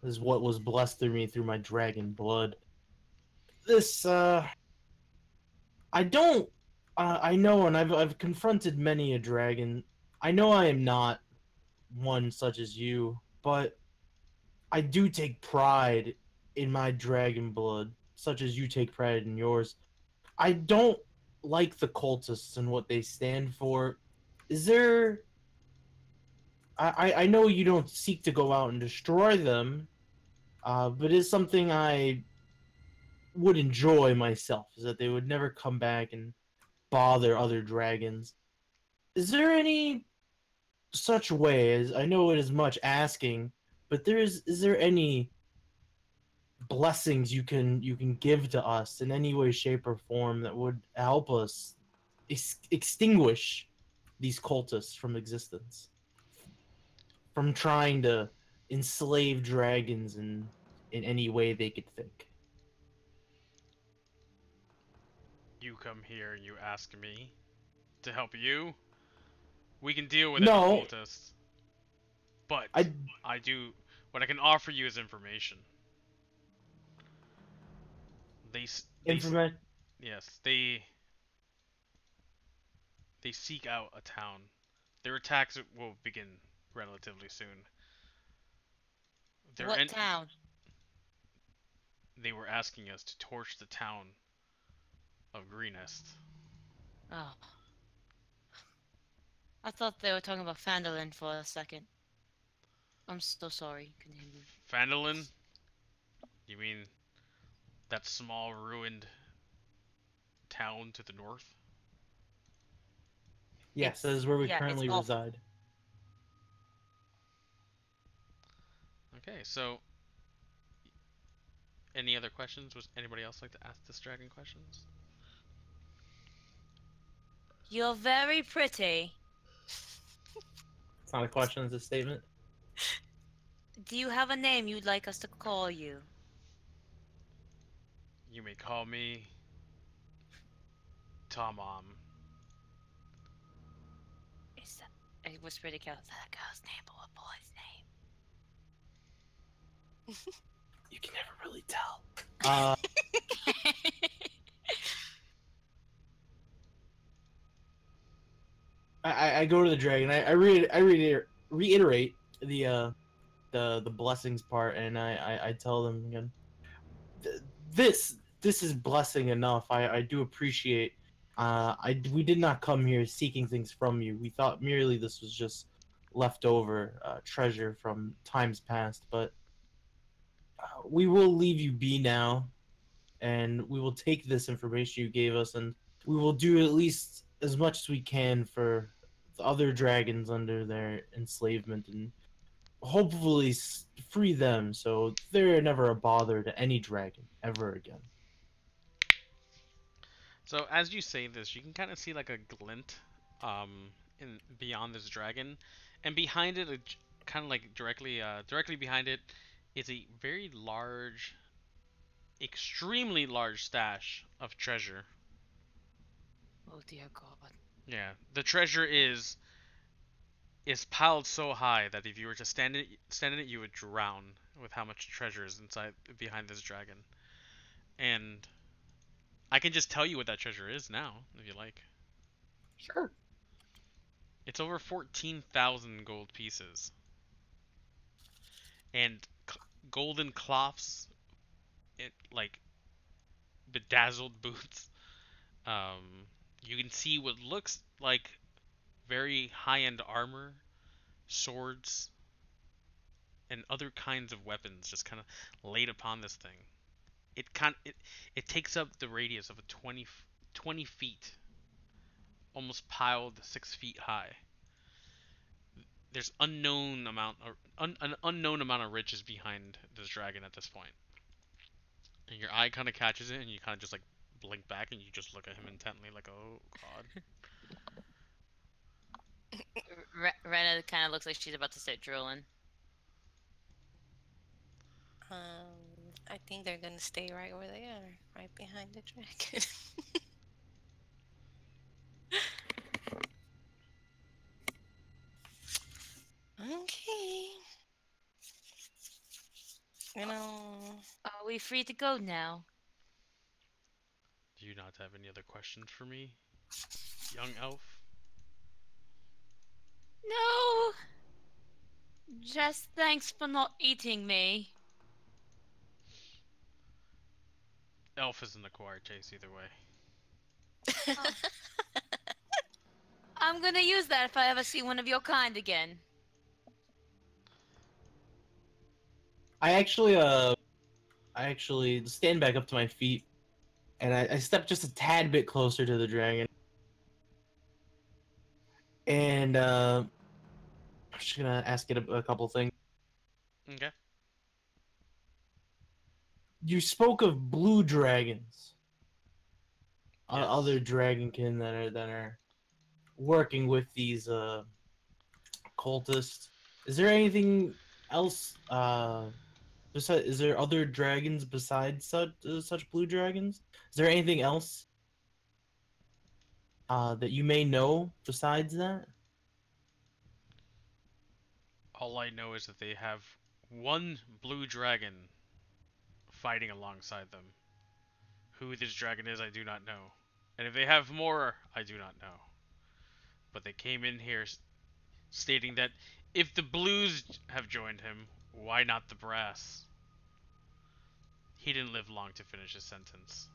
is what was blessed through me through my dragon blood. This I don't I know, and I've confronted many a dragon. I know I am not one such as you, but I do take pride in my dragon blood, such as you take pride in yours. I don't like the cultists and what they stand for. Is there? I know you don't seek to go out and destroy them, but it's something I would enjoy myself. Is that they would never come back and bother other dragons. Is there any such way? As I know it is much asking, but is there any blessings you can give to us in any way, shape, or form that would help us extinguish these cultists from existence, from trying to enslave dragons in any way they could think?
You come here and you ask me to help you. We can deal with any
No,
cultist, but
I
I do. What I can offer you is information. They
information.
yes, they seek out a town. Their attacks will begin relatively soon. They're
What town?
They were asking us to torch the town of Greenest.
Oh, I thought they were talking about Fandolin for a second. I'm so sorry. Continue.
Phandalin? You mean that small ruined town to the north?
Yes, that is where we
Yeah, it's
currently
awful.
reside.
Okay, so any other questions? Was anybody else like to ask this dragon questions?
You're very pretty.
It's not a question; it's a statement.
Do you have a name you'd like us to call you?
You may call me Tomom.
Is
I whispered to Kel, is that a girl's name or a boy's name?
You can never really tell. I go to the dragon. I reiterate the blessings part, and I tell them again. This is blessing enough. I do appreciate. We did not come here seeking things from you. We thought merely this was just leftover treasure from times past. But we will leave you be now, and we will take this information you gave us, and we will do at least as much as we can for the other dragons under their enslavement, and hopefully free them so they're never a bother to any dragon ever again.
So as you say this, you can kind of see like a glint, in beyond this dragon, and behind it, kind of like directly behind it, is a very large, extremely large stash of treasure.
Oh dear God.
Yeah, the treasure is piled so high that if you were to stand in it, you would drown with how much treasure is inside behind this dragon. And I can just tell you what that treasure is now, if you like.
Sure.
It's over 14,000 gold pieces. And golden cloths, like bedazzled boots. You can see what looks like very high-end armor, swords, and other kinds of weapons just kind of laid upon this thing. It takes up the radius of a 20 feet, almost piled 6 feet high. There's an unknown amount of riches behind this dragon at this point. And your eye kind of catches it, and you kind of just like blink back, and you just look at him intently, like, oh god.
Rena kind of looks like she's about to start drooling.
I think they're gonna stay right where they are, right behind the dragon. Okay. You know.
Are we free to go now?
Do you not have any other questions for me, young elf?
No! Just thanks for not eating me.
Elf is an acquired taste either way.
Oh. I'm gonna use that if I ever see one of your kind again.
I actually stand back up to my feet, and I step just a tad bit closer to the dragon. And I'm just gonna ask it a couple things.
Okay.
You spoke of blue dragons.
Yes.
Other dragonkin that are working with these cultists. Is there anything else? Is there other dragons besides such blue dragons? Is there anything else that you may know besides that?
All I know is that they have one blue dragon fighting alongside them. Who this dragon is, I do not know. And if they have more, I do not know. But they came in here stating that if the blues have joined him, why not the brass? He didn't live long to finish his sentence.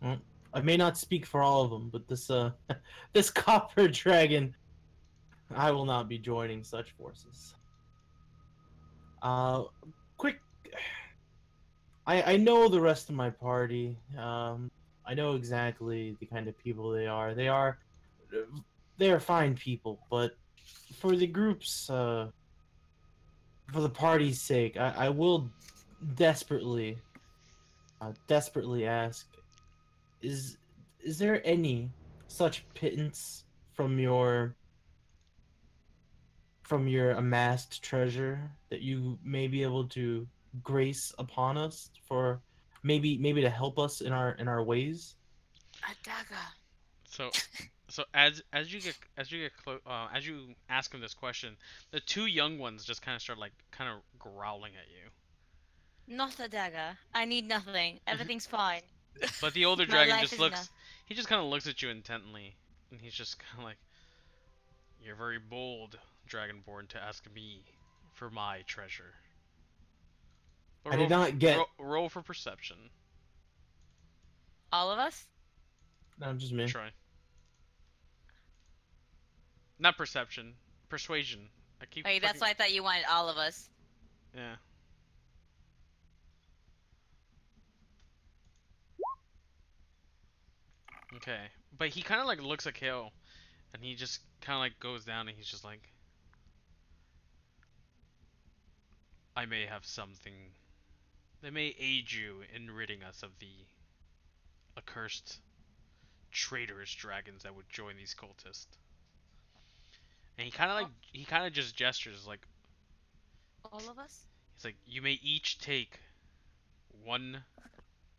Well, I may not speak for all of them, but this this copper dragon, I will not be joining such forces. Quick, I know the rest of my party. I know exactly the kind of people they are. They are fine people, but for the groups, for the party's sake, I will desperately ask: Is there any such pittance from your amassed treasure that you may be able to grace upon us for maybe to help us in our ways?
A dagger.
So, as you ask him this question, the two young ones just kind of start like kind of growling at you.
Not a dagger. I need nothing. Everything's fine.
But the older
My
dragon
life
just
is
looks.
enough.
He just kind of looks at you intently, and he's just kind of like, "You're very bold, Dragonborn, to ask me for my treasure." But
I did not get.
roll for perception,
All of us?
No, just me.
Troy. Not perception, persuasion. I keep.
Wait, that's why I thought you wanted all of us.
Yeah. Okay, but he kind of like looks at Kale, and he just kind of like goes down, and he's just like, "I may have something that may aid you in ridding us of the accursed, traitorous dragons that would join these cultists." And he kind of just gestures like,
All of us?
he's like, "You may each take one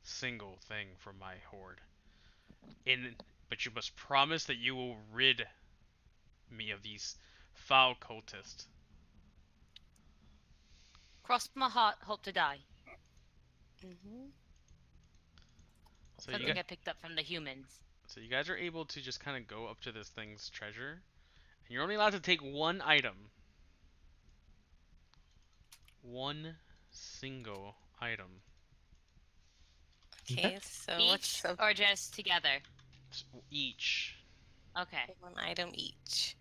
single thing from my hoard, but you must promise that you will rid me of these foul cultists."
Cross my heart, hope to die.
Mm-hmm.
So you
Something
guys,
I picked up from the humans.
so you guys are able to just kind of go up to this thing's treasure, and you're only allowed to take one item. One single item.
Okay, so
Each
what's the
or just together?
Each.
Okay.
one item each?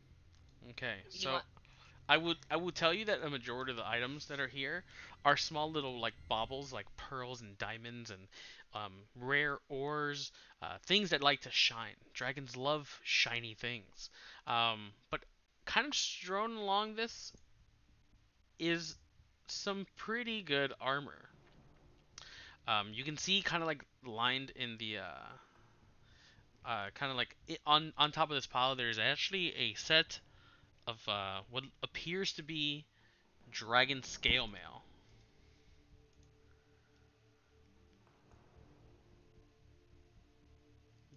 Okay,
You
so
want-
I would tell you that a majority of the items that are here are small little like baubles, like pearls and diamonds and rare ores, things that like to shine. Dragons love shiny things. But kind of strewn along this is some pretty good armor. You can see kind of like lined in the kind of like on top of this pile, there's actually a set of what appears to be dragon scale mail.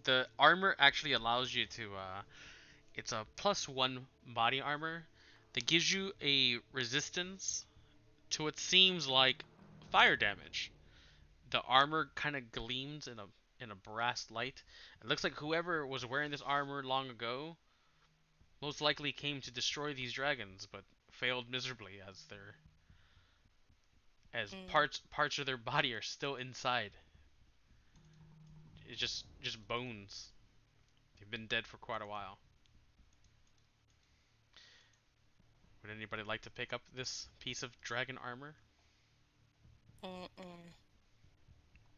The armor actually allows you to it's a +1 body armor that gives you a resistance to what seems like fire damage. The armor kind of gleams in a brass light. It looks like whoever was wearing this armor long ago most likely came to destroy these dragons, but failed miserably as parts of their body are still inside. It's just bones. They've been dead for quite a while. Would anybody like to pick up this piece of dragon armor?
Mm-mm.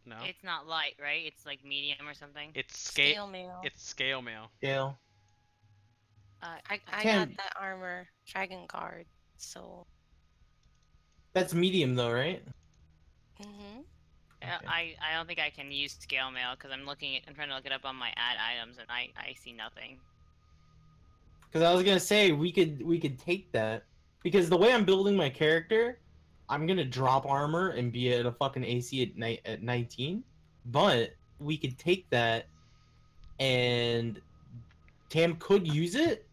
No.
It's not light, right? It's like medium or something.
It's
Scale mail.
It's scale mail.
Scale.
I
Tam-
got that armor, dragon guard. So.
That's medium though, right?
Mm-hmm.
Okay.
I don't think I can use scale mail because I'm trying to look it up on my add items and I see nothing.
Because I was gonna say we could take that because the way I'm building my character, I'm gonna drop armor and be at a fucking AC at 19, but we could take that and Tam could use it,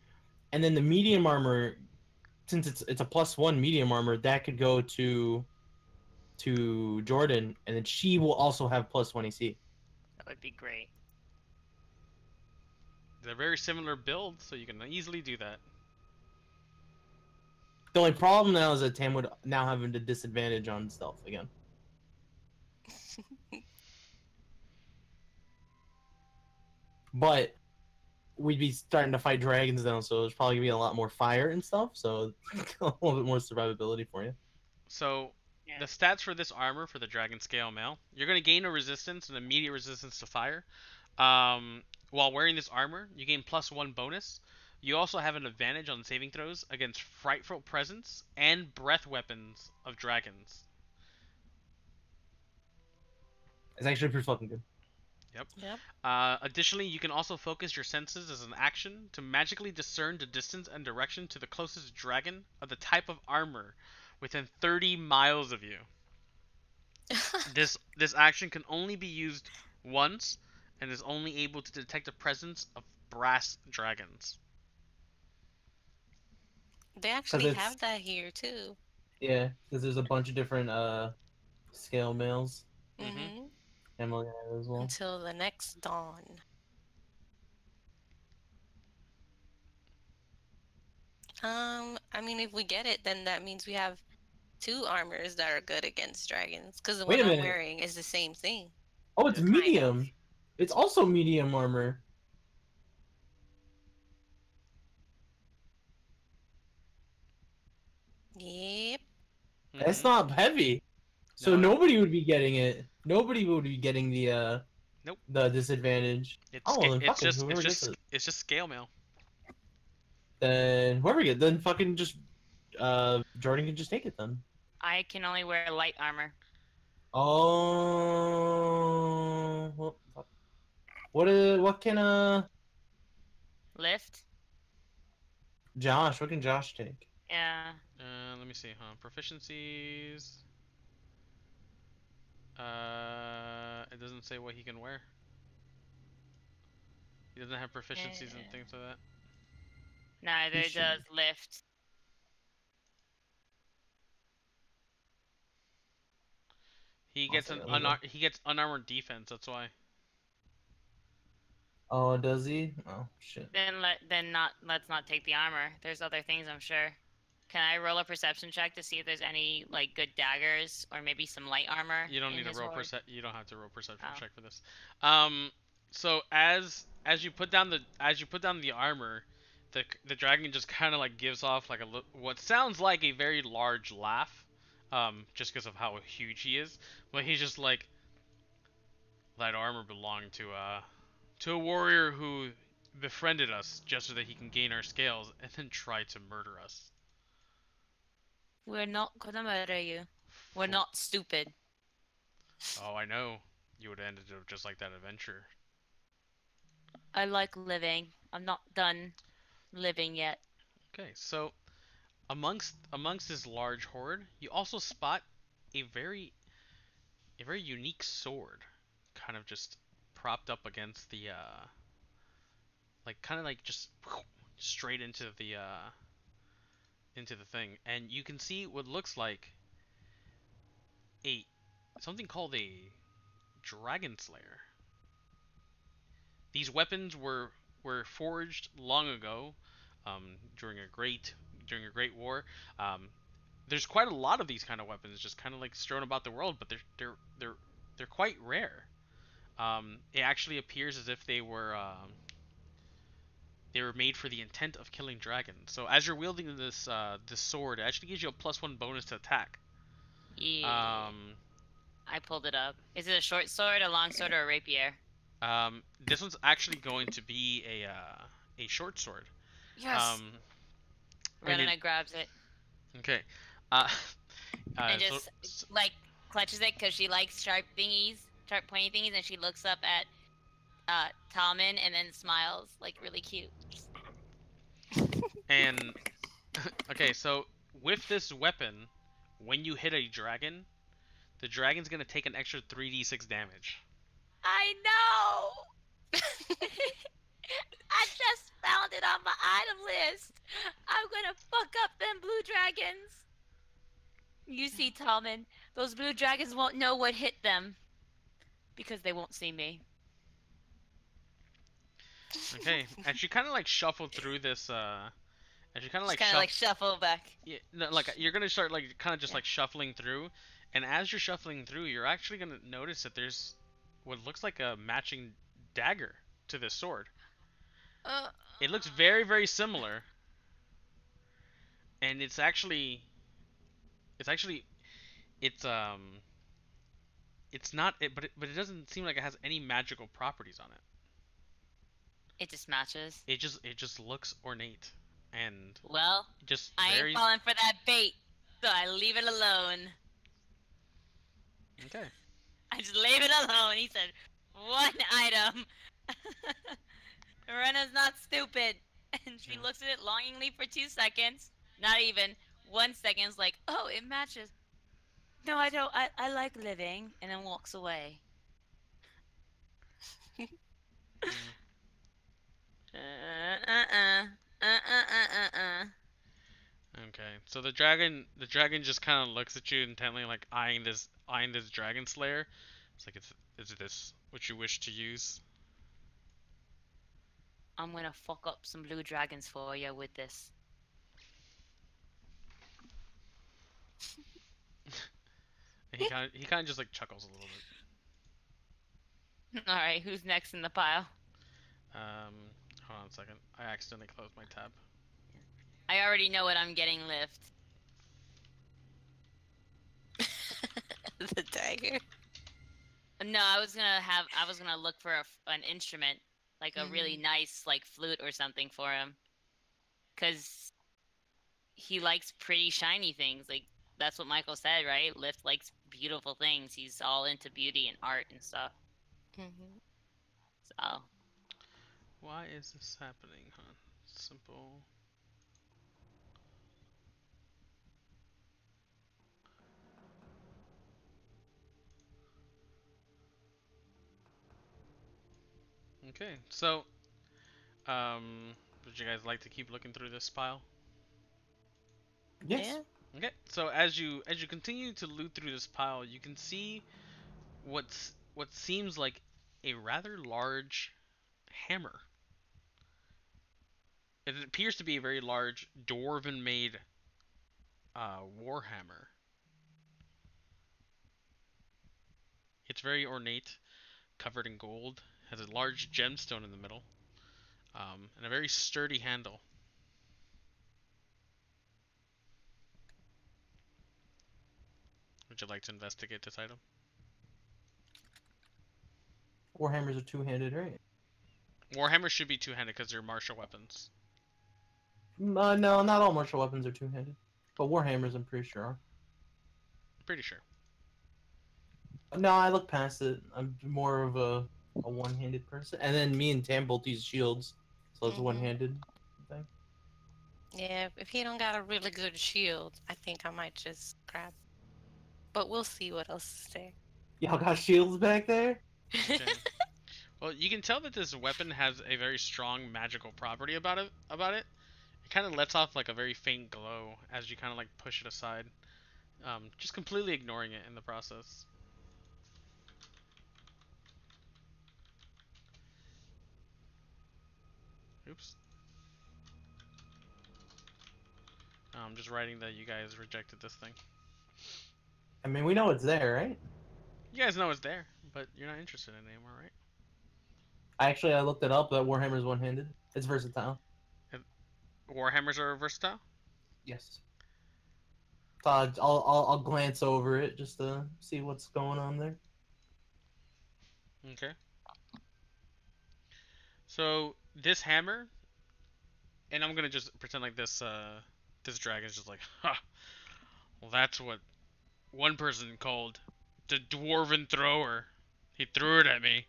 and then the medium armor, since it's a +1 medium armor, that could go to Jordan, and then she will also have +1 AC.
That would be great.
They're very similar builds, so you can easily do that.
The only problem now is that Tam would now have a disadvantage on stealth again. But we'd be starting to fight dragons now, so there's probably gonna be a lot more fire and stuff, so a little bit more survivability for you.
So
Yeah.
the stats for this armor for the dragon scale mail, you're gonna gain a resistance, an immediate resistance to fire. While wearing this armor, you gain +1 bonus. You also have an advantage on saving throws against frightful presence and breath weapons of dragons.
It's actually pretty fucking good.
Yep.
Additionally, you can also focus your senses as an action to magically discern the distance and direction to the closest dragon of the type of armor within 30 miles of you. This action can only be used once and is only able to detect the presence of brass dragons.
They actually
it's-
have that here too.
Yeah, because there's a bunch of different scale mails.
Mm-hmm.
Emily has as well.
Until the next dawn. I mean, if we get it, then that means we have 2 armors that are good against dragons. Because the
Wait
one
a
I'm
minute.
wearing is the same thing.
Oh, it's
Yeah.
Kind of.
medium. It's also medium armor.
Yep.
It's
Mhm.
not heavy. So
No.
nobody would be getting it. Nobody would be getting the
Nope.
the disadvantage.
It's
Oh, well, then
it's
fucking
just
whoever gets it.
it's just scale mail.
Then whoever gets, then fucking just Jordan can just take it then.
I can only wear light armor.
Oh, well, fuck. What can
Lift?
Josh? What can Josh take?
Yeah.
Let me see, huh? Proficiencies. It doesn't say what he can wear. He doesn't have proficiencies and things like that.
Neither
should.
does lift.
He gets an
Also,
he gets unarmored defense. That's why.
Oh, does he? Oh shit.
Let's not take the armor. There's other things, I'm sure. Can I roll a perception check to see if there's any like good daggers or maybe some light armor?
You don't
in
need to
his
roll
hoard?
You don't have to roll perception
Oh.
check for this. So as you put down the armor, the dragon just kind of like gives off like what sounds like a very large laugh, just because of how huge he is. But he's just like, that armor belonged to a warrior who befriended us just so that he can gain our scales and then try to murder us.
We're not gonna murder you. We're
Fool-
not stupid.
Oh, I know. You would have ended up just like that adventure.
I like living. I'm not done living yet.
Okay, so amongst this large horde, you also spot a very unique sword, kind of just propped up against the like kind of like just straight into the thing, and you can see what looks like something called a Dragon Slayer. These weapons were forged long ago, during a great war. There's quite a lot of these kind of weapons, just kind of like strewn about the world, but they're quite rare. It actually appears as if they were made for the intent of killing dragons. So as you're wielding this sword, it actually gives you a +1 bonus to attack.
Yeah. I pulled it up. Is it a short sword, a long sword, or a rapier?
This one's actually going to be a short sword.
Yes. Renana grabs it
Okay.
and just like clutches it because she likes sharp pointy thingies, and she looks up at Talman and then smiles like really cute.
And okay, so with this weapon, when you hit a dragon, the dragon's gonna take an extra 3d6 damage.
I know. I just found it on my item list. I'm gonna fuck up them blue dragons. You see, Talman, those blue dragons won't know what hit them because they won't see me.
Okay, and she kind of like shuffled through this. And she kind of like
shuffle back.
Yeah, no, like you're gonna start like kind of just like shuffling through, and as you're shuffling through, you're actually gonna notice that there's what looks like a matching dagger to this sword. It looks very, very similar, and it's actually not it, but it doesn't seem like it has any magical properties on it.
It just matches.
It just looks ornate and
Well,
just
I
very
ain't falling for that bait, so I leave it alone.
okay.
I just leave it alone. He said, one item. Rena's not stupid. And she looks at it longingly for 2 seconds. Not even 1 second. Is like, oh, it matches. No, I don't. I like living. And then walks away.
Okay, so the dragon just kind of looks at you intently, like eyeing this dragon slayer. It's like, is this what you wish to use?
I'm gonna fuck up some blue dragons for you with this.
And he kind of just like chuckles a little bit.
All right, who's next in the pile?
Hold on a second. I accidentally closed my tab.
I already know what I'm getting lift.
The dagger.
No, I was gonna look for an instrument, like a really nice like flute or something for him, cause he likes pretty shiny things. Like that's what Michael said, right? Lift likes beautiful things. He's all into beauty and art and stuff. So.
Why is this happening, huh? Simple. Okay, so, would you guys like to keep looking through this pile?
Yes.
Yeah.
Okay, so as you continue to loot through this pile, you can see what seems like a rather large hammer. It appears to be a very large dwarven-made warhammer. It's very ornate, covered in gold, has a large gemstone in the middle, and a very sturdy handle. Would you like to investigate this item?
Warhammers are two-handed, right?
Warhammers should be two-handed because they're martial weapons.
No, not all martial weapons are two-handed. But Warhammers, I'm pretty sure are.
Pretty sure.
No, I look past it. I'm more of a one-handed person. And then me and Tam both use shields, so it's a one-handed thing.
Yeah, if he don't got a really good shield, I think I might just grab. But we'll see what else is there.
Y'all got shields back there?
Okay. Well, you can tell that this weapon has a very strong magical property about it. It kind of lets off like a very faint glow as you kind of like push it aside, just completely ignoring it in the process. Oops. I'm just writing that you guys rejected this thing.
I mean, we know it's there, right?
You guys know it's there, but you're not interested in it anymore, right?
Actually, I looked it up. That Warhammer's one-handed. It's versatile.
Warhammers are versatile?
Yes. So I'll glance over it just to see what's going on there.
Okay. So this hammer, and I'm gonna just pretend like this this dragon's just like, ha. Well, that's what one person called the dwarven thrower. He threw it at me,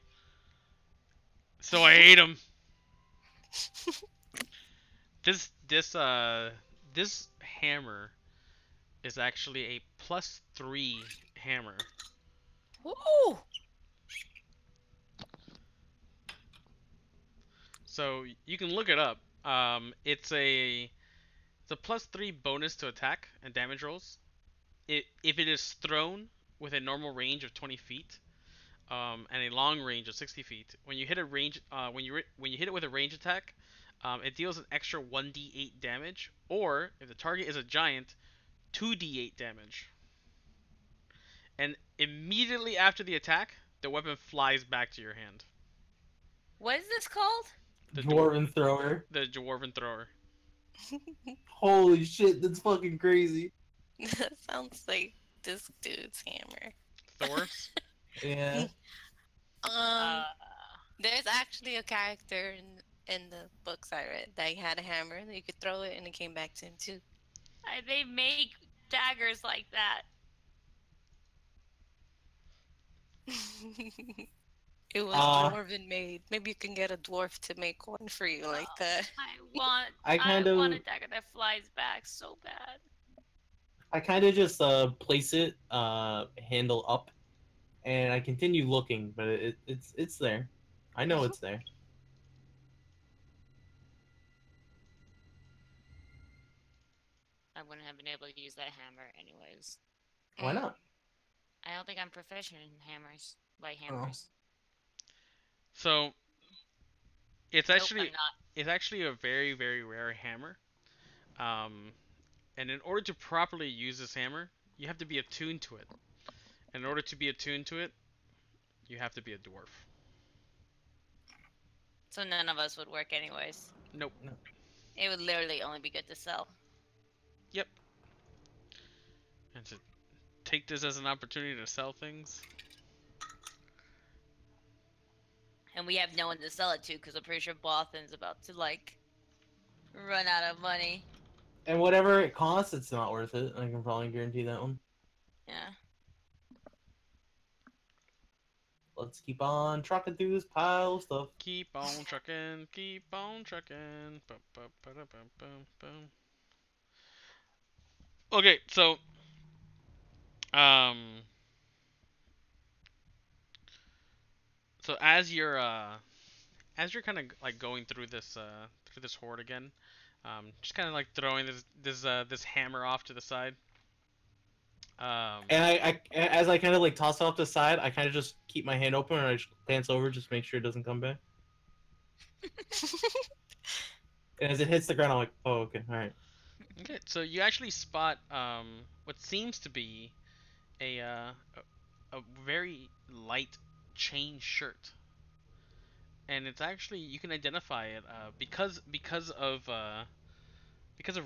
so I ate him. This hammer is actually a +3 hammer.
Woo!
So you can look it up. It's a +3 bonus to attack and damage rolls. If it is thrown with a normal range of 20 feet, and a long range of 60 feet, when you hit a range, when you hit it with a range attack, it deals an extra 1d8 damage, or if the target is a giant, 2d8 damage. And immediately after the attack, the weapon flies back to your hand.
What is this called?
The
Dwarven thrower.
The dwarven thrower.
Holy shit, that's fucking crazy.
That sounds like this dude's hammer.
Thor's?
Yeah.
There's actually a character in the books I read that he had a hammer that you could throw it and it came back to him too.
They make daggers like that.
It was dwarven made. Maybe you can get a dwarf to make one for you like that.
I want a dagger that flies back so bad.
I kind of just place it handle up, and I continue looking, but it's there. I know it's there.
I wouldn't have been able to use that hammer anyways.
Why not?
I don't think I'm proficient in hammers, light
Oh.
hammers.
So it's
Nope,
actually
I'm not.
it's actually a very, very rare hammer. And in order to properly use this hammer, you have to be attuned to it. And in order to be attuned to it, you have to be a dwarf.
So none of us would work anyways.
Nope.
It would literally only be good to sell.
Yep. And to take this as an opportunity to sell things.
And we have no one to sell it to because I'm pretty sure Bothan's about to like run out of money.
And whatever it costs, it's not worth it. I can probably guarantee that one.
Yeah.
Let's keep on trucking through this pile of stuff.
Keep on trucking, keep on trucking. Okay, so so as you're kind of like going through this horde again, just kind of like throwing this hammer off to the side.
And I as I kind of like toss it off to the side, I kind of just keep my hand open and I just glance over just to make sure it doesn't come back. And as it hits the ground, I'm like, oh, okay, all right.
Okay, so you actually spot what seems to be a very light chain shirt, and it's actually, you can identify it because of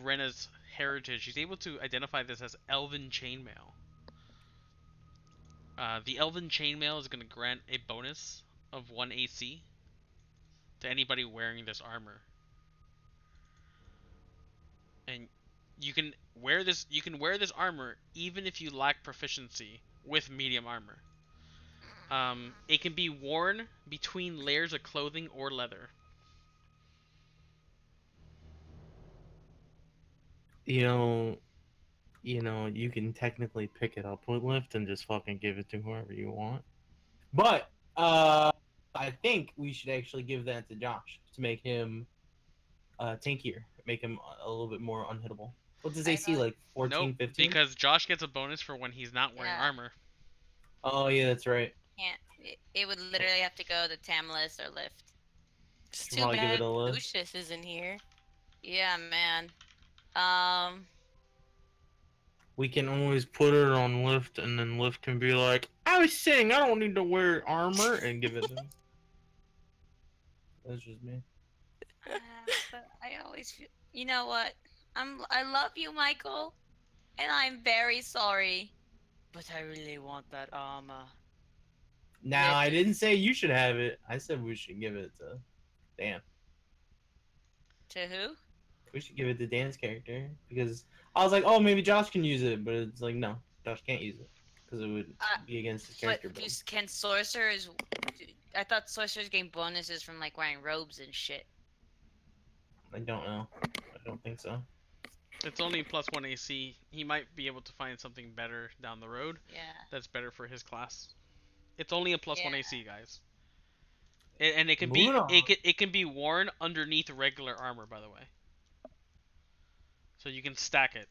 Rena's heritage. She's able to identify this as Elven Chainmail. The Elven Chainmail is going to grant a bonus of 1 AC to anybody wearing this armor. And you can wear this armor even if you lack proficiency with medium armor. It can be worn between layers of clothing or leather.
You know, you can technically pick it up with lift and just fucking give it to whoever you want. But I think we should actually give that to Josh to make him tankier, make him a little bit more unhittable. What's his AC, like 14,
Nope,
15?
because Josh gets a bonus for when he's not wearing
Yeah.
armor.
Oh yeah, that's right.
Can't. It would literally have to go to Tamlis or Lift.
It's
Should
too
probably give
bad
it a lift.
Lucius isn't here.
Yeah, man.
We can always put it on lift, and then lift can be like, I was saying I don't need to wear armor, and give it to him. That's just me.
But I always feel. You know what? I love you, Michael, and I'm very sorry. But I really want that armor.
Now, I didn't say you should have it. I said we should give it to Dan.
To who?
We should give it to Dan's character, because I was like, oh, maybe Josh can use it, but it's like, no, Josh can't use it because it would be against his character.
But can sorcerers? I thought sorcerers gain bonuses from like wearing robes and shit.
I don't know. I don't think so.
It's only plus 1 AC. He might be able to find something better down the road.
Yeah.
That's better for his class. It's only a plus 1
Yeah.
AC, guys. And it can
Moving
be
on.
it can be worn underneath regular armor, by the way. So you can stack it.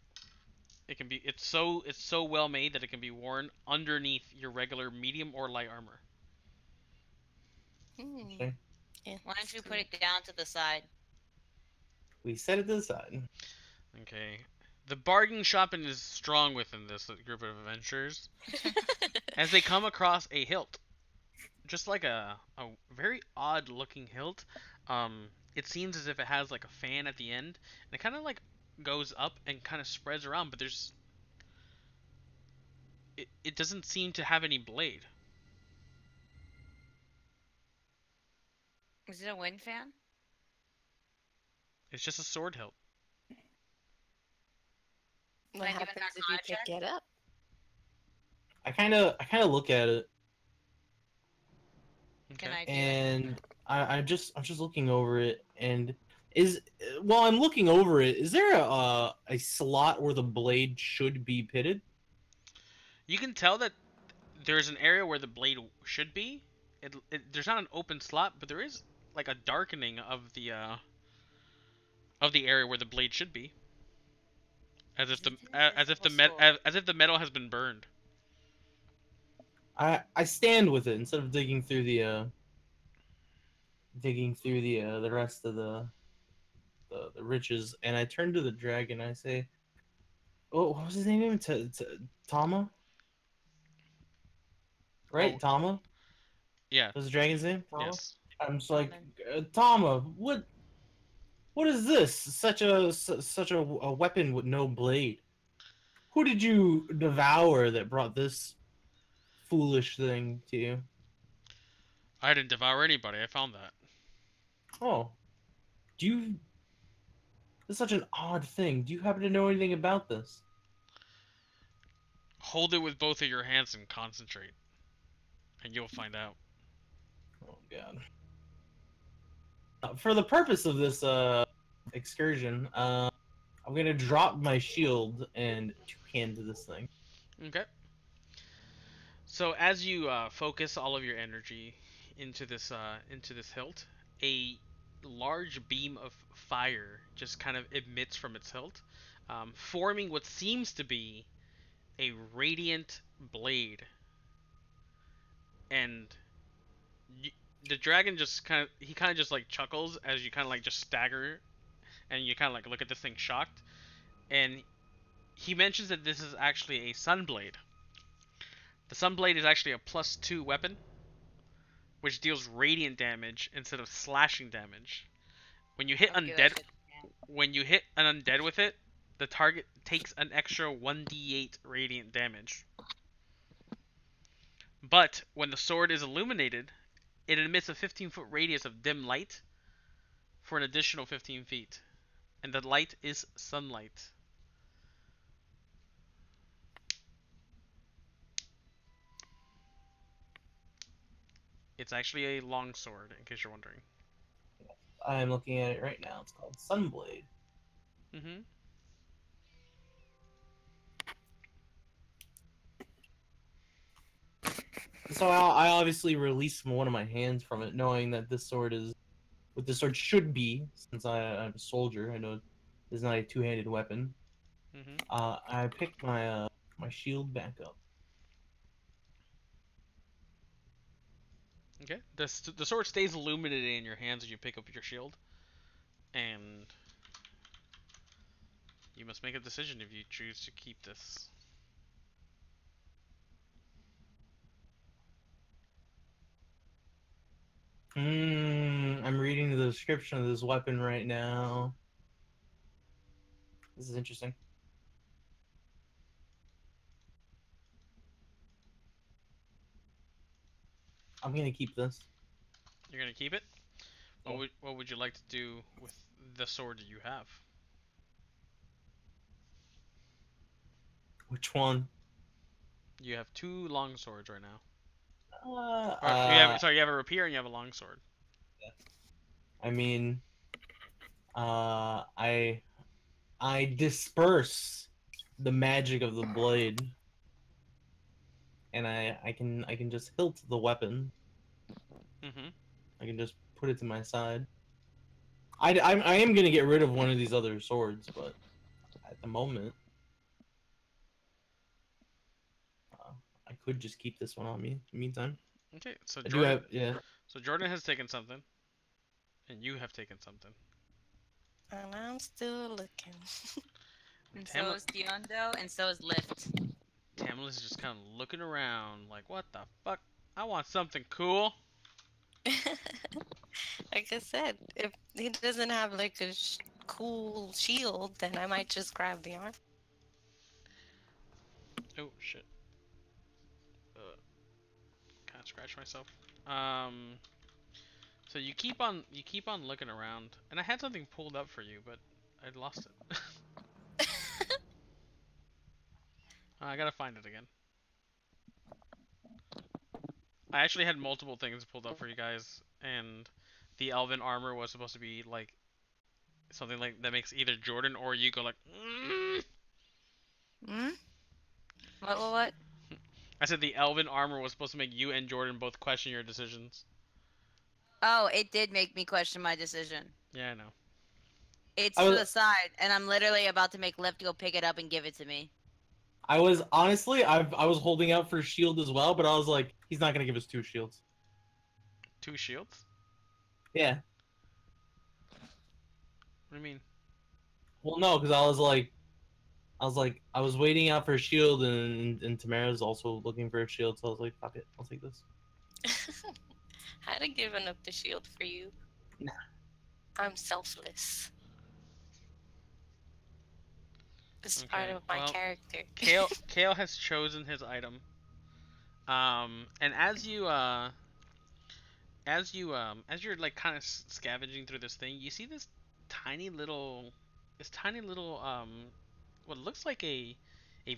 It can be it's so well made that it can be worn underneath your regular medium or light armor.
Okay.
Yeah.
Why don't you put it down to the side?
We set it to the side.
Okay. The bargain shopping is strong within this group of adventurers as they come across a hilt. Just like a very odd looking hilt. It seems as if it has like a fan at the end, and it kind of like goes up and kind of spreads around, but it doesn't seem to have any blade.
Is it a wind fan?
It's just a sword hilt.
What
Can I give
happens
it
if you
Arcana check?
pick it up?
I kind of look at it,
Okay.
Can I do that?
and I'm just looking over it, and while I'm looking over it, is there a slot where the blade should be pitted?
You can tell that there's an area where the blade should be. There's not an open slot, but there is like a darkening of the area where the blade should be. As if
Is it an invisible sword?
as if the metal has been burned.
I stand with it instead of digging through the rest of the riches, and I turn to the dragon. I say, "Oh, what was his name? Tama, right?
Oh,
Tama.
yeah.
Was the dragon's name? Tama.
Yes.
I'm just like,
Ramen.
Tama, what is this? Such a weapon with no blade. Who did you devour that brought this foolish thing to you?
I didn't devour anybody. I found that.
Oh, do you? It's such an odd thing. Do you happen to know anything about this?
Hold it with both of your hands and concentrate, and you'll find out.
Oh God. For the purpose of this excursion, I'm gonna drop my shield and two-hand this thing.
Okay. So as you focus all of your energy into this hilt, a large beam of fire just kind of emits from its hilt, forming what seems to be a radiant blade. And y the dragon just kind of just like chuckles as you kind of like just stagger, and you kind of like look at this thing shocked, and he mentions that this is actually a sunblade. The sunblade is actually a +2 weapon, which deals radiant damage instead of slashing damage. When you hit
I'll give that
undead,
shit a chance.
when you hit an undead with it, the target takes an extra 1d8 radiant damage. But when the sword is illuminated, it emits a 15-foot radius of dim light for an additional 15 feet, and the light is sunlight. It's actually a long sword, in case you're wondering.
I'm looking at it right now. It's called Sunblade.
Mm-hmm.
So I obviously release one of my hands from it, knowing that this sword is what this sword should be, since I'm a soldier. I know it's not a two-handed weapon.
Mm-hmm.
I pick my shield back up.
Okay. The sword stays illuminated in your hands as you pick up your shield, and you must make a decision if you choose to keep this.
I'm reading the description of this weapon right now. This is interesting. I'm gonna keep this.
You're gonna keep it?
Yeah.
What would you like to do with the sword that you have?
Which one?
You have two long swords right now.
Uh,
Or
uh,
you have a rapier and you have a long sword.
I mean, I disperse the magic of the blade, and I can just hilt the weapon.
Mm-hmm.
I can just put it to my side. I am gonna get rid of one of these other swords, but at the moment, I could just keep this one on me. In the meantime,
Okay, so
I do
Jordan,
have
so Jordan has taken something, and you have taken something.
And I'm still looking.
And
Tam-
so is Diondo, and so is Lift.
Tamlin is just kind of looking around, like, what the fuck? I want something cool.
Like I said, if he doesn't have like a cool shield, then I might just grab the arm.
Oh shit. Kind of scratch myself. So you keep on looking around, and I had something pulled up for you, but I lost it. I gotta find it again. I actually had multiple things pulled up for you guys, and the elven armor was supposed to be like something like that makes either Jordan or you go like.
Hmm?
What?
I said the elven armor was supposed to make you and Jordan both question your decisions.
Oh, it did make me question my decision.
Yeah, I know.
It's
I
to
was-
the side, and I'm literally about to make Lift go pick it up and give it to me.
I was honestly, I was holding out for shield as well, but I was like, he's not gonna give us 2 shields.
2 shields?
Yeah.
What do you mean?
Well, no, because I was waiting out for a shield, and Tamara's also looking for a shield, so I was like, fuck it, I'll take this.
I'd have given up the shield for you.
Nah.
I'm selfless. This is
Okay,
part of my
well,
character.
Kale has chosen his item. And as you're like kind of scavenging through this thing, you see this tiny little what looks like a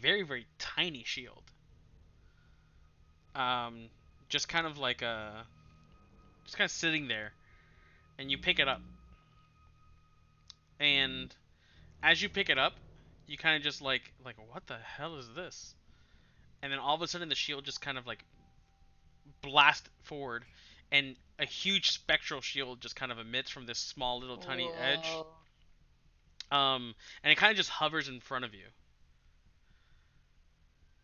very very tiny shield. Just kind of like just kind of sitting there, and you pick it up. And as you pick it up, you kind of just like what the hell is this? And then all of a sudden the shield just kind of like blast forward, and a huge spectral shield just kind of emits from this small little tiny edge. And it kind of just hovers in front of you.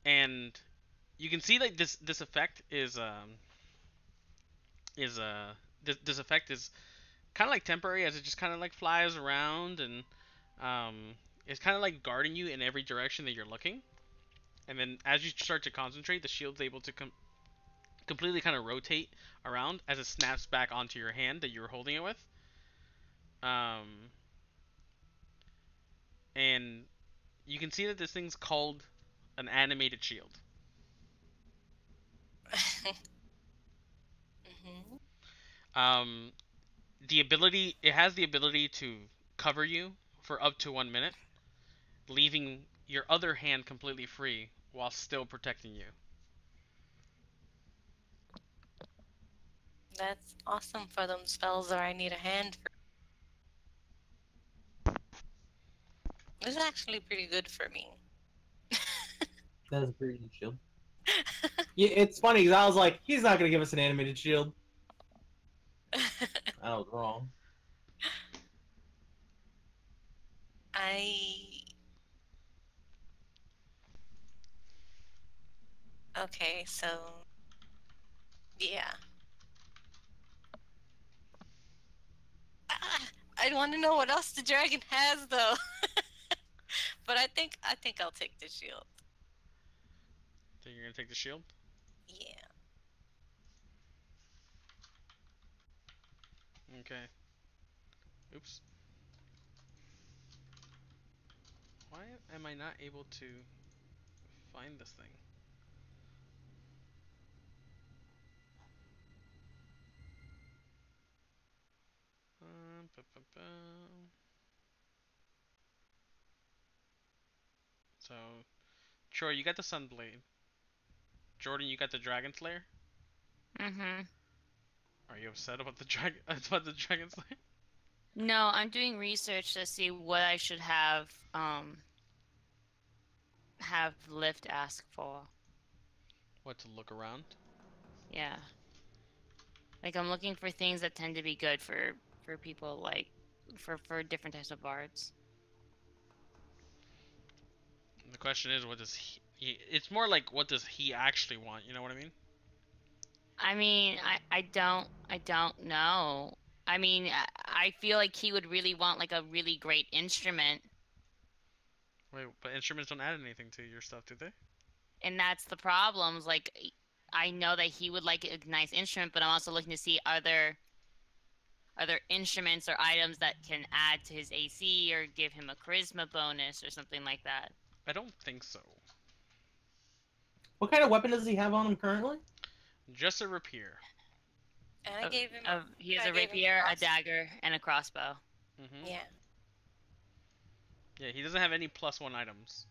And you can see that this effect is this effect is kind of like temporary, as it just kind of like flies around, and it's kind of like guarding you in every direction that you're looking. And then as you start to concentrate, the shield's able to completely kind of rotate around as it snaps back onto your hand that you were holding it with. And you can see that this thing's called an animated shield.
Mhm.
It has the ability to cover you for up to 1 minute, leaving your other hand completely free while still protecting you.
That's awesome for them spells that I need a hand for. This is actually pretty good for me.
That is a pretty good shield. Yeah, it's funny because I was like, he's not gonna give us an animated shield. I was wrong.
Okay, so yeah. I want to know what else the dragon has though. But I think I'll take the shield.
Think you're gonna take the shield?
Yeah.
Okay. Oops. Why am I not able to find this thing? Ba, ba, ba. So, Troy, you got the Sunblade. Jordan, you got the Dragon Slayer.
Mm-hmm.
Are you upset about the Dragon Slayer?
No, I'm doing research to see what I should have Lyft ask for.
What, to look around?
Yeah. Like I'm looking for things that tend to be good for people like for different types of bards.
The question is, what does it's more like, what does he actually want? You know what I mean?
I mean, I don't know. I mean, I feel like he would really want like a really great instrument,
Wait, but instruments don't add anything to your stuff, do they?
and that's the problems. Like, I know that he would like a nice instrument, but I'm also looking to see are there instruments or items that can add to his AC or give him a charisma bonus or something like that.
I don't think so.
What kind of weapon does he have on him currently?
Just a rapier.
And I gave him.
He has
I
a
gave him
rapier, a
cross-
dagger, and a crossbow.
Mm-hmm.
Yeah.
Yeah, he doesn't have any +1 items.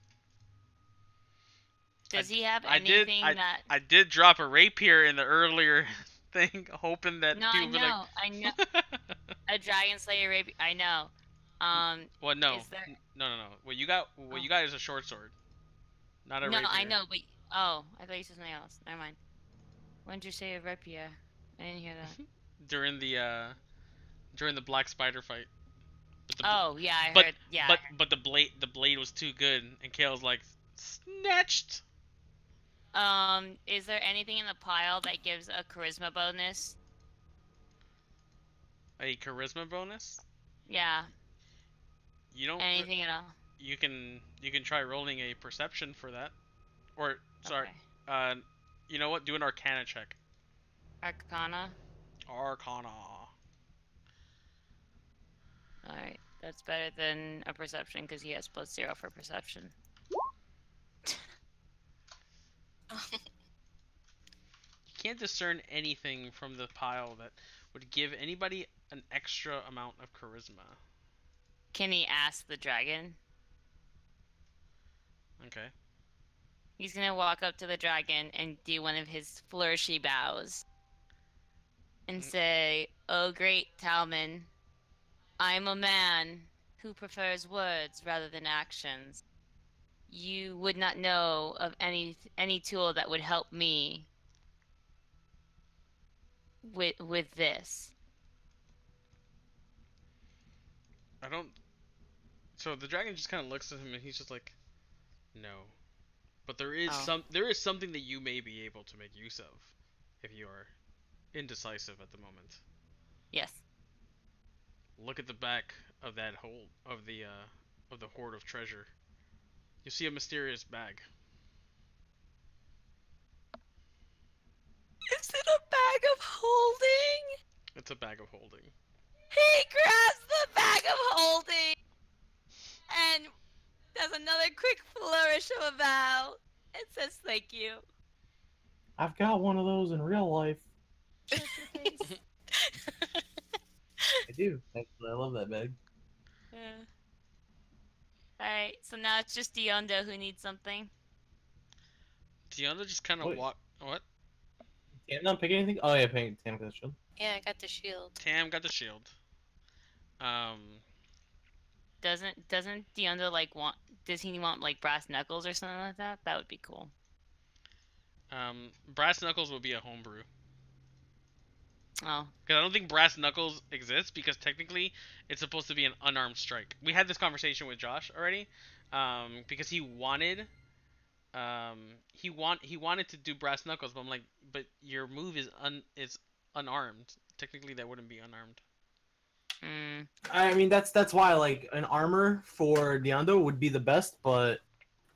Does he have
I did-
anything that?
I did drop a rapier in the earlier thing, hoping that
No,
he
I
would be
know, I know. A Dragon Slayer rapier. I know.
Well, no.
Is there...
No. What you got is a short sword, not a
No,
rapier.
I know, but oh, I thought you said something else. Never mind. When did you say a rapier? I didn't hear that.
During the Black Spider fight,
Oh yeah, I
but
heard. Yeah.
but the blade was too good, and Kale's like snatched.
Is there anything in the pile that gives a charisma bonus?
A charisma bonus.
Yeah.
You don't.
Anything at all?
You can try rolling a perception for that, or sorry,
Okay.
you know what? Do an Arcana check.
Arcana.
Arcana.
All right, that's better than a perception because he has +0 for perception.
You can't discern anything from the pile that would give anybody an extra amount of charisma.
Can he ask the dragon?
Okay.
He's gonna walk up to the dragon and do one of his flourishy bows and say, "Oh, great Talman, I'm a man who prefers words rather than actions. You would not know of any tool that would help me with this."
I don't. So the dragon just kind of looks at him and he's just like, no. But there is something that you may be able to make use of, if you are indecisive at the moment.
Yes.
Look at the back of that hole of the hoard of treasure. You see a mysterious bag.
Is it a bag of holding?
It's a bag of holding.
He grabs the bag of holding and does another quick flourish of a bow and says thank you.
I've got one of those in real life.
Shut your face.
I do. Actually, I love that bag.
Yeah. Alright, so now it's just Diondo who needs something.
Deanna just kind of walk. What?
Tam not pick anything? Oh yeah, Tam got the shield.
Yeah, I got the shield.
Tam got the shield.
Doesn't Diondo like want? Does he want like brass knuckles or something like that? That would be cool.
Brass knuckles will be a homebrew.
Oh.
Because I don't think brass knuckles exists because technically it's supposed to be an unarmed strike. We had this conversation with Josh already, because he wanted to do brass knuckles, but I'm like, but your move is unarmed. Technically, that wouldn't be unarmed.
I mean, that's why like an armor for Deondo would be the best, but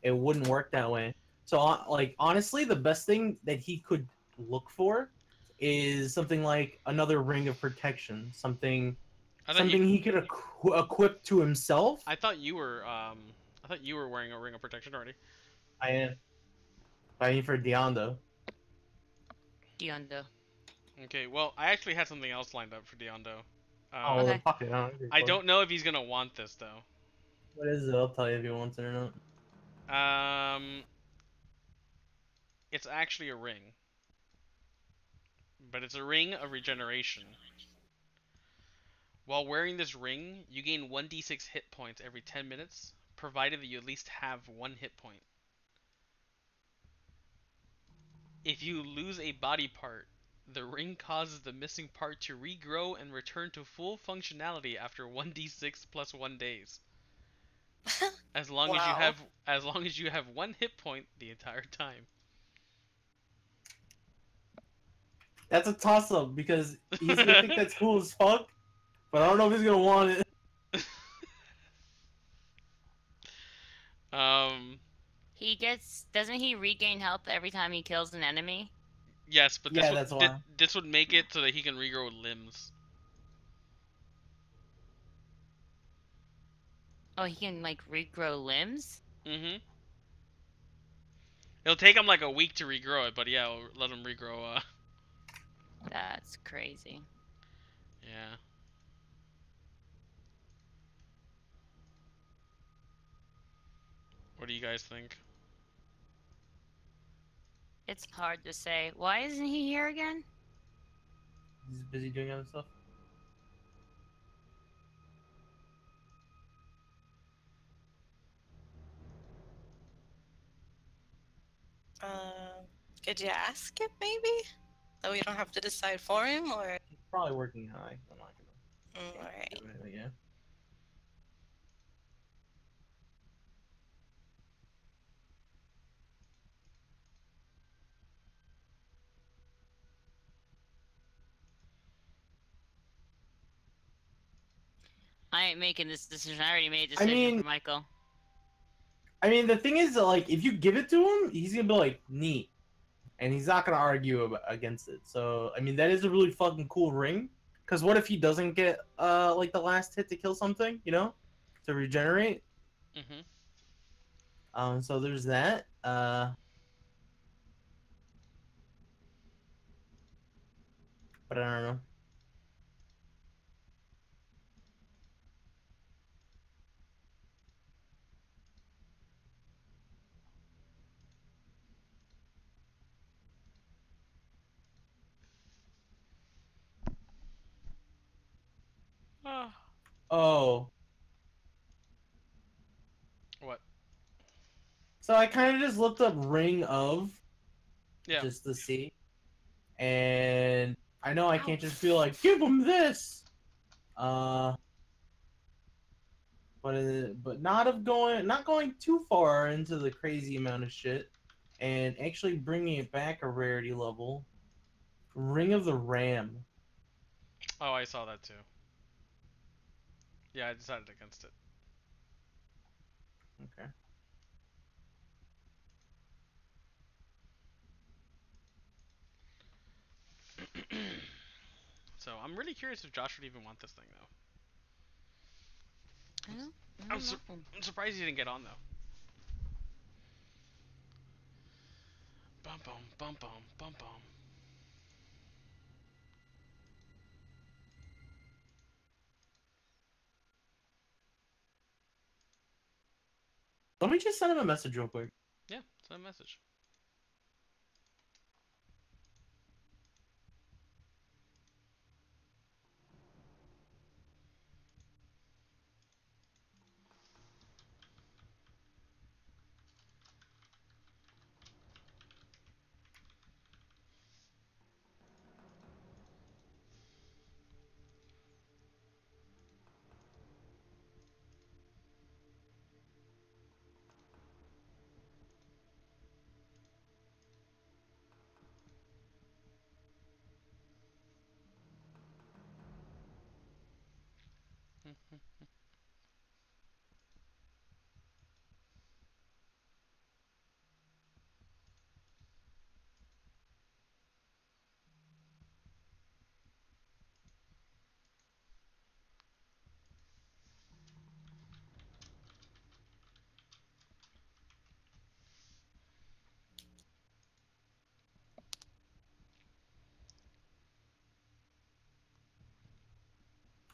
it wouldn't work that way. So like honestly, the best thing that he could look for is something like another ring of protection, something he could equip to himself.
I thought you were wearing a ring of protection already.
I am. I mean for Deondo.
Diondo.
Okay, well, I actually had something else lined up for Deondo.
Okay.
Fuck it.
I don't know if he's gonna want this though.
What is it? I'll tell you if he wants it or not.
It's actually a ring. But it's a ring of regeneration. While wearing this ring, you gain 1d6 hit points every 10 minutes, provided that you at least have 1 hit point. If you lose a body part, the ring causes the missing part to regrow and return to full functionality after 1d6 plus 1 days. As long as you have 1 hit point the entire time.
That's a toss-up because he's gonna think that's cool as fuck, but I don't know if he's gonna want it.
Doesn't he regain health every time he kills an enemy?
Yes, but
this
would make it so that he can regrow limbs.
Oh, he can like regrow limbs?
Mm-hmm. It'll take him like a week to regrow it, but yeah, we'll let him regrow.
That's crazy.
Yeah. What do you guys think?
It's hard to say. Why isn't he here again?
He's busy doing other stuff.
Could you ask it maybe? So we don't have to decide for him, or?
He's probably working high. I'm not gonna.
Alright.
Yeah.
I ain't making this decision. I already made a
I
decision
mean-
for Michael.
I mean, the thing is that, like, if you give it to him, he's gonna be like, neat. And he's not gonna argue against it. So, I mean, that is a really fucking cool ring. Because what if he doesn't get, like, the last hit to kill something, you know? To regenerate? So there's that. But I don't know. Oh.
What?
So I kind of just looked up Ring of,
Yeah.
just to see. And I know I can't just be like, give him this! But not going too far into the crazy amount of shit. And actually bringing it back a rarity level. Ring of the Ram.
Oh, I saw that too. Yeah, I decided against it.
Okay.
So I'm really curious if Josh would even want this thing though.
I don't know.
I'm surprised he didn't get on though. Bum bum bum bum bum bum.
Let me just send him a message real quick.
Yeah, send a message.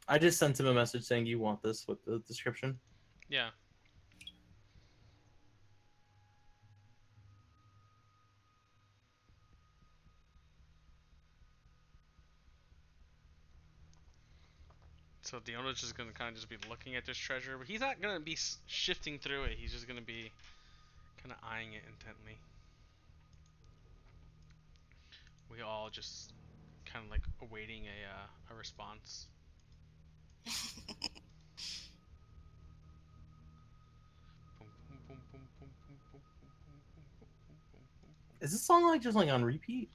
I just sent him a message saying you want this with the description.
Yeah. So Diona's just gonna kind of just be looking at this treasure, but he's not gonna be shifting through it. He's just gonna be kind of eyeing it intently. We all just kind of like awaiting a response.
Is this song like just like on repeat?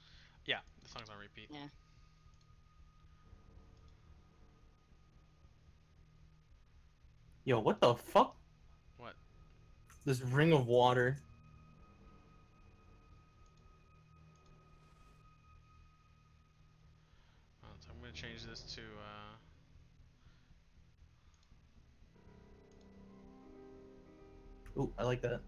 Yeah, the song's on repeat.
Yeah.
Yo, what the fuck?
What?
This ring of water.
So I'm gonna change this to
Ooh, I like that.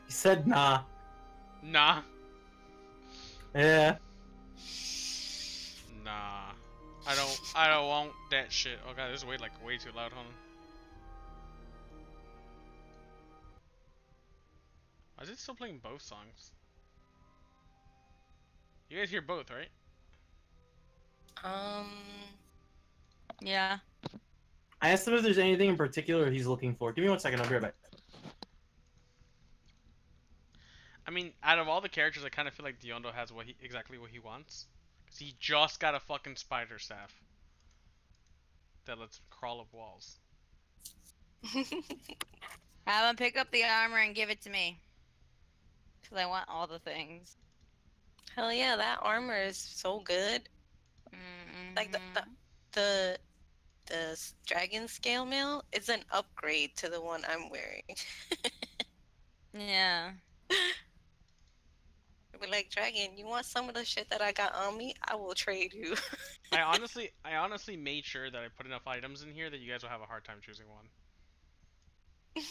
He said nah.
nah.
Yeah.
Nah. I don't want that shit. Oh god, this is way too loud, hold on. Why is it still playing both songs? You guys hear both, right?
Yeah.
I asked him if there's anything in particular he's looking for. Give me 1 second, I'll be right back.
I mean, out of all the characters, I kind of feel like Diondo has exactly what he wants. Cause he just got a fucking spider staff that lets him crawl up walls.
Have him pick up the armor and give it to me. Because I want all the things.
Hell yeah, that armor is so good. Like
Mm-hmm.
the dragon scale mail is an upgrade to the one I'm wearing.
Yeah.
Be like, Dragon, you want some of the shit that I got on me? I will trade you.
I honestly made sure that I put enough items in here that you guys will have a hard time choosing one. Does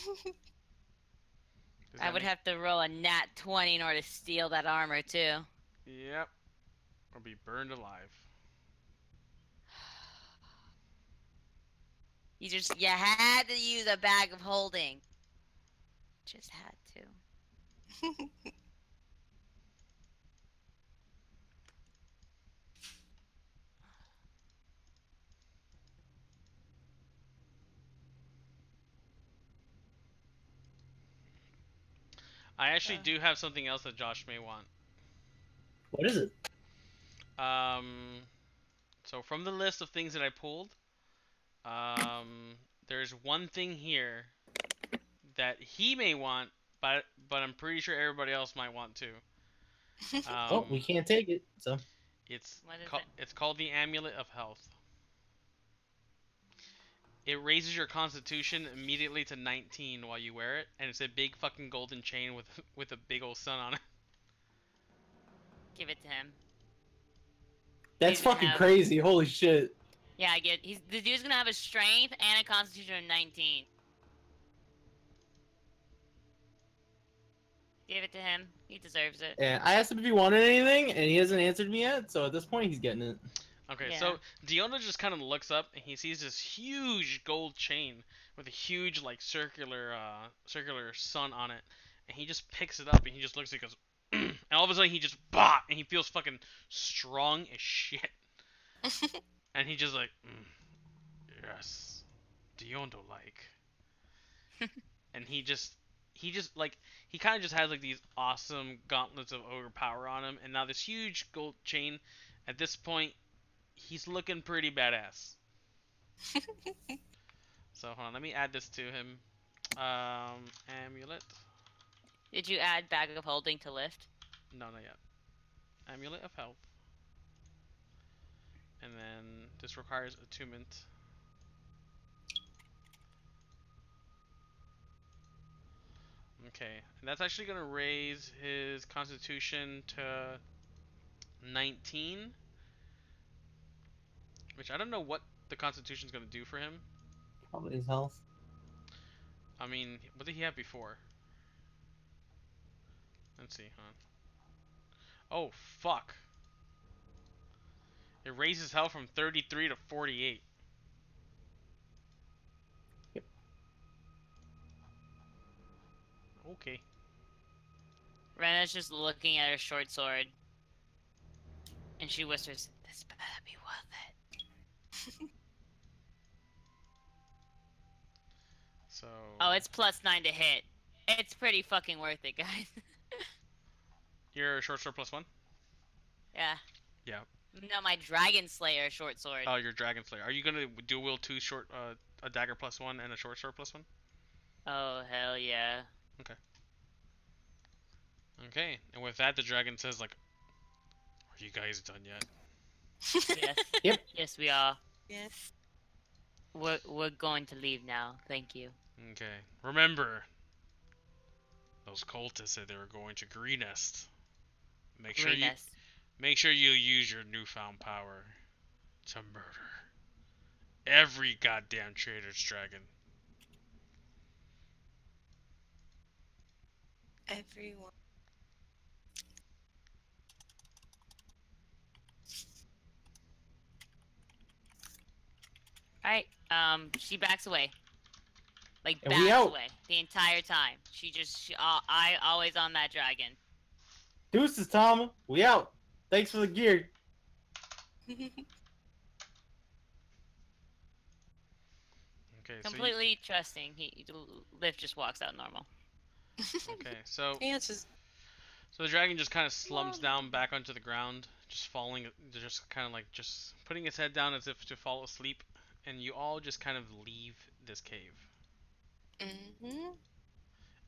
I
that
would
make-
have to roll a nat 20 in order to steal that armor, too.
Yep. Or be burned alive.
You had to use a bag of holding. Just had to.
I actually do have something else that Josh may want.
What is it?
So from the list of things that I pulled, there's one thing here that he may want, but I'm pretty sure everybody else might want too.
Oh, we can't take it. So
What is
It's called the Amulet of Health. It raises your constitution immediately to 19 while you wear it, and it's a big fucking golden chain with a big old sun on it.
Give it to him.
that's
He's gonna
fucking
have-
crazy. Holy shit.
Yeah, the dude's gonna have a strength and a constitution of 19. Give it to him. He deserves it.
And I asked him if he wanted anything, and he hasn't answered me yet. So at this point, he's getting it.
Okay,
Yeah.
so Diona just kind of looks up and he sees this huge gold chain with a huge like circular sun on it, and he just picks it up and he just looks at it and goes, and all of a sudden he just and he feels fucking strong as shit, and he just like, yes, Diona like, and he kind of just has like these awesome gauntlets of ogre power on him, and now this huge gold chain. At this point, he's looking pretty badass. So hold on, let me add this to him. Amulet.
Did you add bag of holding to lift?
No, not yet. Amulet of Health. And then this requires attunement. Okay, and that's actually gonna raise his constitution to 19. Which I don't know what the constitution's gonna do for him.
Probably his health.
I mean, what did he have before? Let's see, huh? Oh, fuck. It raises health from 33 to 48.
Yep.
Okay.
Rena's just looking at her short sword. And she whispers, "This better be worth it."
So.
Oh, it's +9 to hit. It's pretty fucking worth it, guys.
Your short sword +1?
Yeah.
Yeah.
No, my Dragon Slayer short sword.
Oh, your Dragon Slayer. Are you gonna dual wield two a dagger +1 and a short sword +1?
Oh, hell yeah.
Okay, and with that, the dragon says like, "Are you guys done yet?"
Yes.
Yep.
Yes, we are.
Yes.
We're going to leave now. Thank you.
Okay. Remember, those cultists said they were going to Green Nest. Make sure you use your newfound power to murder every goddamn traitor's dragon.
Everyone.
Alright, she backs away. Like,
And we
backs
out.
away the entire time. I always on that dragon.
Deuces, Tom. We out. Thanks for the gear.
Okay.
Completely trusting. Liv just walks out normal.
Okay. So
Yeah, it's just
the dragon just kind of slumps down back onto the ground, just falling, just kind of like just putting its head down as if to fall asleep, and you all just kind of leave this cave.
mm-hmm.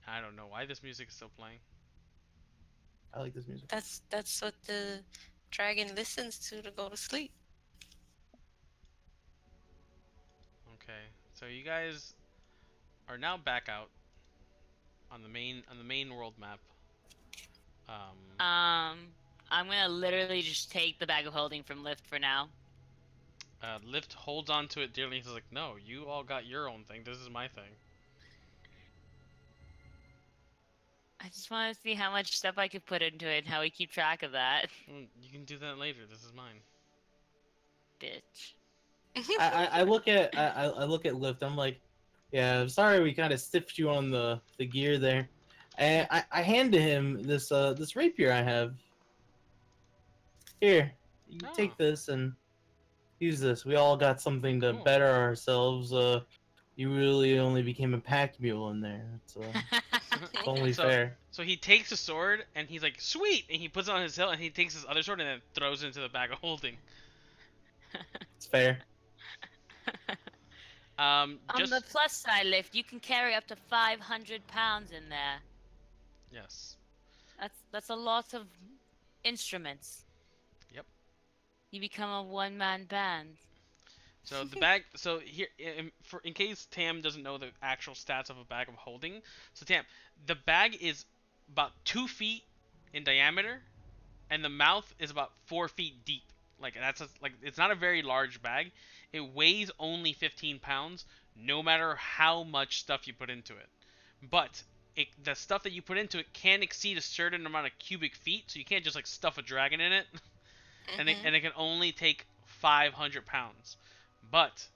I don't know why this music is still playing.
I like this music.
That's what the dragon listens to go to sleep.
Okay, so you guys are now back out on the main world map.
I'm gonna literally just take the bag of holding from Lift for now.
Lift holds on to it dearly. He's like, "No, you all got your own thing. This is my thing."
I just want to see how much stuff I could put into it and how we keep track of that.
You can do that later. This is mine.
Bitch.
I look at I look at Lift. I'm like, yeah, I'm sorry we kind of stiffed you on the gear there, and I hand to him this this rapier I have. Here, you
Oh.
take this and use this. We all got something to
Cool.
better ourselves. You really only became a pack mule in there. It's only
So-
fair.
So he takes a sword and he's like, "Sweet!" and he puts it on his hilt and he takes his other sword and then throws it into the bag of holding.
It's fair.
On
Just
the plus side, Lift, you can carry up to 500 pounds in there.
yes.
That's a lot of instruments.
Yep.
You become a one-man band.
So the bag. So here, in case Tam doesn't know the actual stats of a bag of holding. So Tam, the bag is about 2 feet in diameter, and the mouth is about 4 feet deep. Like like it's not a very large bag. It weighs only 15 pounds, no matter how much stuff you put into it. But the stuff that you put into it can exceed a certain amount of cubic feet, so you can't just like stuff a dragon in it. And it can only take 500 pounds. But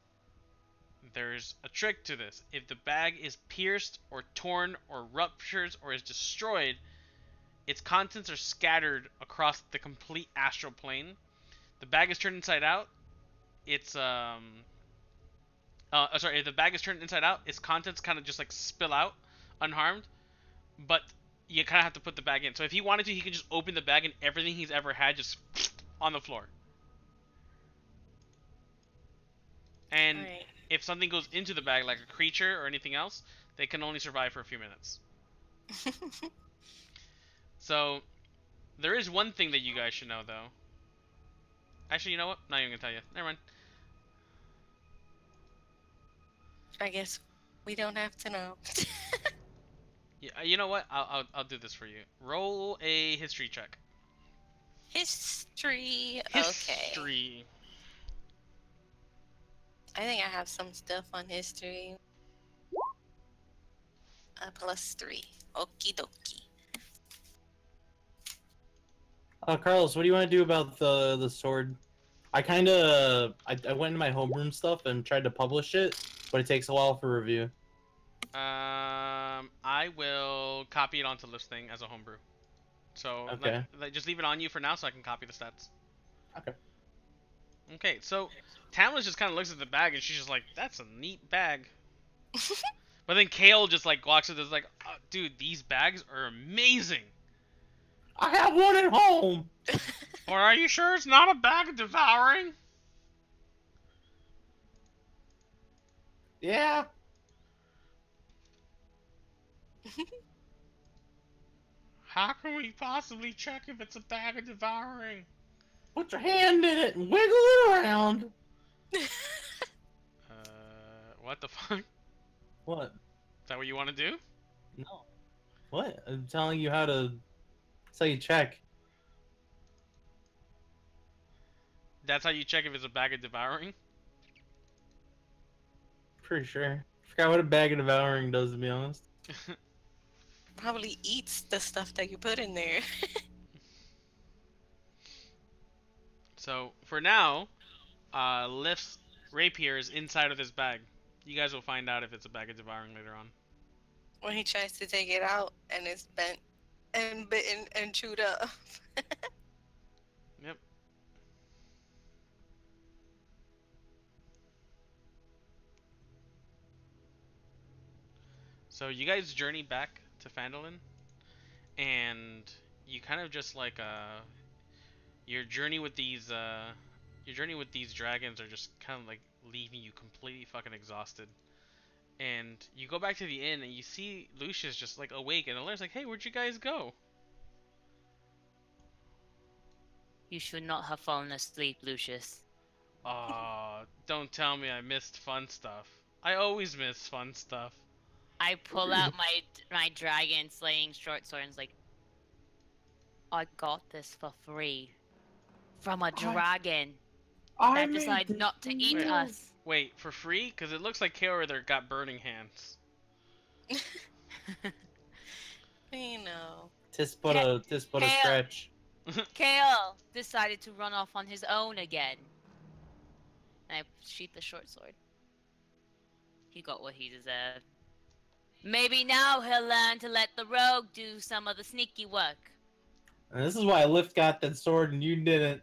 there's a trick to this. If the bag is pierced or torn or ruptures or is destroyed, its contents are scattered across the complete astral plane. The bag is turned inside out. It's sorry, if the bag is turned inside out, its contents kind of just like spill out unharmed. But you kind of have to put the bag in. So if he wanted to, he could just open the bag and everything he's ever had just on the floor. And
Right.
if something goes into the bag, like a creature or anything else, they can only survive for a few minutes. So, there is one thing that you guys should know, though. Actually, you know what? Not even gonna tell you. Never mind.
I guess we don't have to know.
Yeah, you know what? I'll do this for you. Roll a history check.
History. Okay.
History.
I think I have some stuff on history. +3. Okie dokie.
Carlos, what do you want to do about the sword? I kind of I went into my homeroom stuff and tried to publish it, but it takes a while for review.
I will copy it onto Lift's thing as a homebrew. So,
Okay.
just leave it on you for now so I can copy the stats.
Okay.
Okay, so Tamla just kind of looks at the bag and she's just like, "That's a neat bag." But then Kale just like walks with us like, oh, "Dude, these bags are amazing."
I have one at home.
But are you sure it's not a bag of devouring?
Yeah.
How can we possibly check if it's a bag of devouring?
Put your hand in it and wiggle it around.
What the fuck? Is
What?
that what you want to do?
No. What? I'm telling you how to. That's how you check.
That's how you check if it's a bag of devouring?
Pretty sure. Forgot what a bag of devouring does, to be honest.
Probably eats the stuff that you put in there.
So, for now, Lift's rapier is inside of this bag. You guys will find out if it's a bag of devouring later on.
When he tries to take it out and it's bent and bitten and chewed up.
Yep. So you guys journey back to Phandalin, and you kind of just like your journey with these dragons are just kind of like leaving you completely fucking exhausted. And you go back to the inn and you see Lucius just like awake, and Alera's like, "Hey, where'd you guys go?"
You should not have fallen asleep, Lucius.
Aw, don't tell me I missed fun stuff. I always miss fun stuff.
I pull out my dragon slaying short sword and it's like, I got this for free from a dragon that decided not to eat us.
Wait, for free? Because it looks like Kaor got burning hands.
You know.
Tis but a stretch.
Kale decided to run off on his own again. And I sheath the short sword. He got what he deserved. Maybe now he'll learn to let the rogue do some of the sneaky work.
And this is why Lift got that sword and you didn't.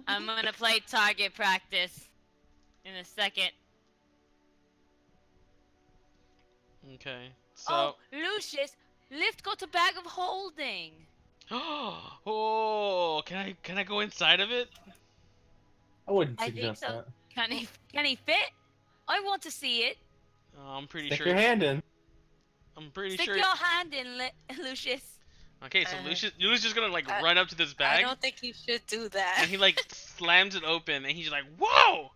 I'm gonna play target practice in a second.
Okay, so.
Oh, Lucius, Lift got a bag of holding.
Oh, can I go inside of it?
I wouldn't
I think
suggest
so.
that.
Can he fit? I want to see it.
Oh, I'm pretty
Stick
sure.
your hand in.
I'm pretty
Stick
sure.
your hand in, Lucius.
Okay, so Lucius just gonna like run up to this
I
bag,
don't think you should do that.
and he like slams it open, and he's like, "Whoa!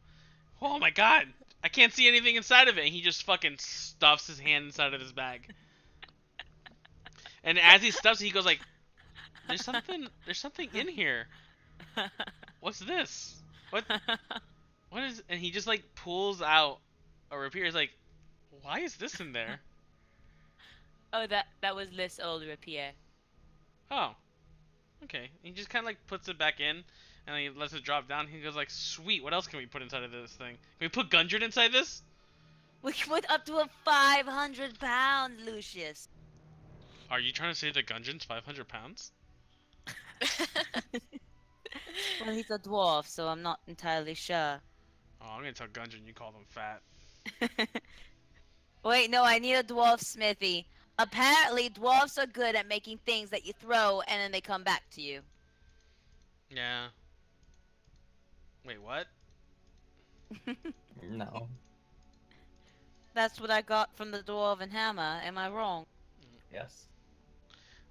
Oh my god! I can't see anything inside of it." And he just fucking stuffs his hand inside of his bag. And as he stuffs it, he goes like, There's something in here. What's this? What is?" And he just like pulls out a rapier. He's like, "Why is this in there?"
Oh, that was Lift's old rapier.
Oh, okay. He just kind of like puts it back in, and he lets it drop down. He goes like, "Sweet. What else can we put inside of this thing? Can we put Gundren inside this?"
We can put up to a 500 pounds, Lucius.
Are you trying to say that Gundren's 500 pounds?
Well, he's a dwarf, so I'm not entirely sure.
Oh, I'm gonna tell Gundren you called him fat.
Wait, no, I need a dwarf smithy. Apparently, dwarfs are good at making things that you throw and then they come back to you.
Yeah. Wait, what?
No.
That's what I got from the dwarven hammer. Am I wrong?
Yes.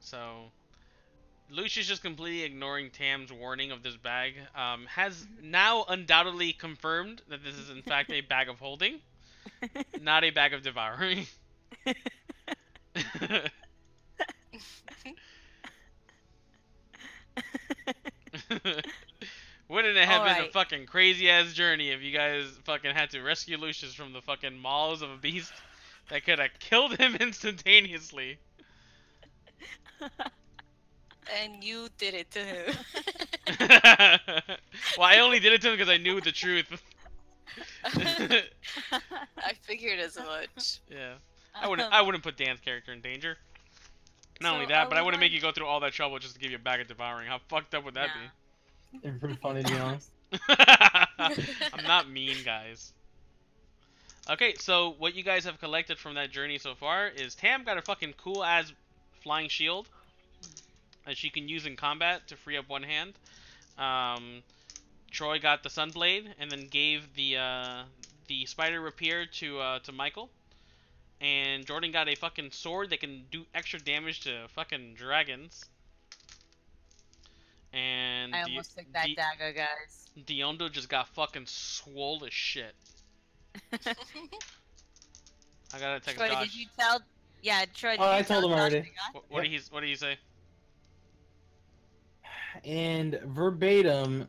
So, Lucius, just completely ignoring Tam's warning of this bag, has now undoubtedly confirmed that this is in fact a bag of holding, not a bag of devouring. Wouldn't it have been a fucking crazy ass journey if you guys fucking had to rescue Lucius from the fucking maws of a beast that could have killed him instantaneously?
And you did it to him.
Well, I only did it to him because I knew the truth.
I figured as much.
Yeah, I wouldn't put Dan's character in danger. Not only that, but I wouldn't make you go through all that trouble just to give you a bag of devouring. How fucked up would that be?
They're pretty funny, to be honest.
I'm not mean, guys. Okay, so what you guys have collected from that journey so far is Tam got a fucking cool ass flying shield that she can use in combat to free up one hand. Troy got the Sunblade and then gave the spider rapier to Michael. And Jordan got a fucking sword that can do extra damage to fucking dragons. And
I almost took that dagger, guys.
Diondo just got fucking swole as shit. I gotta text
Troy,
Josh.
did you tell? Yeah, Troy.
Oh, I told him already.
What did he say?
And verbatim,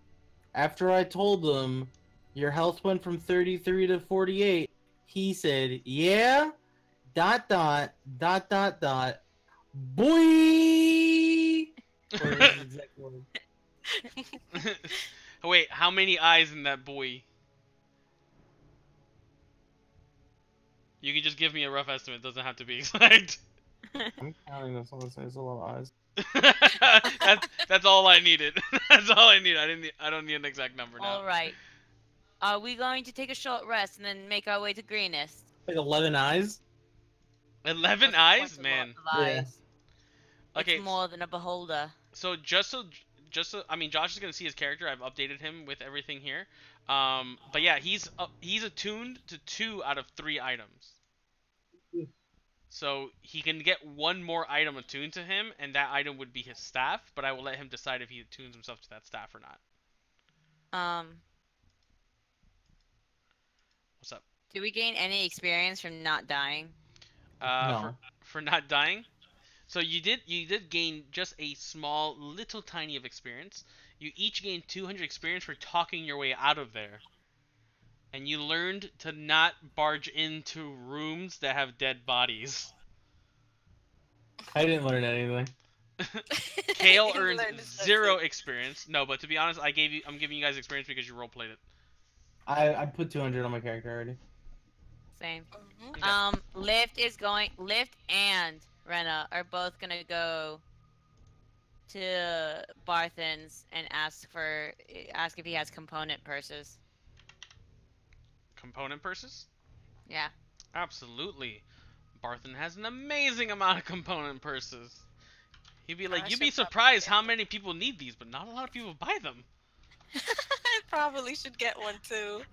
after I told him your health went from 33 to 48, he said, "Yeah, ... boy."
Wait, how many eyes in that boy? You can just give me a rough estimate. It doesn't have to be exact.
I'm counting this on. It's a lot of eyes.
That's all I needed. That's all I need. I don't need an exact number now.
All right. Are we going to take a short rest and then make our way to Greenest?
Like 11 eyes?
11
That's
eyes,
a lot
man.
of eyes.
Yeah.
Okay.
It's more than a beholder.
So just just so, I mean, Josh is gonna see his character. I've updated him with everything here. But yeah, he's attuned to 2 out of 3 items. So he can get 1 more item attuned to him, and that item would be his staff. But I will let him decide if he attunes himself to that staff or not. What's up?
Do we gain any experience from not dying?
No.
For not dying. So you did gain just a small, little tiny of experience. You each gained 200 experience for talking your way out of there. And you learned to not barge into rooms that have dead bodies.
I didn't learn anything.
Kale
He
earned
learned his
0
lesson.
experience. No, but to be honest, I'm giving you guys experience because you roleplayed it.
I put 200 on my character already.
Same.
Mhm.
Lift and Rena are both gonna go to Barthen's and ask if he has component purses.
Component purses?
Yeah.
Absolutely. Barthen has an amazing amount of component purses. He'd be like,
I
you'd be
should probably
surprised
get
how
one.
many people need these, but not a lot of people buy them.
I probably should get one too.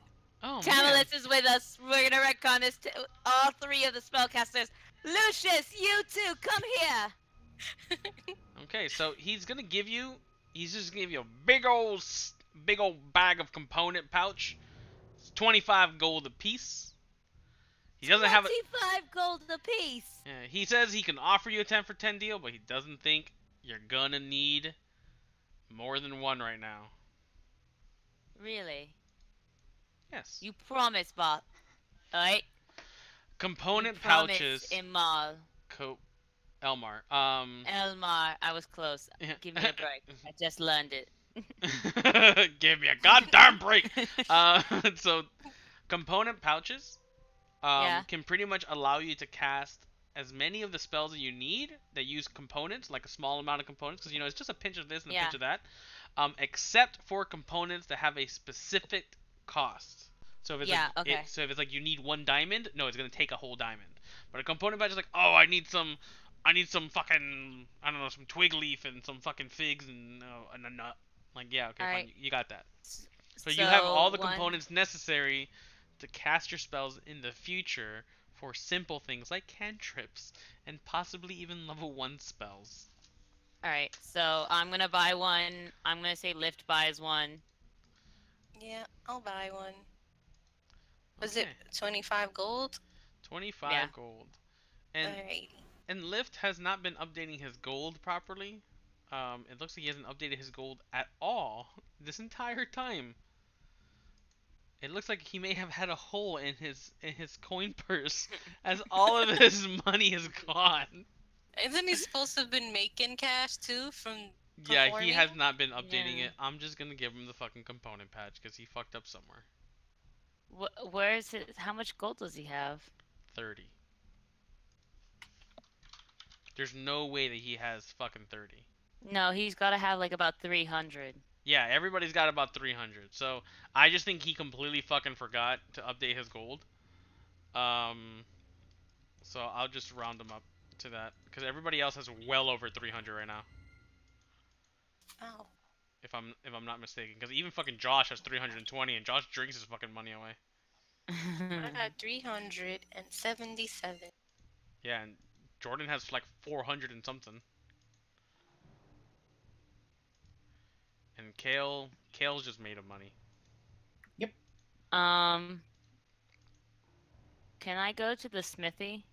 Oh man.
Tamalis is with us. We're gonna retcon this to all 3 of the spellcasters. Lucius, you too, come here.
Okay, so he's just gonna give you a big old bag of component pouch. It's 25 gold a piece. He doesn't have it.
25 gold apiece.
Yeah, he says he can offer you a 10 for 10 deal, but he doesn't think you're gonna need more than 1 right now.
Really?
Yes.
You promise, Bob. Alright?
Component
You promise,
pouches.
Imal.
Elmar.
Elmar, I was close. Give me a break. I just learned it.
Give me a goddamn break. So component pouches
Yeah.
can pretty much allow you to cast as many of the spells that you need that use components, like a small amount of components, because it's just a pinch of this and a
Yeah.
pinch of that, except for components that have a specific cost. So if it's
okay.
like you need 1 diamond, no, it's gonna take a whole diamond. But a component patch is like, oh, I need some fucking, I don't know, some twig leaf and some fucking figs and a nut. Like, yeah, okay, fine,
Alright.
you got that. So you have all the
one-
components necessary to cast your spells in the future for simple things like cantrips and possibly even level 1 spells.
Alright, so I'm gonna buy 1. I'm gonna say Lift buys 1.
Yeah, I'll buy one. Was
Okay.
it 25 gold?
25
Yeah.
gold. And
Alright.
and Lift has not been updating his gold properly. It looks like he hasn't updated his gold at all this entire time. It looks like he may have had a hole in his coin purse as all of his money is gone.
Isn't he supposed to have been making cash too from
Yeah, he
performing?
has not been updating
Yeah.
it. I'm just gonna give him the fucking component patch because he fucked up somewhere.
Where is it? How much gold does he have?
30. There's no way that he has fucking 30.
No, he's gotta have like about 300.
Yeah, everybody's got about 300. So I just think he completely fucking forgot to update his gold. So I'll just round him up to that because everybody else has well over 300 right now.
Oh.
If I'm not mistaken, because even fucking Josh has 320, and Josh drinks his fucking money away.
I got 377.
Yeah, and Jordan has like 400 and something. And Kale's just made of money.
Can I go to the smithy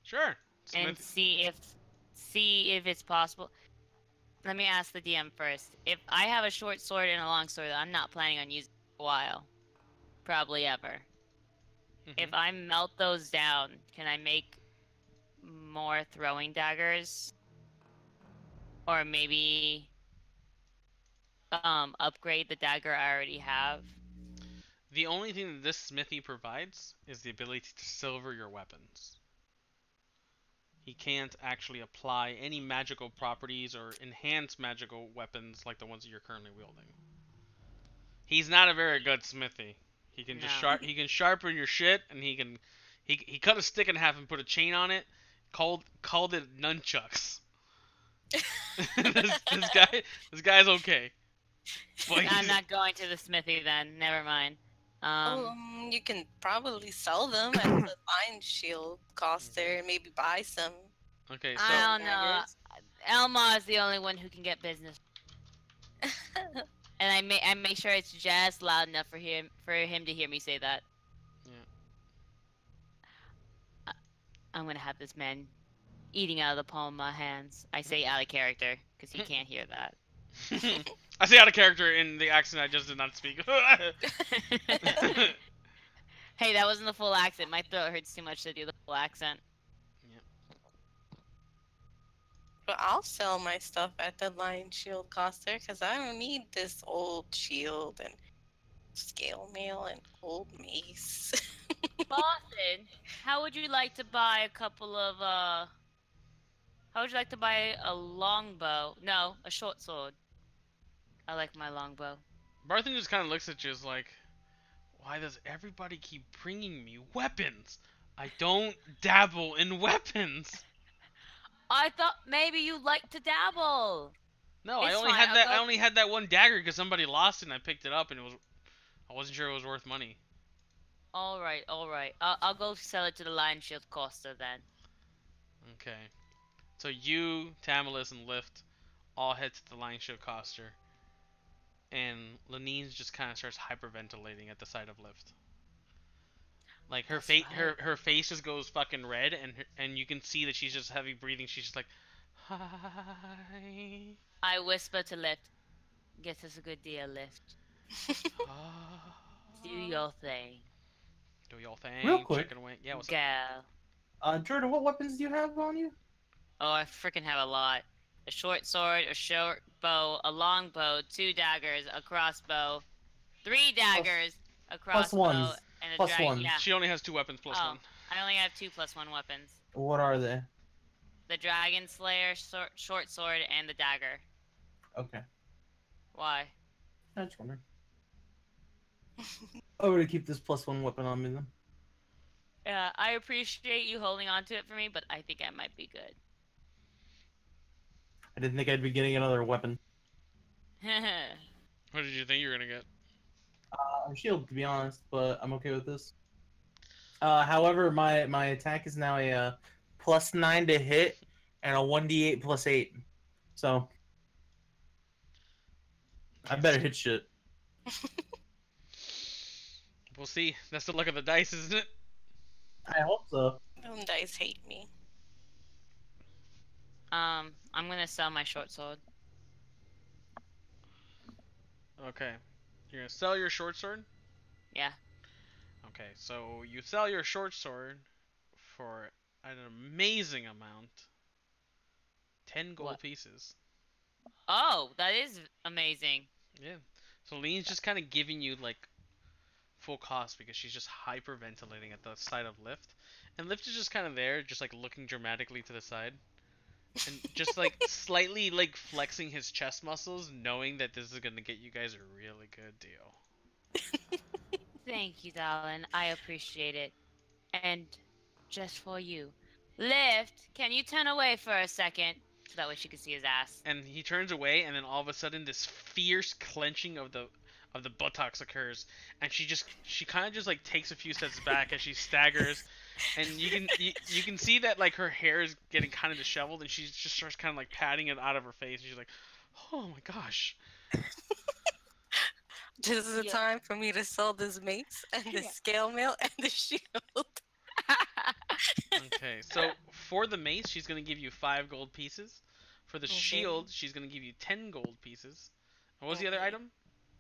Sure.
and see if it's possible? Let me ask the DM first. If I have a short sword and a long sword that I'm not planning on using for a while, probably ever. If I melt those down, can I make more throwing daggers? Or maybe upgrade the dagger I already have?
The only thing that this smithy provides is the ability to silver your weapons. He can't actually apply any magical properties or enhance magical weapons like the ones that you're currently wielding. He's not a very good smithy. He can just he can sharpen your shit, and he cut a stick in half and put a chain on it. Called it nunchucks. this guy's okay. But
I'm not going to the smithy then. Never mind.
You can probably sell them at the Lion Shield coster and maybe buy some.
Okay, so
I don't know.
daggers.
Elma is the only one who can get business, and I make sure it's just loud enough for him to hear me say that.
yeah.
I'm gonna have this man eating out of the palm of my hands. I say out of character because he can't hear that.
I say out of character in the accent I just did not speak.
Hey, that wasn't the full accent. My throat hurts too much to do the full accent.
But I'll sell my stuff at the Lion Shield coster because I don't need this old shield and scale mail and old mace.
Boston, how would you like to buy a couple of How would you like to buy a longbow? No, a short sword. I like my longbow.
Barthen just kind of looks at you as like, why does everybody keep bringing me weapons? I don't dabble in weapons.
I thought maybe you like to dabble.
No,
It's
I only
fine,
had
I'll
that.
go-
I only had that one dagger because somebody lost it and I picked it up and I wasn't sure it was worth money.
All right. I'll go sell it to the Lion Shield Costa then.
Okay. So you, Tamilis, and Lift all head to the Lion Shield coster. And Lenine just kind of starts hyperventilating at the sight of Lift. Like her
That's
face,
right.
her face just goes fucking red, and you can see that she's just heavy breathing. She's just like, hi.
I whisper to Lift. Get us a good deal, Lift. Do your thing,
Do your thing.
Real quick.
Chicken wing. Yeah, what's up?
gal.
Jordan, what weapons do you have on you?
Oh, I freaking have a lot. A short sword, a short bow, a long bow, 2 daggers, a crossbow, 3 daggers, a crossbow,
ones.
and a
Plus
dragon.
ones.
Yeah.
She only has 2 weapons plus
Oh.
1.
I only have 2 +1 weapons.
What are they?
The Dragon Slayer short sword and the dagger.
Okay.
Why?
I just wondering. I'm gonna keep this +1 weapon on me then.
Yeah, I appreciate you holding on to it for me, but I think I might be good.
I didn't think I'd be getting another weapon.
What did you think you were gonna get?
A shield, to be honest, but I'm okay with this. However, my attack is now a +9 to hit and a 1d8 +8. So I better hit shit.
We'll see. That's the luck of the dice, isn't it?
I hope so.
Them dice hate me.
I'm gonna sell my short sword.
Okay. You're gonna sell your short sword?
Yeah.
Okay, so you sell your short sword for an amazing amount. 10 gold
What?
pieces.
Oh, that is amazing.
Yeah. So Lean's just kind of giving you like full cost because she's just hyperventilating at the sight of Lift. And Lift is just kind of there, just like looking dramatically to the side. And just like slightly like flexing his chest muscles, knowing that this is gonna get you guys a really good deal.
Thank you, darling. I appreciate it. And just for you, Lift, can you turn away for a second so that way she can see his ass?
And he turns away, and then all of a sudden, this fierce clenching of the buttocks occurs, and she kind of just like takes a few steps back as she staggers, and you can see that like her hair is getting kind of disheveled, and she just starts kind of like patting it out of her face, and she's like, "Oh my gosh."
This is the
Yeah.
time for me to sell this mace and the
Yeah.
scale mail and the shield.
Okay, so for the mace, she's gonna give you 5 gold pieces. For the
Okay.
shield, she's gonna give you 10 gold pieces. And what was the other
Okay.
item?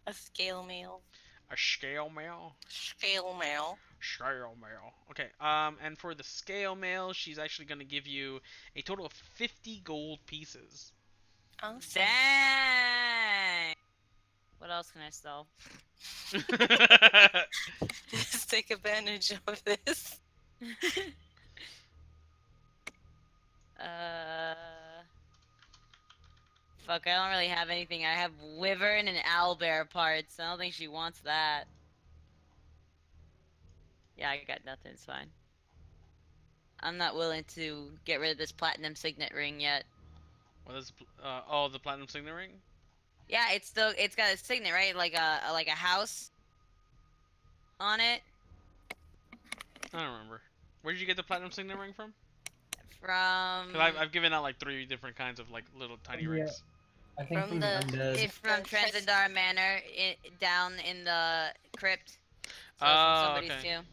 A scale mail.
A scale mail.
Scale mail.
Scale mail. Okay. And for the scale mail, she's actually gonna give you a total of 50 gold pieces.
Awesome.
Dang! What else can I sell?
Just take advantage of this.
Fuck, I don't really have anything. I have wyvern and owlbear parts. I don't think she wants that. Yeah, I got nothing. It's fine. I'm not willing to get rid of this platinum signet ring yet.
What is oh, the platinum signet ring?
Yeah, it's got a signet, right? Like a house on it
I don't remember. Where did you get the platinum signet ring from?
from.
Cause I've given out like 3 different kinds of like little tiny
Yeah.
rings.
I think
From
from
the-
Undead.
It's from Transcendar Manor, down in the crypt. So it's from
Oh,
somebody's
okay.
tomb.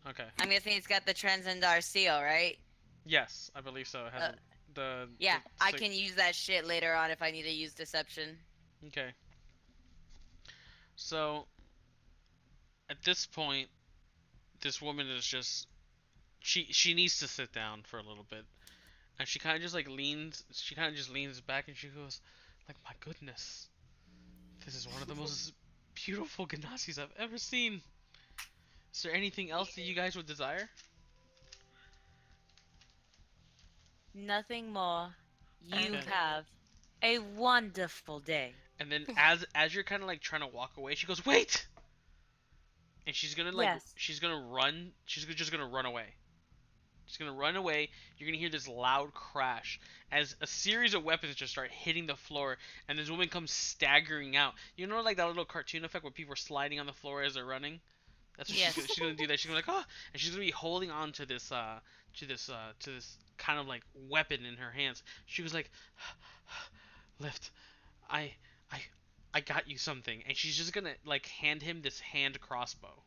Okay.
I'm guessing it's got the Transcendar seal, right?
Yes, I believe so. It has the
Yeah,
the
I can use that shit later on if I need to use deception.
Okay. So at this point, this woman is just she needs to sit down for a little bit, and she kind of just like leans. She kind of just leans back and she goes, like, my goodness, this is one of the most beautiful Ganasis I've ever seen. Is there anything else that you guys would desire?
Nothing more. You
Okay.
have a wonderful day.
And then as you're kind of like trying to walk away, she goes, wait. And she's gonna like
Yes.
she's gonna run. She's just gonna run away. She's gonna run away. You're gonna hear this loud crash as a series of weapons just start hitting the floor, and this woman comes staggering out. You know, like that little cartoon effect where people are sliding on the floor as they're running. That's what
Yes.
she's gonna do. That she's gonna be like, oh, and she's gonna be holding on to this kind of like weapon in her hands. She was like, lift, I I I got you something, and she's just gonna like hand him this hand crossbow.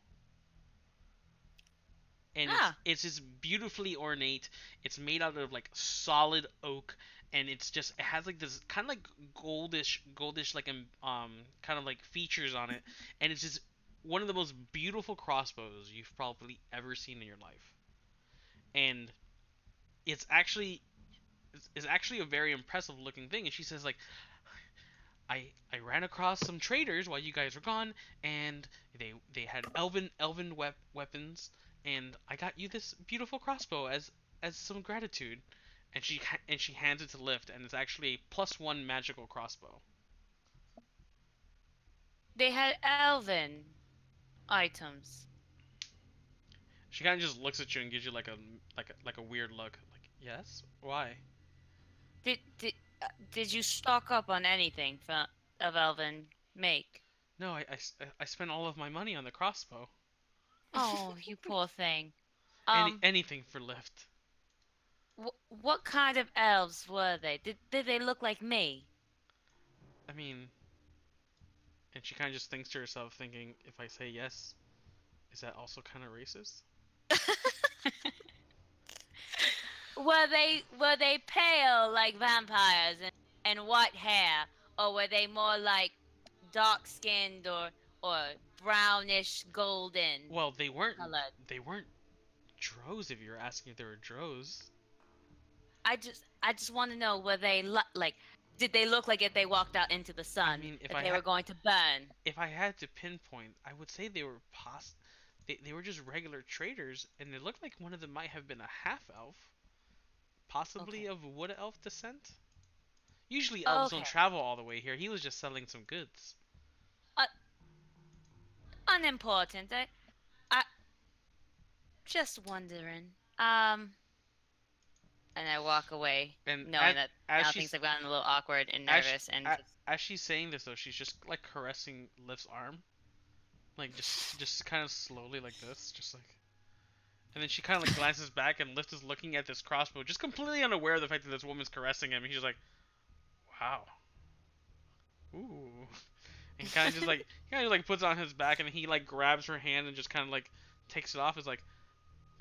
And it's just beautifully ornate. It's made out of like solid oak, and it has like this kind of like goldish like kind of like features on it, and it's just one of the most beautiful crossbows you've probably ever seen in your life. And it's actually a very impressive looking thing. And she says like, I ran across some traders while you guys were gone, and they had elven weapons, and I got you this beautiful crossbow as some gratitude. And she hands it to Lift, and it's actually a +1 magical crossbow.
They had elven items.
She kind of just looks at you and gives you like a weird look, like, yes, why?
Did you stock up on anything of elven make?
No, I spent all of my money on the crossbow.
Oh, you poor thing.
Anything for Lift.
What kind of elves were they? Did they look like me?
I mean, and she kind of just thinks to herself, thinking, if I say yes, is that also kind of racist?
Were they pale like vampires and white hair, or were they more like dark skinned or brownish golden?
Well, they weren't
colored?
They weren't drows. If you're asking if they were drows.
I just want to know, were they like? Did they look like if they walked out into the sun?
I mean, if
they were going to burn?
If I had to pinpoint, I would say they were they were just regular traders, and it looked like one of them might have been a half elf, possibly of wood elf descent. Usually elves don't travel all the way here. He was just selling some goods.
Unimportant. I just wondering. And I walk away,
and
knowing that now things have gotten a little awkward and nervous.
As she's saying this, though, she's just like caressing Lift's arm, like just kind of slowly like this, just like. And then she kind of like glances back, and Lift is looking at this crossbow, just completely unaware of the fact that this woman's caressing him. And he's like, "Wow, ooh," and kind of just like puts it on his back, and he like grabs her hand and just kind of like takes it off. Is like,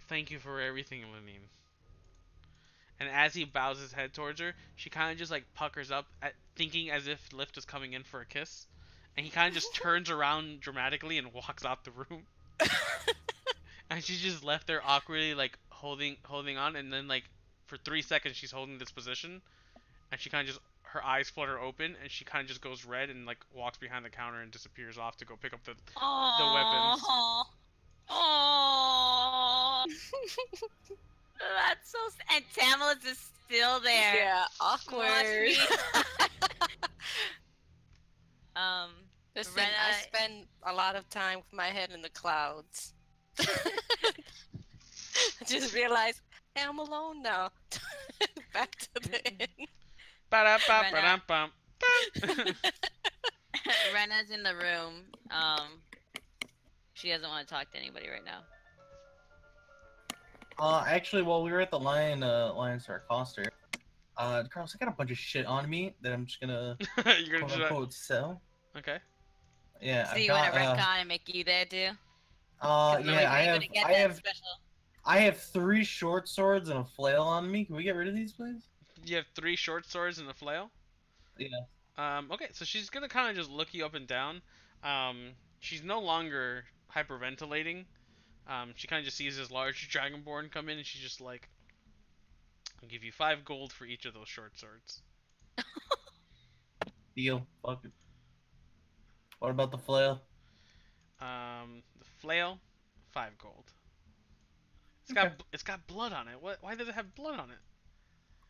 "Thank you for everything, Lenine." And as he bows his head towards her, she kind of just like puckers up, thinking as if Lift is coming in for a kiss. And he kind of just turns around dramatically and walks out the room. And she's just left there awkwardly, like holding on. And then like for 3 seconds, she's holding this position. And she kind of just, her eyes flutter open, and she kind of just goes red and like walks behind the counter and disappears off to go pick up the weapons.
Oh. That's so and Tamlis is still there.
Yeah, awkward. Listen,
Rena,
I spend a lot of time with my head in the clouds. I just realized, hey, I'm alone now. Back to the inn.
Ba-da-ba-ba-dum-bum.
Rena's in the room. She doesn't want to talk to anybody right now.
Actually, while we were at the Lion Star Coster, Carlos, I got a bunch of shit on me that I'm just gonna
You're gonna
quote
do
unquote sell.
that? Okay.
Yeah,
So
I
you want
got.
to retcon and make you there too?
Yeah, I have 3 short swords and a flail on me. Can we get rid of these, please?
You have 3 short swords and a flail?
Yeah.
Okay, so she's gonna kind of just look you up and down. She's no longer hyperventilating. She kind of just sees this large dragonborn come in, and she's just like, "I'll give you 5 gold for each of those short swords."
Deal. Fuck it. What about the flail?
The flail, 5 gold.
Okay.
It's got blood on it. Why does it have blood on it?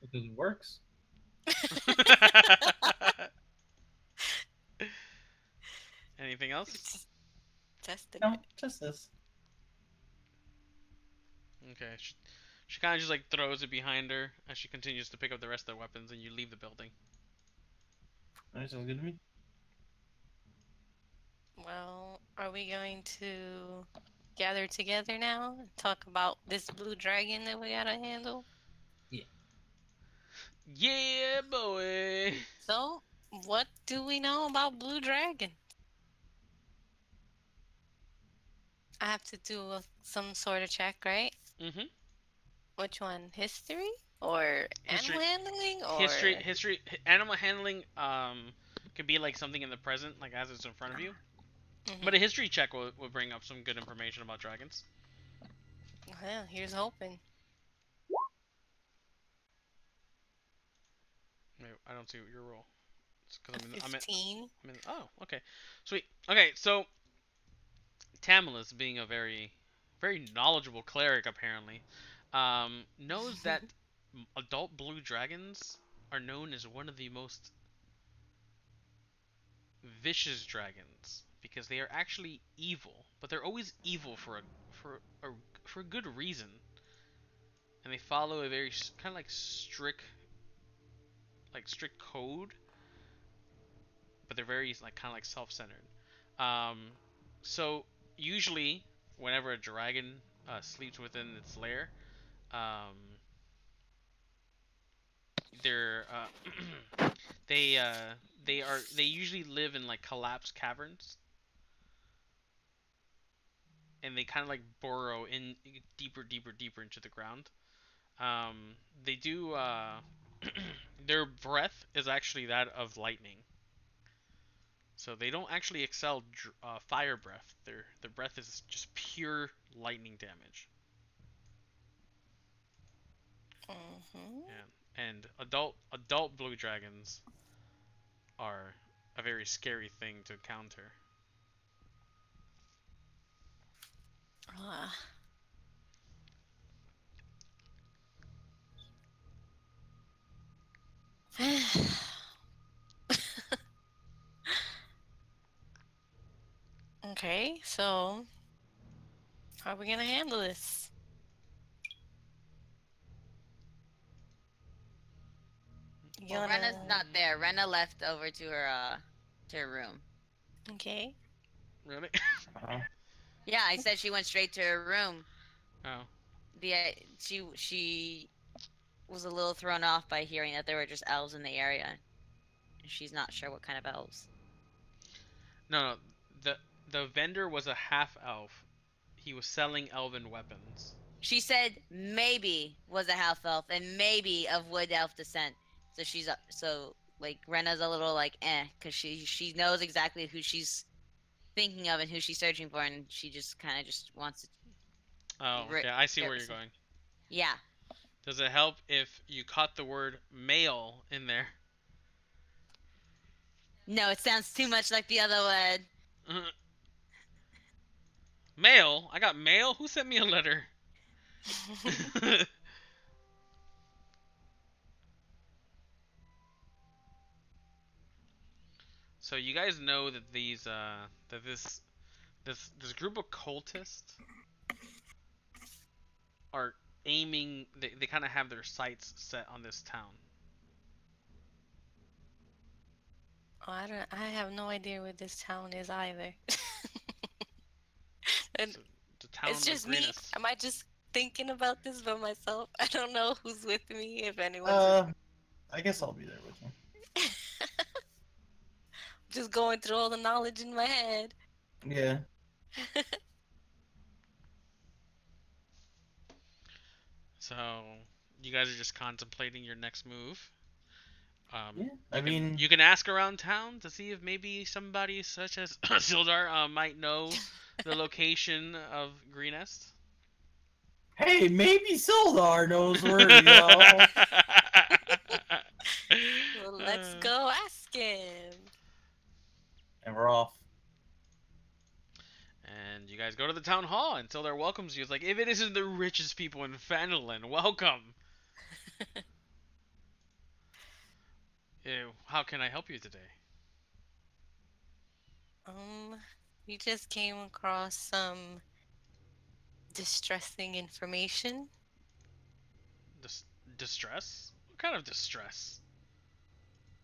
Because it works.
Anything else?
Testing
No,
it.
just this.
Okay. She kind of just like throws it behind her as she continues to pick up the rest of the weapons, and you leave the building.
Alright, sounds good to me.
Well, are we going to gather together now and talk about this blue dragon that we gotta handle?
Yeah, boy.
So, what do we know about blue dragon? I have to do some sort of check, right?
Mhm.
Which one? History or
History.
animal handling or
History. Animal handling. Could be like something in the present, like as it's in front of you.
Mhm.
But a history check will bring up some good information about dragons.
Well, here's hoping.
Wait, I don't see what your roll. It's 'cause I'm in.
15.
Oh, okay, sweet. Okay, so Tamilus, being a very, very knowledgeable cleric, apparently, knows that adult blue dragons are known as one of the most vicious dragons because they are actually evil, but they're always evil for a good reason, and they follow a very kind of like strict code, but they're very like kind of like self-centered. So usually whenever a dragon sleeps within its lair, um, they're they they usually live in like collapsed caverns, and they kind of like burrow in deeper into the ground. They do their breath is actually that of lightning. So they don't actually excel fire breath. Their breath is just pure lightning damage.
Mhm.
Yeah. And adult blue dragons are a very scary thing to encounter.
Ah. Okay, so how are we gonna handle this? You
Well,
wanna-
Rena's not there. Rena left over to her room.
Okay.
Really?
Yeah, I said she went straight to her room.
Oh.
She was a little thrown off by hearing that there were just elves in the area. She's not sure what kind of elves.
No. The vendor was a half elf. He was selling elven weapons.
She said maybe was a half elf and maybe of wood elf descent. So she's so like Rena's a little like because she knows exactly who she's thinking of and who she's searching for, and she just kind of just wants to.
Oh, okay. I see where you're going.
Yeah.
Does it help if you caught the word male in there?
No, it sounds too much like the other word.
Mail? I got mail? Who sent me a letter? So you guys know that this group of cultists are aiming. They kind of have their sights set on this town.
Oh, I have no idea where this town is either. And
The town
it's
of
just me.
Greenest.
Am I just thinking about this by myself? I don't know who's with me, if anyone's
I guess I'll be there with you.
just going through all the knowledge in my head.
Yeah.
So you guys are just contemplating your next move.
Yeah. I mean,
You can ask around town to see if maybe somebody such as Sildar might know the location of Greenest.
hey, maybe Sildar knows where to go.
Well, let's go ask him.
And we're off.
And you guys go to the town hall, and Sildar welcomes you. It's like, if it isn't the richest people in Phandalin, welcome. Ew, how can I help you today?
We just came across some distressing information.
Distress? What kind of distress?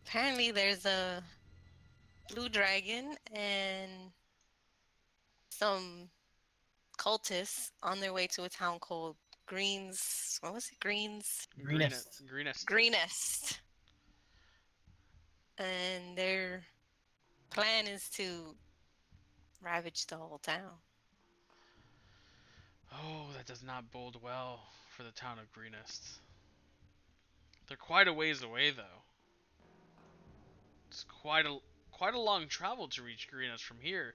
Apparently, there's a blue dragon and some cultists on their way to a town called Greens. What was it?
Greenest.
Greenest. And their plan is to ravage the whole town.
Oh, that does not bode well for the town of Greenest. They're quite a ways away, though. It's quite a long travel to reach Greenest from here.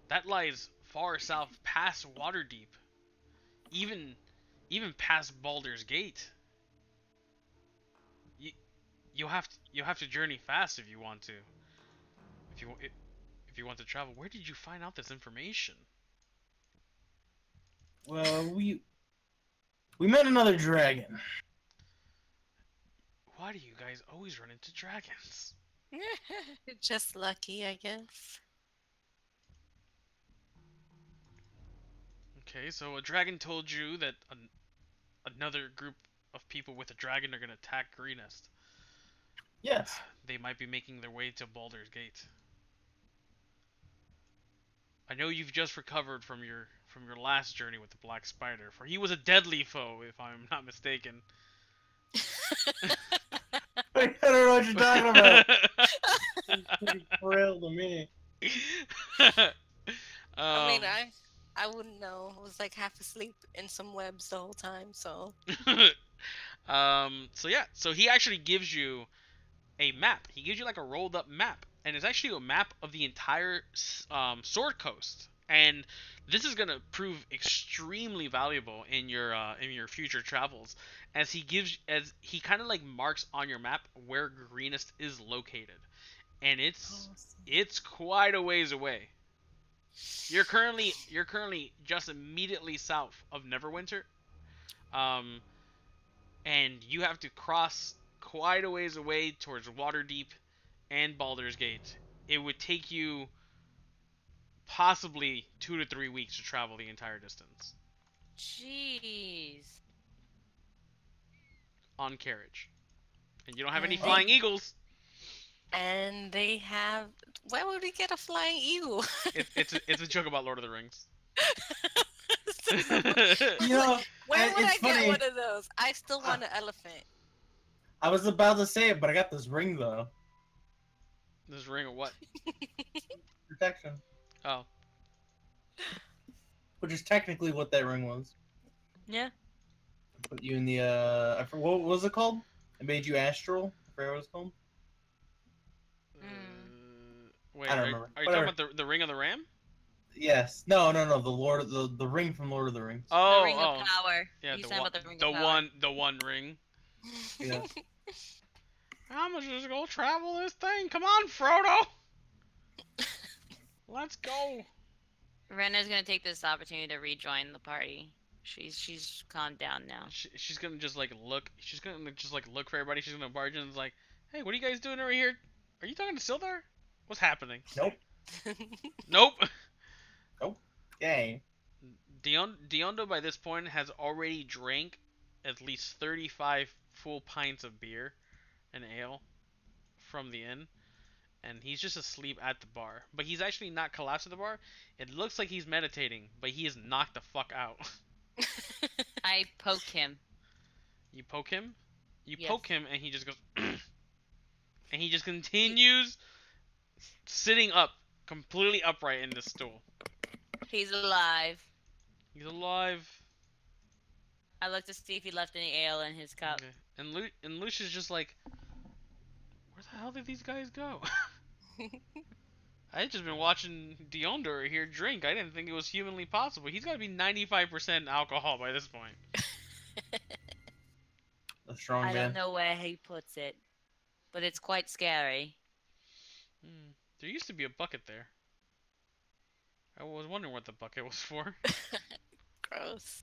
That lies far south past Waterdeep. Even past Baldur's Gate. You'll have to journey fast if you want to. If you want to travel. Where did you find out this information?
Well, we met another dragon.
Why do you guys always run into dragons?
Just lucky, I guess.
Okay, so a dragon told you that another group of people with a dragon are going to attack Greenest.
Yes.
They might be making their way to Baldur's Gate. I know you've just recovered from your last journey with the Black Spider, for he was a deadly foe, if I'm not mistaken.
I don't know what you're talking about. It's pretty real to me.
I mean, I wouldn't know. I was like half asleep in some webs the whole time, so.
So he actually gives you a map. He gives you like a rolled up map, and it's actually a map of the entire Sword Coast. And this is gonna prove extremely valuable in your future travels, as he kind of like marks on your map where Greenest is located, and it's quite a ways away. You're currently just immediately south of Neverwinter, and you have to cross quite a ways away towards Waterdeep and Baldur's Gate. It would take you possibly 2 to 3 weeks to travel the entire distance
Jeez.
on carriage, and you don't have any flying eagles.
And they have. Where would we get a flying eagle?
It's a joke about Lord of the Rings.
You know,
Where would
it's
I
funny.
get one of those? I still want an elephant.
I was about to say it, but I got this ring though.
This ring of what?
Protection.
Oh.
Which is technically what that ring was.
Yeah.
Put you in the what was it called? It made you astral. I forgot what it was called.
Wait,
I don't
are
remember.
you talking about the Ring of the Ram?
Yes. No. The ring from Lord of the Rings.
Oh,
The ring of power.
Yeah,
You
the
said
one,
about the ring of power.
the one ring.
Yeah.
I'm just gonna travel this thing. Come on, Frodo. Let's go.
Rena's gonna take this opportunity to rejoin the party. She's calmed down now.
She's gonna just like look. She's gonna just like look for everybody. She's gonna barge in and is like, "Hey, what are you guys doing over here? Are you talking to Sildar? What's happening?"
Nope.
Nope.
Yay.
Diondo by this point has already drank at least 35 full pints of beer and ale from the inn, and he's just asleep at the bar. But he's actually not collapsed at the bar. It looks like he's meditating, but he is knocked the fuck out.
I poke him.
You poke him? You
Yes.
poke him, and he just goes, and he just continues sitting up, completely upright in the stool.
He's alive.
He's alive.
I look to see if he left any ale in his cup.
Okay. And Lucia's just like, where the hell did these guys go? I had just been watching Deondor here drink. I didn't think it was humanly possible. He's got to be 95% alcohol by this point.
A strong
I
man.
don't know where he puts it, but it's quite scary.
There used to be a bucket there. I was wondering what the bucket was for.
Gross.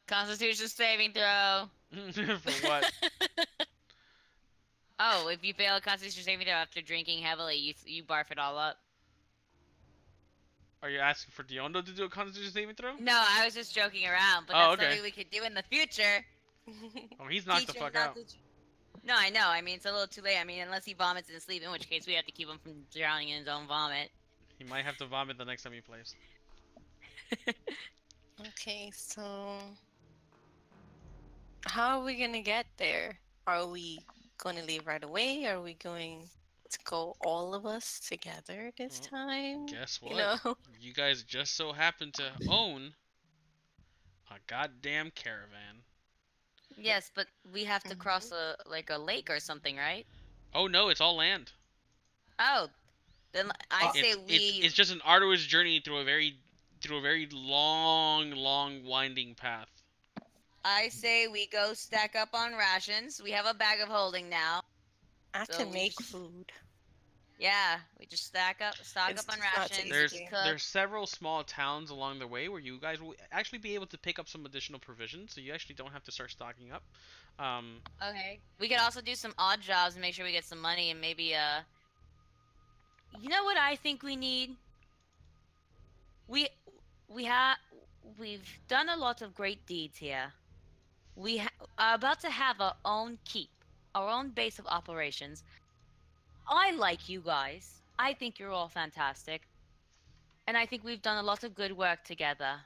Constitution saving throw.
For what?
Oh, if you fail a Constitution saving throw after drinking heavily, you barf it all up.
Are you asking for Deondo to do a Constitution saving throw?
No, I was just joking around, but
Oh,
that's
okay.
something we could do in the future.
Oh, he's knocked the
Teach him
fuck
not
out.
to
No, I know. I mean, it's a little too late. I mean, unless he vomits in his sleep, in which case we have to keep him from drowning in his own vomit.
He might have to vomit the next time he plays.
Okay, so how are we gonna get there? Are we going to leave right away? Are we going to go all of us together this
Well,
time?
Guess what?
You know?
You guys just so happen to own a goddamn caravan.
Yes, but we have to cross a lake or something, right?
Oh no, it's all land.
Oh, then I say
It's just an arduous journey through a very long winding path.
I say we go stack up on rations. We have a bag of holding now.
I
So
can
we
make
sh-
food.
Yeah, we just stock up
It's
on
not
rations.
easy.
There's
cook.
several small towns along the way where you guys will actually be able to pick up some additional provisions, so you actually don't have to start stocking up.
Okay. We could also do some odd jobs and make sure we get some money and maybe you know what I think we need? We've done a lot of great deeds here. We are about to have our own keep, our own base of operations. I like you guys. I think you're all fantastic. And I think we've done a lot of good work together.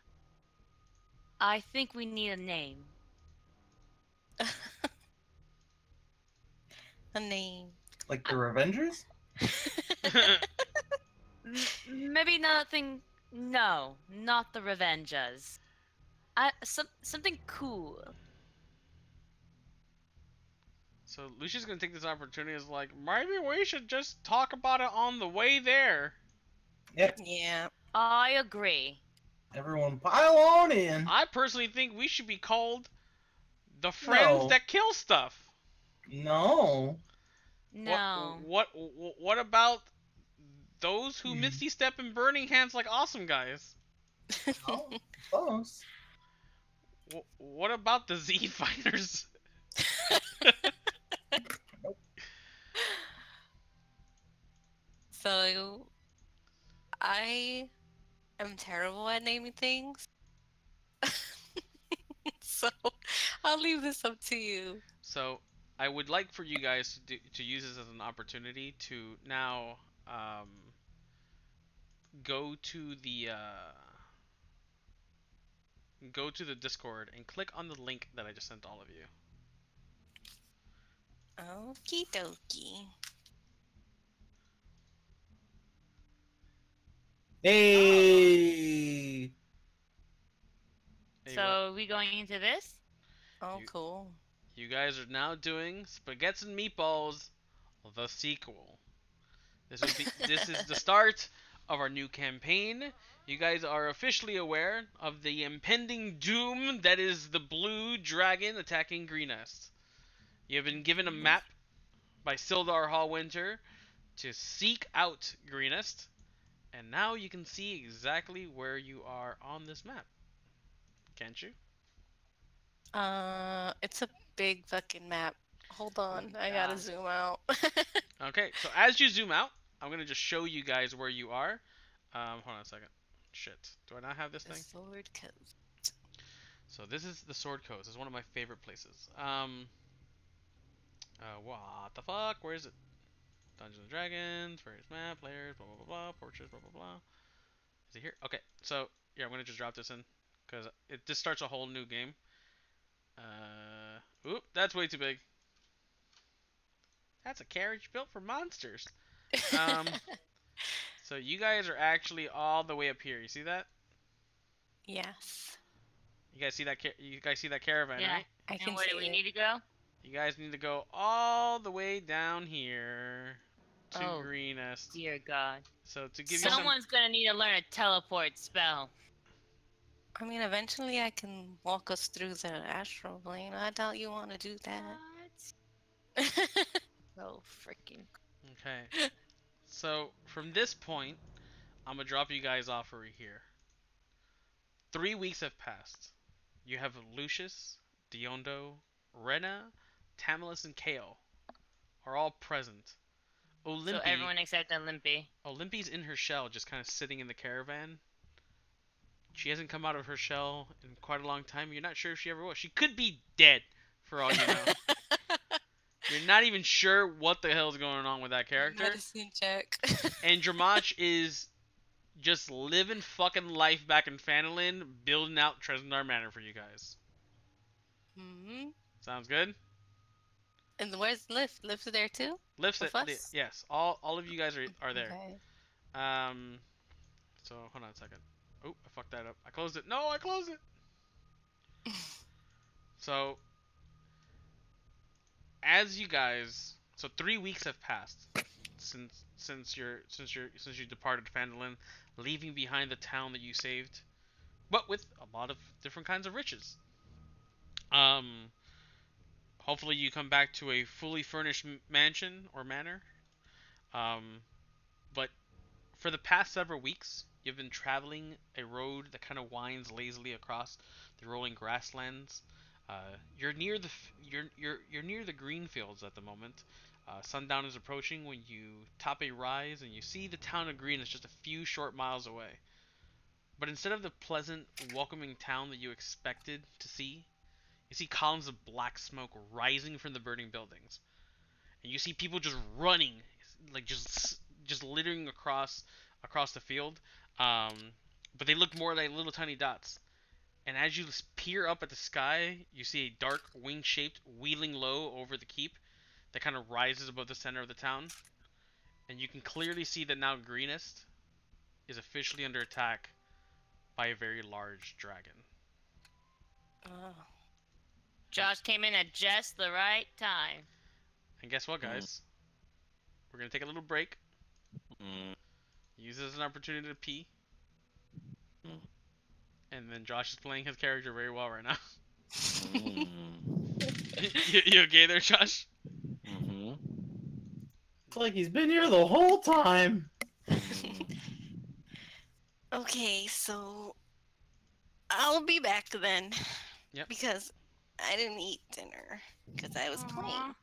I think we need a name.
A name.
Like the Revengers?
Maybe nothing. No, not the Revengers. Something cool.
So Lucia's gonna take this opportunity as like, maybe we should just talk about it on the way there.
Yep.
Yeah.
I agree.
Everyone pile on in.
I personally think we should be called the friends
No.
that kill stuff.
No.
No.
What about those who misty step in burning hands like awesome guys?
Oh, close.
What about the Z fighters?
So, I am terrible at naming things. So, I'll leave this up to you.
So I would like for you guys to use this as an opportunity to now go to the Discord and click on the link that I just sent all of you.
Okie dokie.
Hey.
Hey,
So are we going into this?
Oh,
You-
cool.
you guys are now doing Spaghettis and Meatballs, the sequel. This is the start of our new campaign. You guys are officially aware of the impending doom that is the blue dragon attacking Greenest. You have been given a map by Sildar Hallwinter to seek out Greenest, and now you can see exactly where you are on this map. Can't you?
It's a big fucking map. Hold on, I gotta
God.
zoom out.
Okay, so as you zoom out, I'm gonna just show you guys where you are. Hold on a second. Shit. Do I not have this
The
thing?
sword coast.
So this is the Sword Coast. It's one of my favorite places. What the fuck? Where is it? Dungeons and Dragons, various map, players, blah blah blah blah, portraits, blah blah blah. Is it here? Okay, so yeah, I'm gonna just drop this in because this starts a whole new game. Oop, that's way too big. That's a carriage built for monsters. So you guys are actually all the way up here. You see that?
Yes.
You guys see that? You guys see that caravan,
Yeah.
right?
I
And
can
where
see
do we
it.
need to go?
You guys need to go all the way down here to
Oh,
Greenest.
dear God.
So to give you some,
Someone's gonna need to learn a teleport spell.
I mean, eventually I can walk us through the astral plane. I doubt you want to do that.
So freaking.
okay. So from this point, I'm gonna drop you guys off over here. 3 weeks have passed. You have Lucius, Diondo, Rena, Tamilus, and Kale are all present. Olympi,
So everyone except Olympi.
Olympi's in her shell, just kind of sitting in the caravan. She hasn't come out of her shell in quite a long time. You're not sure if she ever will. She could be dead, for all you know. You're not even sure what the hell is going on with that character.
Medicine check.
And Dramach is just living fucking life back in Phandalin, building out Tresendar Manor for you guys.
Hmm.
Sounds good?
And where's Lift? Lift's there too?
Lifts it.
With us?
Yes, all of you guys are there.
Okay.
So hold on a second. Oh, I fucked that up. I closed it. No, I closed it. So as you guys, so 3 weeks have passed since you departed Phandalin, leaving behind the town that you saved, but with a lot of different kinds of riches. Hopefully you come back to a fully furnished mansion or manor. But for the past several weeks, you've been traveling a road that kind of winds lazily across the rolling grasslands. You're near the you're near the green fields at the moment. Sundown is approaching when you top a rise and you see the town of Green is just a few short miles away. But instead of the pleasant, welcoming town that you expected to see, you see columns of black smoke rising from the burning buildings, and you see people just running, like just littering across the field. But they look more like little tiny dots. And as you peer up at the sky, you see a dark wing-shaped wheeling low over the keep that kind of rises above the center of the town. And you can clearly see that now Greenest is officially under attack by a very large dragon.
Oh.
Josh came in at just the right time.
And guess what, guys? We're going to take a little break. Use this as an opportunity to pee. And then Josh is playing his character very well right now. you okay there, Josh?
It's like he's been here the whole time.
Okay, so I'll be back then.
Yep.
Because I didn't eat dinner because I was playing.
Aw.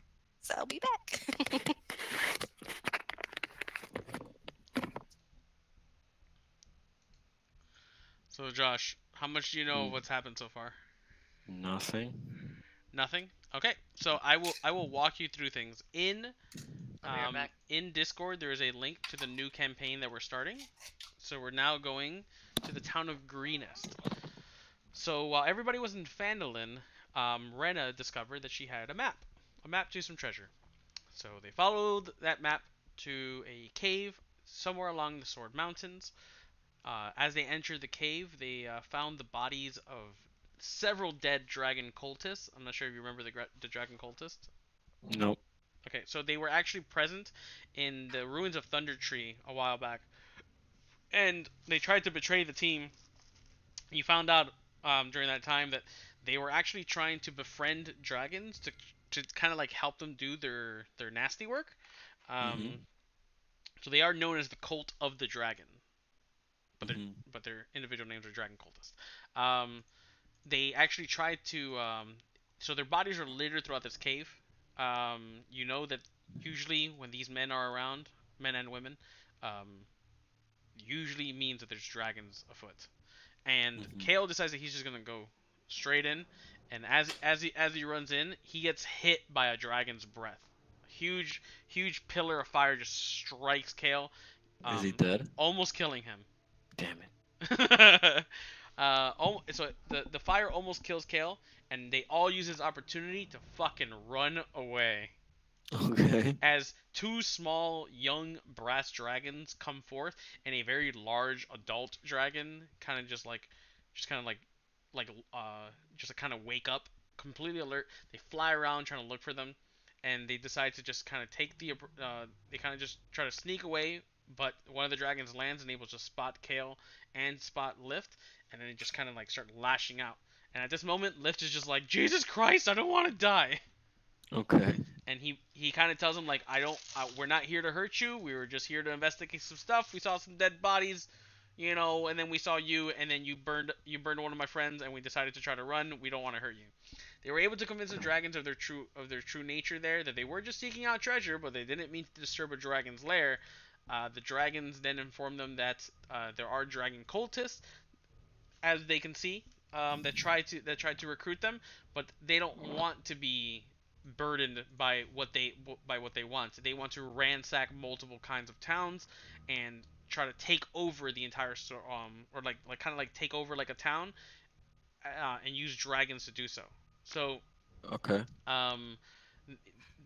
So I'll be back.
So Josh, how much do you know of what's happened so far?
Nothing.
Nothing? Okay. So I will walk you through things.
I'll be right back.
In Discord there is a link to the new campaign that we're starting. So we're now going to the town of Greenest. So while everybody was in Phandalin, Rena discovered that she had a map to some treasure. So they followed that map to a cave somewhere along the Sword Mountains. As they entered the cave, they found the bodies of several dead dragon cultists. I'm not sure if you remember the dragon cultists.
Nope.
Okay, so they were actually present in the ruins of Thunder Tree a while back, and they tried to betray the team. You found out during that time that they were actually trying to befriend dragons to kind of like help them do their nasty work. So they are known as the Cult of the Dragon, but their individual names are Dragon Cultists. They actually tried to so their bodies are littered throughout this cave. You know that usually when these men are around, men and women, usually means that there's dragons afoot. And Kale decides that he's just gonna go straight in, and as he runs in, he gets hit by a dragon's breath, a huge pillar of fire just strikes Kale.
Is he dead?
Almost killing him.
Damn it.
So the fire almost kills Kale, and they all use this opportunity to fucking run away.
Okay.
As two small young brass dragons come forth, and a very large adult dragon kind of just kind of wake up, completely alert. They fly around trying to look for them, and they decide to just kind of take they kind of just try to sneak away. But one of the dragons lands and able to spot Kale and spot Lift, and then they just kind of like start lashing out. And at this moment, Lift is just like, Jesus Christ, I don't want to die.
Okay.
And he kind of tells him like, we're not here to hurt you. We were just here to investigate some stuff. We saw some dead bodies, and then we saw you, and then you burned one of my friends, and we decided to try to run. We don't want to hurt you. They were able to convince the dragons of their true nature there, that they were just seeking out treasure, but they didn't mean to disturb a dragon's lair. The dragons then informed them that there are dragon cultists, as they can see, that try to recruit them, but they don't want to be burdened by what they want. They want to ransack multiple kinds of towns and try to take over the entire or kind of like take over like a town, and use dragons to do so. So
Okay.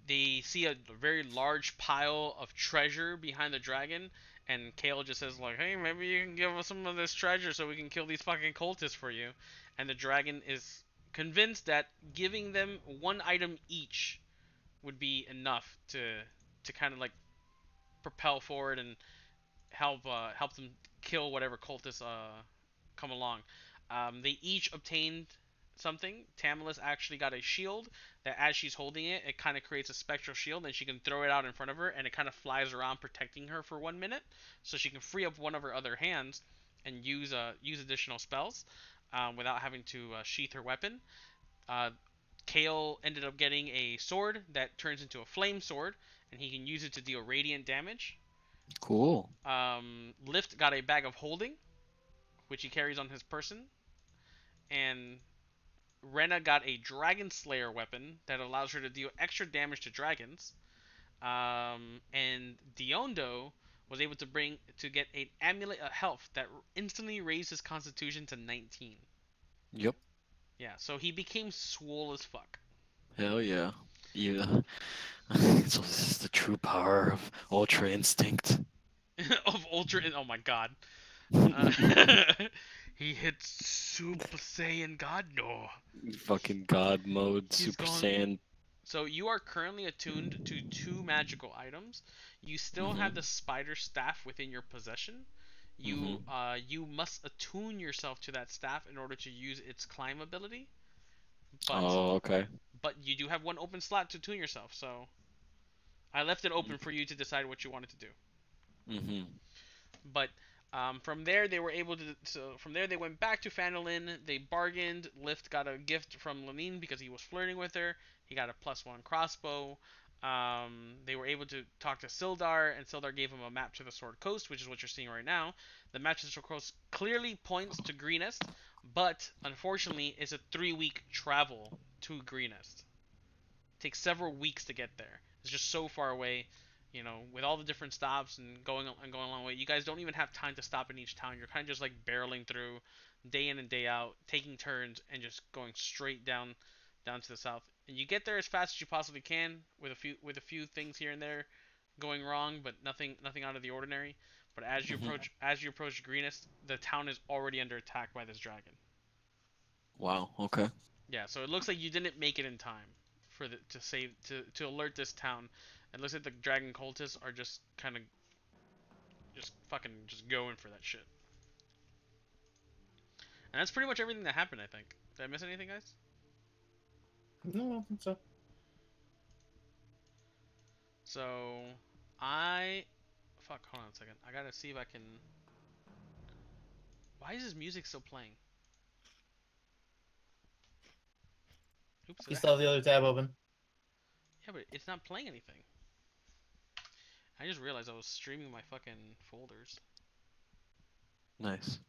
they see a very large pile of treasure behind the dragon, and Kale just says like, hey, maybe you can give us some of this treasure so we can kill these fucking cultists for you. And the dragon is convinced that giving them one item each would be enough to kind of like propel forward and help them kill whatever cultists come along. They each obtained something. Tamilis actually got a shield that, as she's holding it, it kind of creates a spectral shield, and she can throw it out in front of her, and it kind of flies around protecting her for 1 minute, so she can free up one of her other hands and use additional spells without having to sheath her weapon. Kale ended up getting a sword that turns into a flame sword, and he can use it to deal radiant damage.
Cool.
Lift got a bag of holding, which he carries on his person, and Rena got a Dragon Slayer weapon that allows her to deal extra damage to dragons. And Diondo was able to get an amulet of health that instantly raised his constitution to 19.
Yep.
Yeah, so he became swole as fuck.
Hell yeah. Yeah. So this is the true power of Ultra Instinct.
Of Ultra, oh my god. He hits Super Saiyan God, no.
Fucking God mode,
He's
Super
gone.
Saiyan.
So you are currently attuned to 2 magical items. You still have the spider staff within your possession. You you must attune yourself to that staff in order to use its climb ability. But,
Oh, okay.
But you do have one open slot to attune yourself, so I left it open for you to decide what you wanted to do. But from there they were able to. So from there they went back to Phandalin. They bargained. Lift got a gift from Lenine because he was flirting with her. He got a +1 crossbow. They were able to talk to Sildar, and Sildar gave him a map to the Sword Coast, which is what you're seeing right now. The map to the Sword Coast clearly points to Greenest, but unfortunately it's a 3-week travel to Greenest. It takes several weeks to get there. It's just so far away. With all the different stops and going a long way, you guys don't even have time to stop in each town. You're kind of just like barreling through, day in and day out, taking turns and just going straight down to the south. And you get there as fast as you possibly can, with a few things here and there going wrong, but nothing out of the ordinary. But as you approach Greenest, the town is already under attack by this dragon.
Wow. Okay.
Yeah, so it looks like you didn't make it in time to alert this town. It looks like the dragon cultists are just kind of just going for that shit. And that's pretty much everything that happened, I think. Did I miss anything, guys?
No, I don't think so.
So, hold on a second. I gotta see if I can... Why is this music still playing? Oops.
You still have the other tab open.
Yeah, but it's not playing anything. I just realized I was streaming my fucking folders.
Nice.